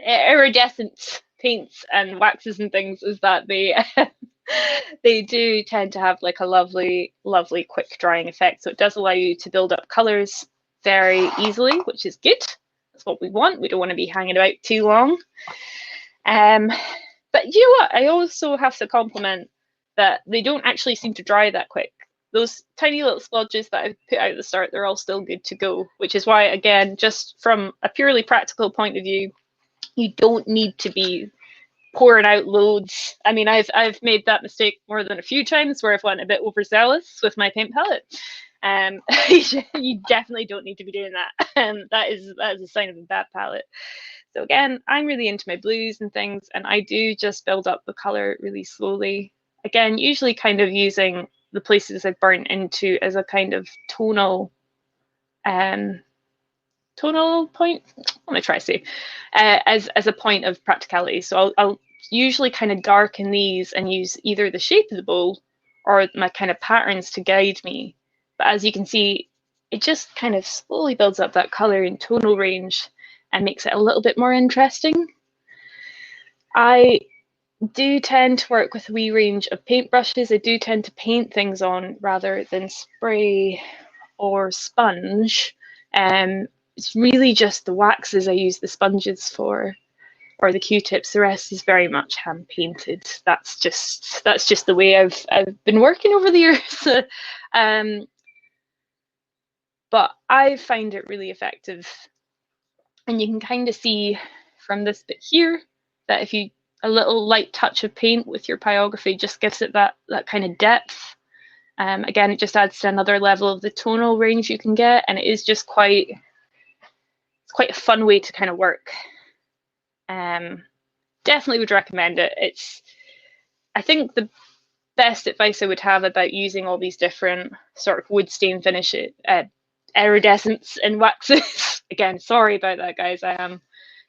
iridescent paints and waxes and things, is that they do tend to have like a lovely quick drying effect. So it does allow you to build up colors very easily, which is good. That's what we want. We don't want to be hanging about too long. But you know what? I also have to compliment that they don't actually seem to dry that quick. Those tiny little splodges that I put out at the start, they're all still good to go, which is why, again, just from a purely practical point of view, you don't need to be pouring out loads. I mean, I've made that mistake more than a few times where I've went a bit overzealous with my paint palette. You definitely don't need to be doing that. That is a sign of a bad palette. So again, I'm really into my blues and things, and I do just build up the color really slowly. Again, usually kind of using the places I've burnt into as a kind of tonal point. I'm gonna try to say as a point of practicality. So I'll usually kind of darken these and use either the shape of the bowl or my kind of patterns to guide me. But as you can see, it just kind of slowly builds up that color and tonal range and makes it a little bit more interesting. I do tend to work with a wee range of paintbrushes. I do tend to paint things on rather than spray or sponge. It's really just the waxes I use the sponges for, or the Q-tips. The rest is very much hand painted. That's just the way I've been working over the years. But I find it really effective. And you can kind of see from this bit here that if you a little light touch of paint with your pyrography just gives it that kind of depth. Again, it just adds to another level of the tonal range you can get, and it is just quite a fun way to kind of work. Definitely would recommend it. I think the best advice I would have about using all these different sort of wood stain finishes, iridescents and waxes. Again, sorry about that, guys. I am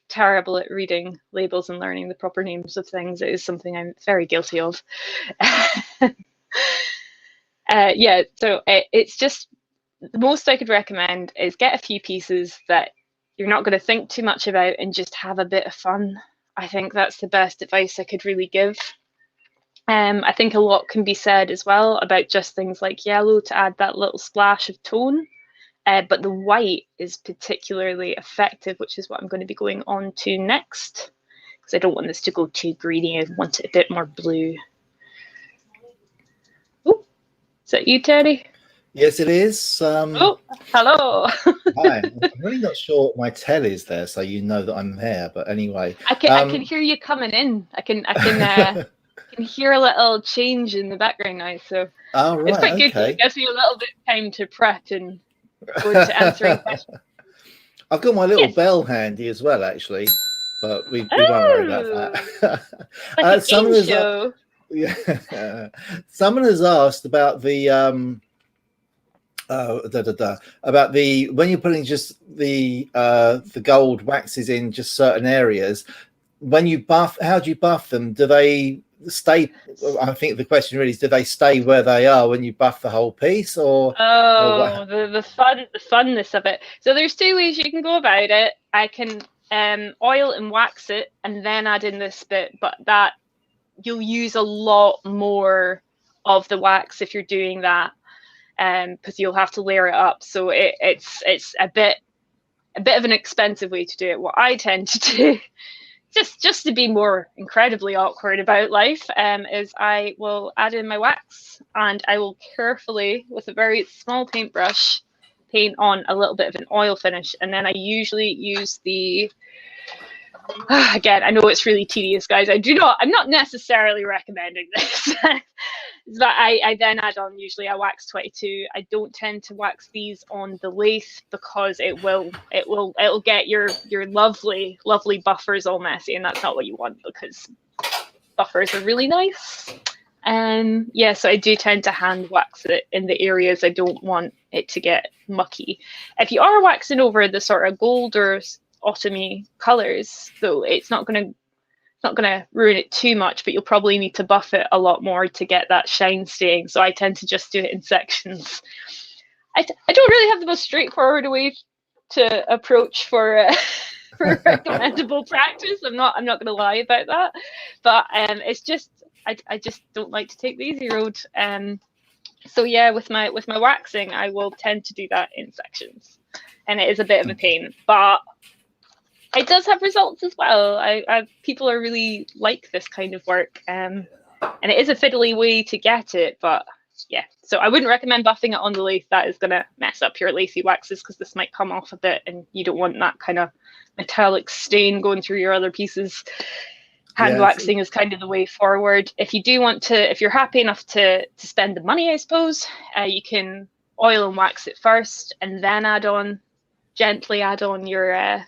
terrible at reading labels and learning the proper names of things. It is something I'm very guilty of. So it's just the most I could recommend is get a few pieces that you're not going to think too much about and just have a bit of fun. I think that's the best advice I could really give. I think a lot can be said as well about just things like yellow to add that little splash of tone. But the white is particularly effective, which is what I'm going to be going on to next, because I don't want this to go too greeny. I want it a bit more blue. Oh, is that you, Teddy? Yes, it is. Oh, hello. Hi. I'm really not sure what my tell is there, so you know that I'm there. But anyway, I can hear you coming in. I can hear a little change in the background now, so oh, right, it's quite good. okay. It gives me a little bit of time to prep and go into answering questions. I've got my little Yes. bell handy as well, actually, but we won't worry about that. Like an someone game has, show. yeah, someone has asked about the about the when you're putting just the gold waxes in just certain areas. When you buff, how do you buff them? Do they stay? I think the question really is: do they stay where they are when you buff the whole piece, or? Oh, the funness of it. So there's two ways you can go about it. I can oil and wax it, and then add in this bit, but that you'll use a lot more of the wax if you're doing that, because you'll have to layer it up. So it's a bit of an expensive way to do it. What I tend to do, just to be more incredibly awkward about life, is I will add in my wax, and I will carefully, with a very small paintbrush, paint on a little bit of an oil finish, and then I usually use the again, I know it's really tedious, guys. I'm not necessarily recommending this. But I then add on usually a wax 22. I don't tend to wax these on the lathe because it'll get your lovely buffers all messy, and that's not what you want, because buffers are really nice. Yeah, so I do tend to hand wax it in the areas I don't want it to get mucky. If you are waxing over the sort of gold or autumny colors, though, it's not going to ruin it too much, but you'll probably need to buff it a lot more to get that shine staying. So I tend to just do it in sections. I don't really have the most straightforward way to approach for recommendable practice. I'm not going to lie about that, but it's just I just don't like to take the easy road. So yeah, with my waxing, I will tend to do that in sections, and it is a bit of a pain, but it does have results as well. People are really like this kind of work, and it is a fiddly way to get it, but yeah. So I wouldn't recommend buffing it on the lathe. That is going to mess up your lathe waxes, because this might come off a bit, and you don't want that kind of metallic stain going through your other pieces. Hand waxing is kind of the way forward. If you do want to, if you're happy enough to spend the money, I suppose, you can oil and wax it first, and then gently add on your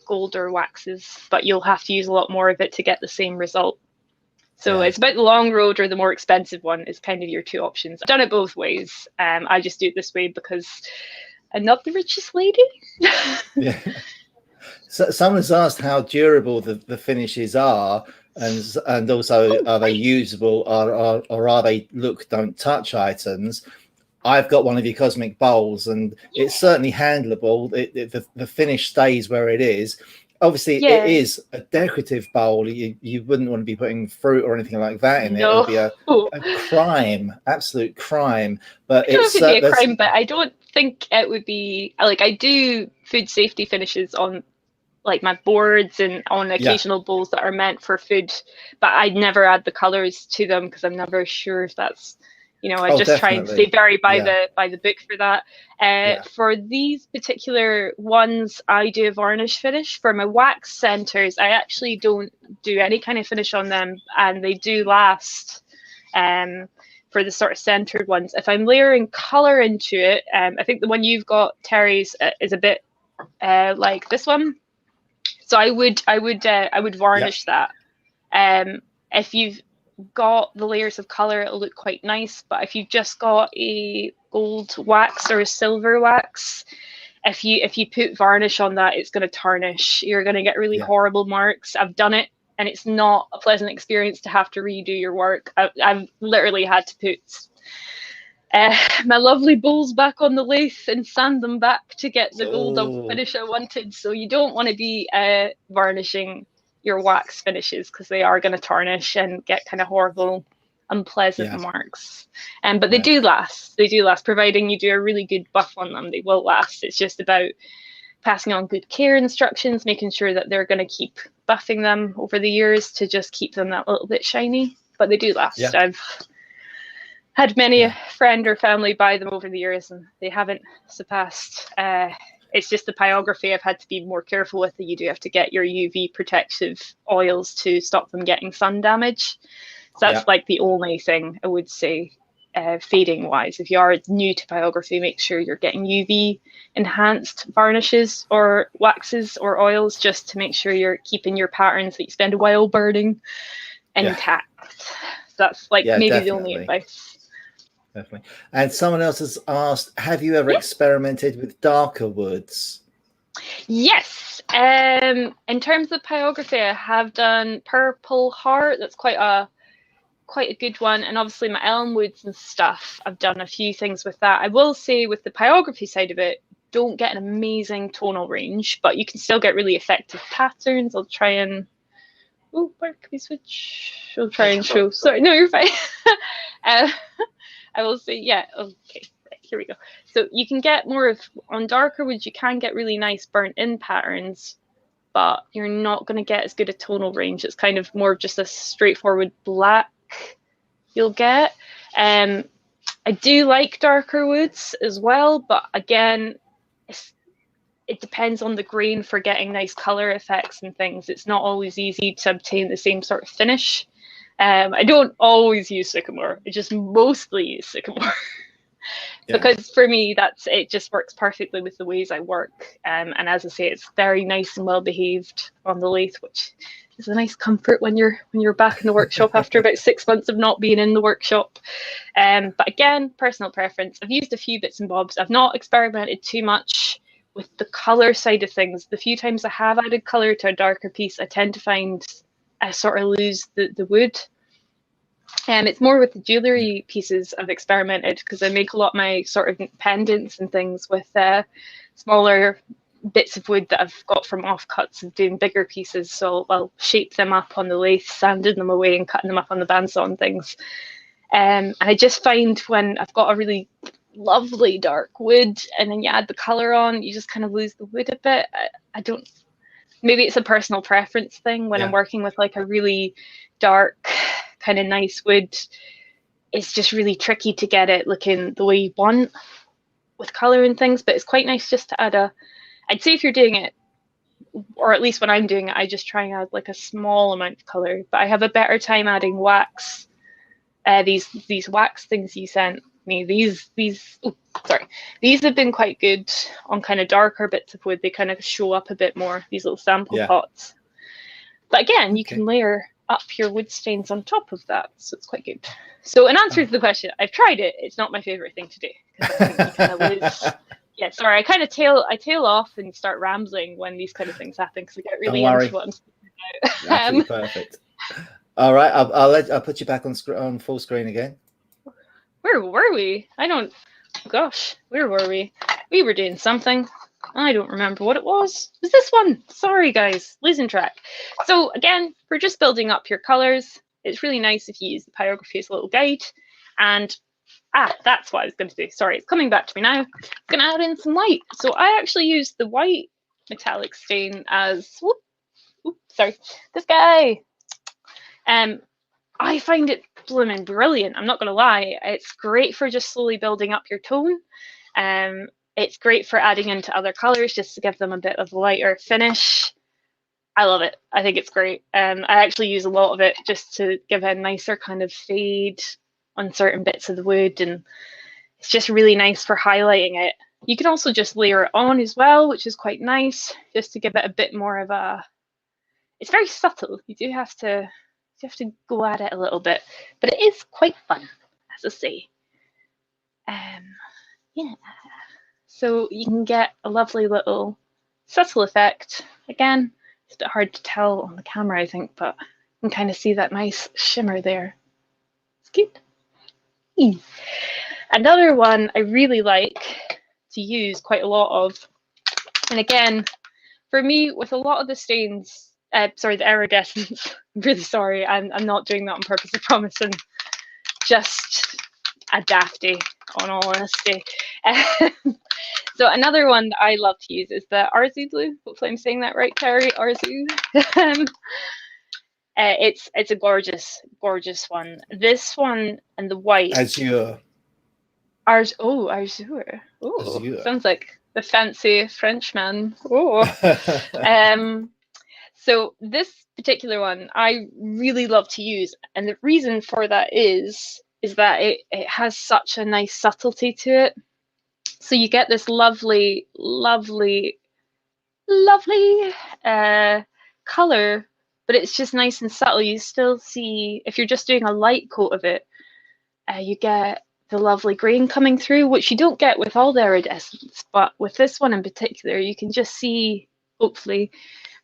golder waxes, but you'll have to use a lot more of it to get the same result. So it's about the long road or the more expensive one is kind of your two options. I've done it both ways. I just do it this way because I'm not the richest lady. Yeah. So someone's asked how durable the finishes are, and also are they usable, or are they look don't touch items? I've got one of your cosmic bowls, and it's certainly handleable. The finish stays where it is. Obviously, it is a decorative bowl. You wouldn't want to be putting fruit or anything like that in it. It would be a crime, absolute crime. But it would be a crime, but I don't think it would be like, I do food safety finishes on like my boards and on occasional bowls that are meant for food, but I'd never add the colors to them because I'm never sure if that's, I just try and stay very by the book for that. For these particular ones, I do a varnish finish. For my wax centers, I actually don't do any kind of finish on them, and they do last. For the sort of centered ones, if I'm layering color into it, I think the one you've got, Terry's, is a bit like this one. So I would varnish that. If you've got the layers of color, it'll look quite nice, but if you've just got a gold wax or a silver wax, if you put varnish on that, it's going to tarnish. You're going to get really horrible marks. I've done it, and it's not a pleasant experience to have to redo your work. I've literally had to put my lovely bowls back on the lathe and sand them back to get the gold Oh. finish I wanted. So you don't want to be varnishing your wax finishes because they are going to tarnish and get kind of horrible, unpleasant marks. But they do last. They do last, providing you do a really good buff on them. They will last. It's just about passing on good care instructions, making sure that they're going to keep buffing them over the years to just keep them that little bit shiny. But they do last. Yeah. I've had many a friend or family buy them over the years and they haven't surpassed. It's just the pyrography I've had to be more careful with. That you do have to get your UV protective oils to stop them getting sun damage. So that's like the only thing I would say fading wise. If you are new to pyrography, make sure you're getting UV enhanced varnishes or waxes or oils just to make sure you're keeping your patterns that you spend a while burning intact. So that's maybe definitely the only advice. Definitely. And someone else has asked, have you ever experimented with darker woods? Yes. In terms of pyrography, I have done Purple Heart. That's quite a good one. And obviously my elm woods and stuff, I've done a few things with that. I will say with the pyrography side of it, don't get an amazing tonal range, but you can still get really effective patterns. I'll try and where can we switch? I'll try and show. Sorry, no, you're fine. I will say, okay, here we go. So you can get more of, on darker woods, you can get really nice burnt in patterns, but you're not going to get as good a tonal range. It's kind of more of just a straightforward black you'll get. I do like darker woods as well, but again, it depends on the grain for getting nice color effects and things. It's not always easy to obtain the same sort of finish. I don't always use sycamore. I just mostly use sycamore because for me, it just works perfectly with the ways I work. And as I say, it's very nice and well behaved on the lathe, which is a nice comfort when you're back in the workshop after about 6 months of not being in the workshop. But again, personal preference. I've used a few bits and bobs. I've not experimented too much with the color side of things. The few times I have added color to a darker piece, I tend to find I sort of lose the wood. It's more with the jewellery pieces I've experimented because I make a lot of my sort of pendants and things with smaller bits of wood that I've got from offcuts of doing bigger pieces. So I'll shape them up on the lathe, sanding them away and cutting them up on the bandsaw and things. And I just find when I've got a really lovely dark wood and then you add the colour on, you just kind of lose the wood a bit. I don't, maybe it's a personal preference thing. When I'm working with like a really dark kind of nice wood, it's just really tricky to get it looking the way you want with colour and things, but it's quite nice just to add I'd say if you're doing it, or at least when I'm doing it, I just try and add like a small amount of colour, but I have a better time adding wax. These wax things you sent me, these have been quite good on kind of darker bits of wood. They kind of show up a bit more, these little sample pots. But again, you can layer up your wood stains on top of that, so it's quite good. So in answer to the question, I've tried it. It's not my favourite thing to do because I think you kind of lose. Yeah, sorry, I kind of tail off and start rambling when these kind of things happen because I get really into what I'm speaking about. Absolutely perfect. All right, I'll put you back on full screen again. Where were we? Gosh, where were we? We were doing something. I don't remember what it was. It was this one. Sorry, guys, losing track. So again, for just building up your colors, it's really nice if you use the pyrography as a little guide. And that's what I was going to do. Sorry, it's coming back to me now. I'm going to add in some white. So I actually used the white metallic stain as, this guy. I find it blooming brilliant. I'm not going to lie. It's great for just slowly building up your tone. It's great for adding into other colors just to give them a bit of a lighter finish. I love it. I think it's great. I actually use a lot of it just to give a nicer kind of fade on certain bits of the wood, and it's just really nice for highlighting it. You can also just layer it on as well, which is quite nice, just to give it a bit more of a, it's very subtle. You have to go at it a little bit, but it is quite fun, as I say. So you can get a lovely little subtle effect. Again, it's a bit hard to tell on the camera, I think, but you can kind of see that nice shimmer there. It's good. Another one I really like to use quite a lot of, and again, for me, with a lot of the stains, the iridescence, I'm really sorry, I'm not doing that on purpose, I promise, I'm just a dafty, on all honesty. So another one that I love to use is the Arzu blue. Hopefully I'm saying that right, Terry. Arzu. It's a gorgeous one. This one and the white. Azure. Azure. Oh, Azure. sounds like the fancy Frenchman. Oh. So this particular one I really love to use, and the reason for that is that it has such a nice subtlety to it. So you get this lovely color, but it's just nice and subtle. You still see, if you're just doing a light coat of it, you get the lovely green coming through, which you don't get with all the iridescence, but with this one in particular, you can just see, hopefully,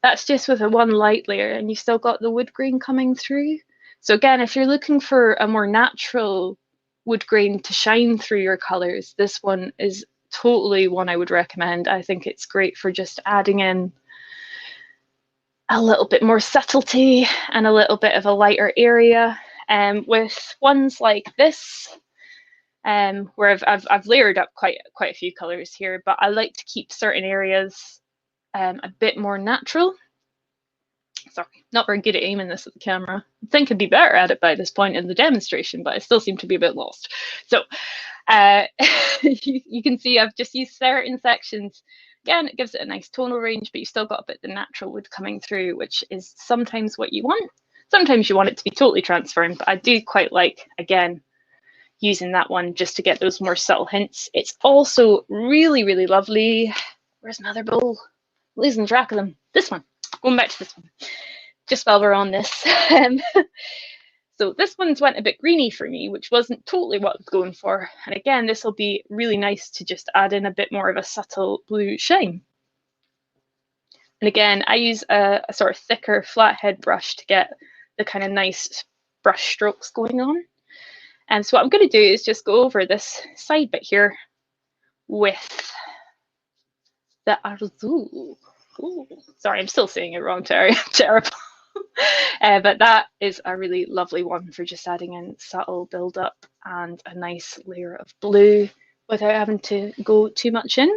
that's just with a one light layer, and you've still got the wood grain coming through. So again, if you're looking for a more natural wood grain to shine through your colors, this one is totally one I would recommend. I think it's great for just adding in a little bit more subtlety and a little bit of a lighter area. With ones like this, where I've layered up quite a few colors here, but I like to keep certain areas a bit more natural. Sorry, not very good at aiming this at the camera. I think I'd be better at it by this point in the demonstration, but I still seem to be a bit lost. So you can see I've just used certain sections. Again, it gives it a nice tonal range, but you've still got a bit of the natural wood coming through, which is sometimes what you want. Sometimes you want it to be totally transparent, but I do quite like, again, using that one just to get those more subtle hints. It's also really lovely. Where's my other bowl? I'm losing track of them. This one. Going back to this one, just while we're on this. So this one's went a bit greeny for me, which wasn't totally what I was going for. And again, this will be really nice to just add in a bit more of a subtle blue shine. And again, I use a sort of thicker flathead brush to get the kind of nice brush strokes going on. And so what I'm going to do is just go over this side bit here with the Arzu. Ooh, sorry, I'm still saying it wrong, Terry. I'm terrible. But that is a really lovely one for just adding in subtle build-up and a nice layer of blue without having to go too much in.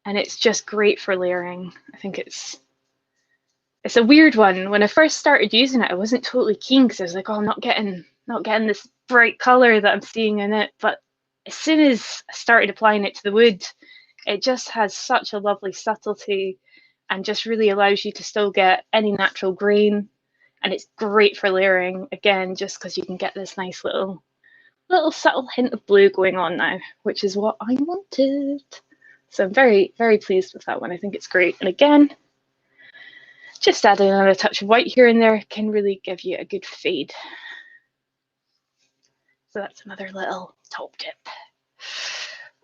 And it's just great for layering. I think it's a weird one. When I first started using it, I wasn't totally keen because I was like, oh, I'm not getting this bright color that I'm seeing in it. But as soon as I started applying it to the wood, it just has such a lovely subtlety and just really allows you to still get any natural grain. And it's great for layering, again, just because you can get this nice little subtle hint of blue going on now, which is what I wanted. So I'm very pleased with that one. I think it's great. And again, just adding another touch of white here and there can really give you a good fade. So that's another little top tip.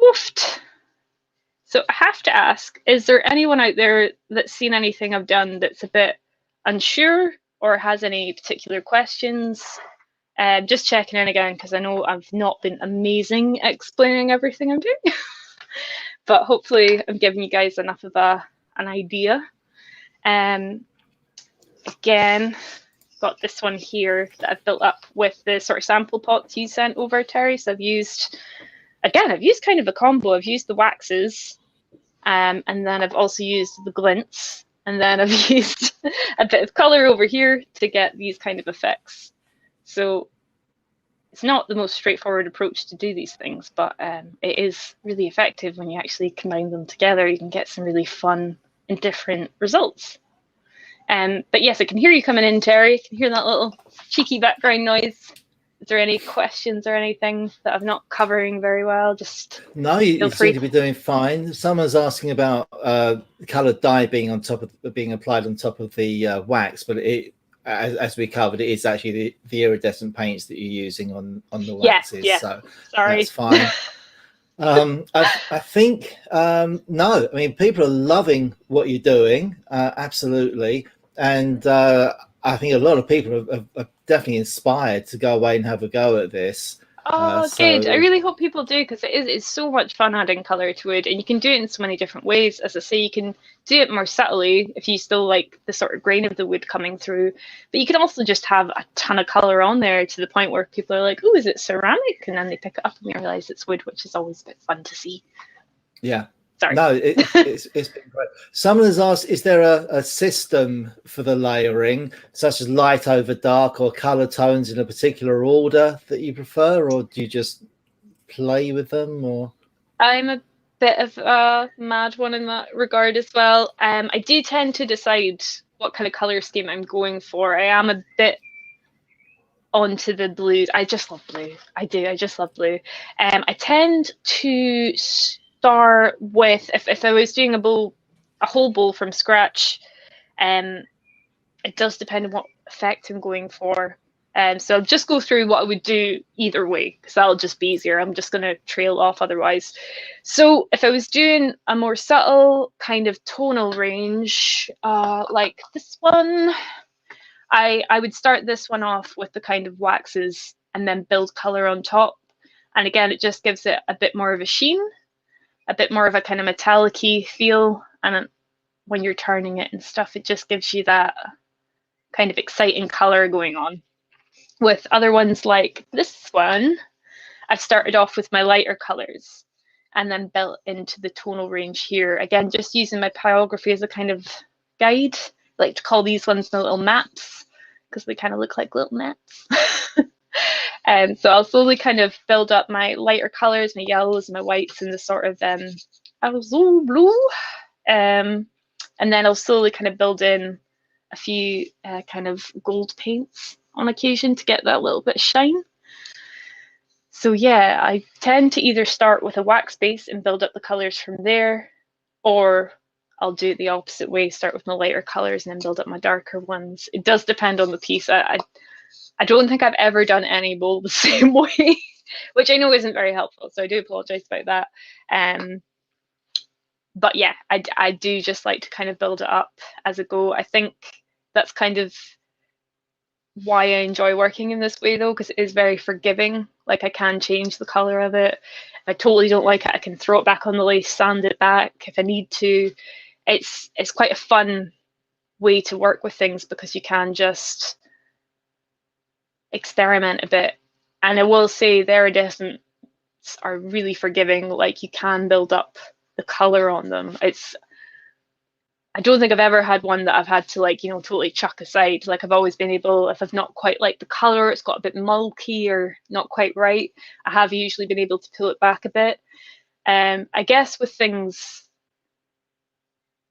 Woofed. So I have to ask, is there anyone out there that's seen anything I've done that's a bit unsure or has any particular questions? Just checking in again, because I know I've not been amazing at explaining everything I'm doing. But hopefully I'm giving you guys enough of an idea. Again, got this one here that I've built up with the sort of sample pots you sent over, Terry. So I've used kind of a combo. I've used the waxes, and then I've also used the glints, and then I've used a bit of colour over here to get these kind of effects. So it's not the most straightforward approach to do these things, but it is really effective when you actually combine them together. You can get some really fun and different results. But yes, I can hear you coming in, Terry. I can hear that little cheeky background noise. Is there any questions or anything that I'm not covering very well? Just no, you seem to be doing fine. Someone's asking about coloured dye being applied on top of the wax, but as we covered, it is actually the iridescent paints that you're using on the waxes. Yeah. So sorry, that's fine. I think no. I mean, people are loving what you're doing, absolutely, and I think a lot of people are definitely inspired to go away and have a go at this. Oh, good. I So really hope people do, because it's so much fun adding colour to wood, and you can do it in so many different ways. As I say, you can do it more subtly if you still like the sort of grain of the wood coming through, but you can also just have a ton of colour on there to the point where people are like, "Oh, is it ceramic?" And then they pick it up and they realise it's wood, which is always a bit fun to see. yeah. Sorry. No, it's been great. Someone has asked, is there a system for the layering, such as light over dark or color tones in a particular order that you prefer, or do you just play with them? Or I'm a bit of a mad one in that regard as well. I do tend to decide what kind of colour scheme I'm going for. I am a bit onto the blues. I just love blue. I do. I just love blue. I tend to start with, if I was doing a whole bowl from scratch, it does depend on what effect I'm going for. So I'll just go through what I would do either way, because that'll just be easier. I'm just going to trail off otherwise. So if I was doing a more subtle kind of tonal range, like this one, I would start this one off with the kind of waxes and then build colour on top. And again, it just gives it a bit more of a sheen, a bit more of a kind of metallic-y feel. And when you're turning it and stuff, it just gives you that kind of exciting colour going on. With other ones like this one, I've started off with my lighter colours and then built into the tonal range here. Again, just using my pyrography as a kind of guide. I like to call these ones the little maps, because they kind of look like little maps. And so I'll slowly kind of build up my lighter colours, my yellows, my whites, and the sort of azul blue. And then I'll slowly kind of build in a few kind of gold paints on occasion to get that little bit of shine. So yeah, I tend to either start with a wax base and build up the colours from there, or I'll do it the opposite way, start with my lighter colours and then build up my darker ones. It does depend on the piece. I don't think I've ever done any bowl the same way, which I know isn't very helpful, so I do apologise about that. But yeah, I do just like to kind of build it up as I go. I think that's kind of why I enjoy working in this way, though, because it is very forgiving. Like, I can change the colour of it. If I totally don't like it, I can throw it back on the lace, sand it back if I need to. It's quite a fun way to work with things, because you can just experiment a bit. And I will say their iridescents are really forgiving. Like, you can build up the colour on them. I don't think I've ever had one that I've had to, like, totally chuck aside. Like, I've always been able, if I've not quite liked the colour, it's got a bit mulky or not quite right, I have usually been able to pull it back a bit. I guess with things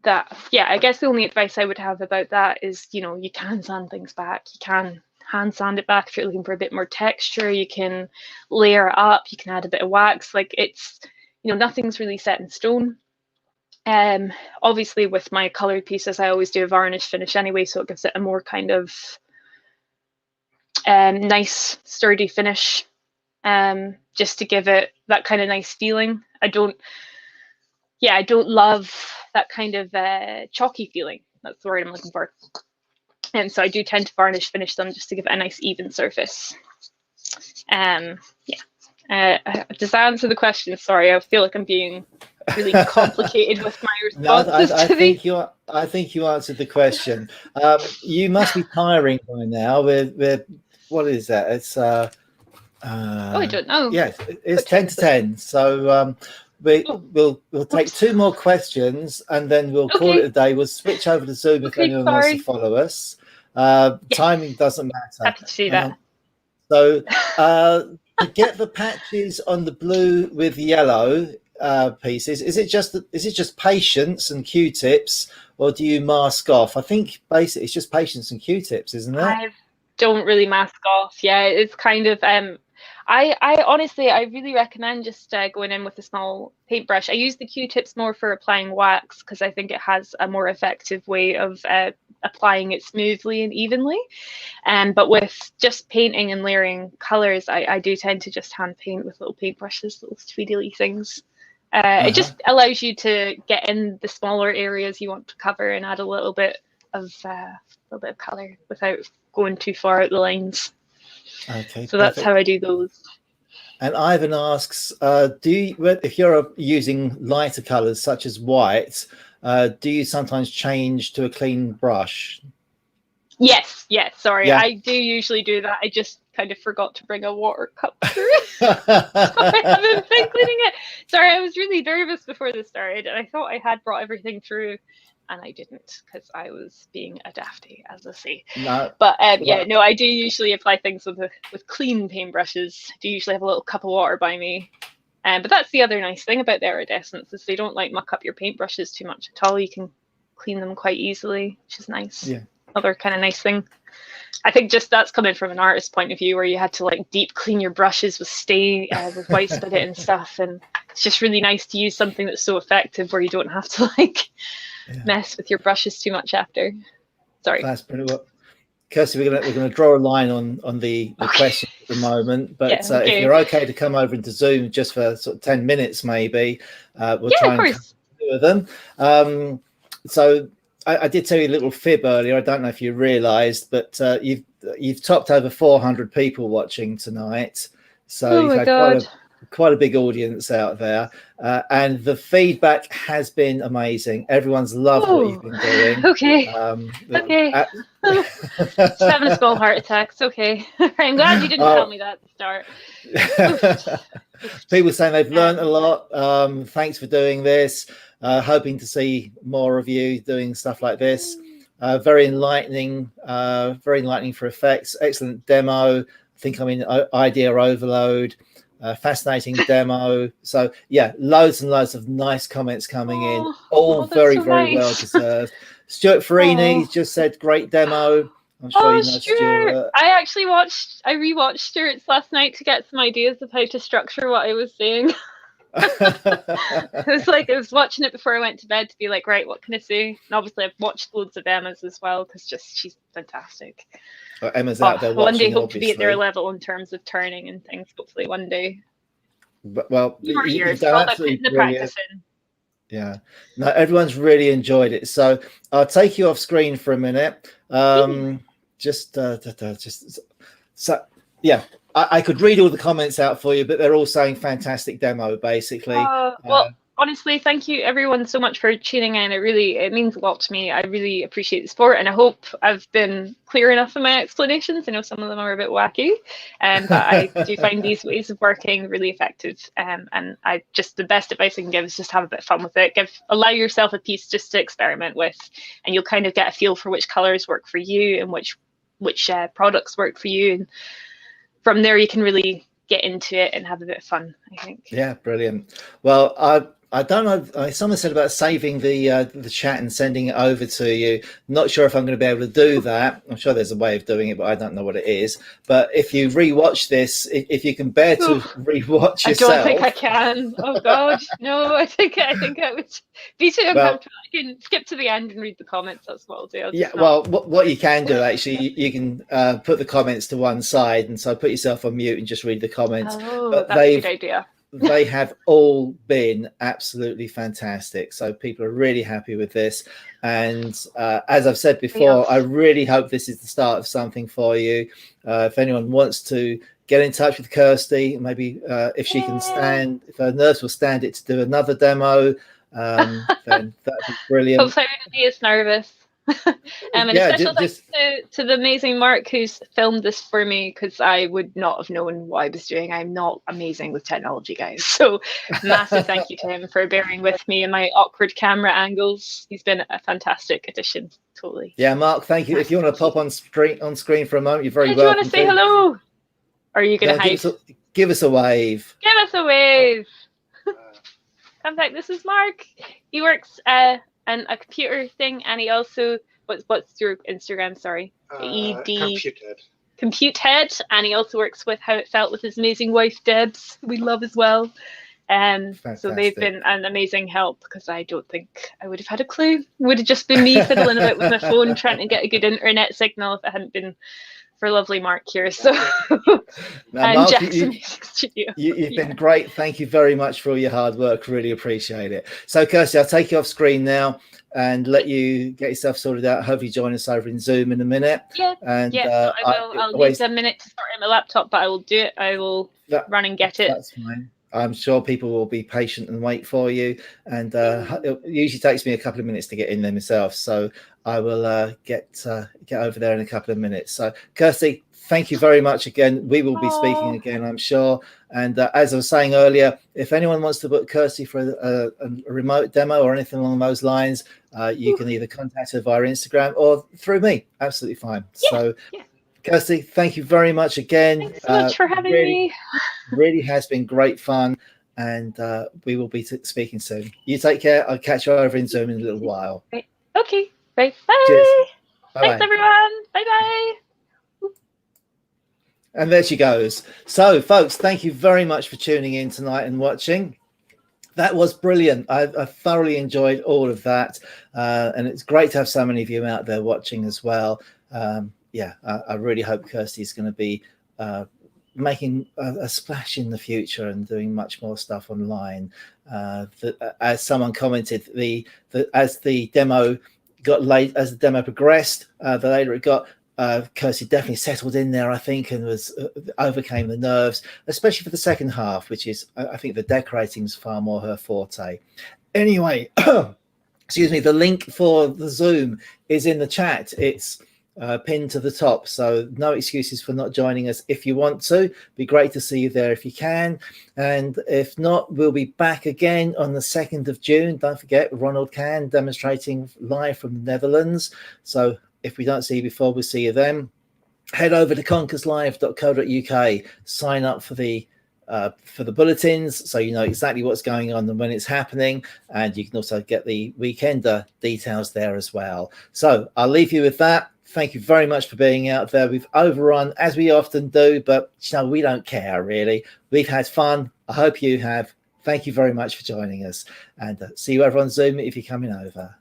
that, yeah, I guess the only advice I would have about that is, you can sand things back. You can hand sand it back if you're looking for a bit more texture. You can layer it up. You can add a bit of wax. Like, it's, nothing's really set in stone. Obviously with my coloured pieces, I always do a varnish finish anyway, so it gives it a more kind of nice, sturdy finish, just to give it that kind of nice feeling. I don't love that kind of chalky feeling. That's the word I'm looking for. And so I do tend to varnish finish them just to give it a nice even surface. Does that answer the question? Sorry, I feel like I'm being really complicated with my responses. No, I think you answered the question. You must be tiring by now. We're what is that? It's I don't know. Yes, it's 10 to 10. So we'll take two more questions and then we'll call it a day. We'll switch over to Zoom if anyone wants to follow us. Timing doesn't matter. Happy to do that. So to get the patches on the blue with yellow pieces, is it just patience and Q-tips, or do you mask off? I think basically it's just patience and Q-tips, isn't it? I don't really mask off. Yeah, it's kind of I honestly, I really recommend just going in with a small paintbrush. I use the Q-tips more for applying wax, because I think it has a more effective way of applying it smoothly and evenly. But with just painting and layering colours, I do tend to just hand paint with little paintbrushes, little tweedly things. It just allows you to get in the smaller areas you want to cover and add a little bit of colour without going too far out the lines. Okay. So that's how I do those. And Ivan asks, if you're using lighter colours such as white, do you sometimes change to a clean brush? Yes. Sorry, Yeah. I do usually do that. I just kind of forgot to bring a water cup through. So I haven't been cleaning it. Sorry, I was really nervous before this started, and I thought I had brought everything through, and I didn't because I was being a dafty, as I say. No. But no, I do usually apply things with clean paintbrushes. I do usually have a little cup of water by me. But that's the other nice thing about the iridescents is they don't like muck up your paintbrushes too much at all. You can clean them quite easily, which is nice. Yeah. Other kind of nice thing. I think just that's coming from an artist's point of view where you had to like deep clean your brushes with with white spigot and stuff, and it's just really nice to use something that's so effective where you don't have to mess with your brushes too much after. Sorry. That's pretty well. Kirsty, we're gonna draw a line on the question at the moment, but if you're okay to come over into Zoom just for sort of 10 minutes maybe, we'll try and do them. So I did tell you a little fib earlier. I don't know if you realised, but you've topped over 400 people watching tonight. So you've had quite a big audience out there, and the feedback has been amazing. Everyone's loved what you've been doing. Okay. Just having a small heart attack. It's okay. I'm glad you didn't tell me that at the start. People saying they've learned a lot. Thanks for doing this. Hoping to see more of you doing stuff like this. Very enlightening for effects. Excellent demo. I think I'm in idea overload. Fascinating demo. So yeah, loads and loads of nice comments coming in. All very well deserved. Stuart Farini just said great demo. I'm sure you know Stuart. I rewatched Stuart's last night to get some ideas of how to structure what I was saying. I was watching it before I went to bed to be like, right, what can I say? And obviously I've watched loads of Emma's as well because she's fantastic. Emma's out there watching, one day hope obviously. to be at their level in terms of turning and things, hopefully one day. But, well, you've done absolutely the practice in. Yeah, no, everyone's really enjoyed it. So I'll take you off screen for a minute. I could read all the comments out for you, but they're all saying fantastic demo, basically. Honestly, thank you everyone so much for tuning in. It means a lot to me. I really appreciate the support, and I hope I've been clear enough in my explanations. I know some of them are a bit wacky, but I do find these ways of working really effective. And the best advice I can give is just have a bit of fun with it. Allow yourself a piece just to experiment with, and you'll kind of get a feel for which colors work for you and which products work for you. And from there, you can really get into it and have a bit of fun, I think. Yeah, brilliant. Well, I don't know. Someone said about saving the chat and sending it over to you. Not sure if I'm going to be able to do that. I'm sure there's a way of doing it, but I don't know what it is. But if you rewatch this, if you can bear to rewatch yourself, I don't think I can. Oh God, no! I think I would be too uncomfortable. I can skip to the end and read the comments. That's what I'll do. What you can do actually, you can put the comments to one side, and so put yourself on mute and just read the comments. Oh, but that's a good idea. They have all been absolutely fantastic. So people are really happy with this. And as I've said before, I really hope this is the start of something for you. If anyone wants to get in touch with Kirsty, maybe if her nerves will stand it to do another demo, then that'd be brilliant. Hopefully I wouldn't be as nervous. And a special thanks to the amazing Mark who's filmed this for me, because I would not have known what I was doing. I'm not amazing with technology, guys, so massive thank you to him for bearing with me and my awkward camera angles. He's been a fantastic addition. Totally. Yeah, Mark, thank you. If you want to pop on screen for a moment, you're very welcome. Do you want to say hello? Or are you going to hide? Give us a wave. Give us a wave. Come back. This is Mark. He works and a computer thing, and he also what's your Instagram? Sorry, Compute Head, and he also works with How It Felt with his amazing wife Debs, who we love as well. So they've been an amazing help, because I don't think I would have had a clue. It would have just been me fiddling a bit with my phone trying to get a good internet signal if it hadn't been for lovely Mark here. So Mark, Jackson you've been great. Thank you very much for all your hard work. Really appreciate it. So Kirsty, I'll take you off screen now and let you get yourself sorted out. Hopefully join us over in Zoom in a minute. I'll need a minute to start in my laptop, but I will do it. I will run and get it. That's fine. I'm sure people will be patient and wait for you. And it usually takes me a couple of minutes to get in there myself. So I will get over there in a couple of minutes. So Kirsty, thank you very much again. We will be speaking again, I'm sure. And as I was saying earlier, if anyone wants to book Kirsty for a remote demo or anything along those lines, you can either contact her via Instagram or through me. Absolutely fine. Kirsty, thank you very much again. Thanks so much for having me. Really has been great fun, and we will be speaking soon. You take care. I'll catch you over in Zoom in a little while. Right. Okay. Right. Bye. Cheers. Bye-bye. Thanks, everyone. Bye-bye. And there she goes. So, folks, thank you very much for tuning in tonight and watching. That was brilliant. I thoroughly enjoyed all of that. And it's great to have so many of you out there watching as well. I really hope Kirsty is going to be making a splash in the future and doing much more stuff online. As someone commented, as the demo progressed, the later it got, Kirsty definitely settled in there, I think, and was overcame the nerves, especially for the second half, which is, I think, the decorating is far more her forte. Anyway, excuse me, the link for the Zoom is in the chat. It's pinned to the top, so no excuses for not joining us if you want to. Be great to see you there if you can, and if not, we'll be back again on the 2nd of June. Don't forget, Ronald Can demonstrating live from the Netherlands. So if we don't see you before, we'll see you then. Head over to conkerslive.co.uk, sign up for the bulletins so you know exactly what's going on and when it's happening, and you can also get the weekender details there as well. So I'll leave you with that. Thank you very much for being out there. We've overrun, as we often do, but we don't care, really. We've had fun. I hope you have. Thank you very much for joining us, and see you over on Zoom if you're coming over.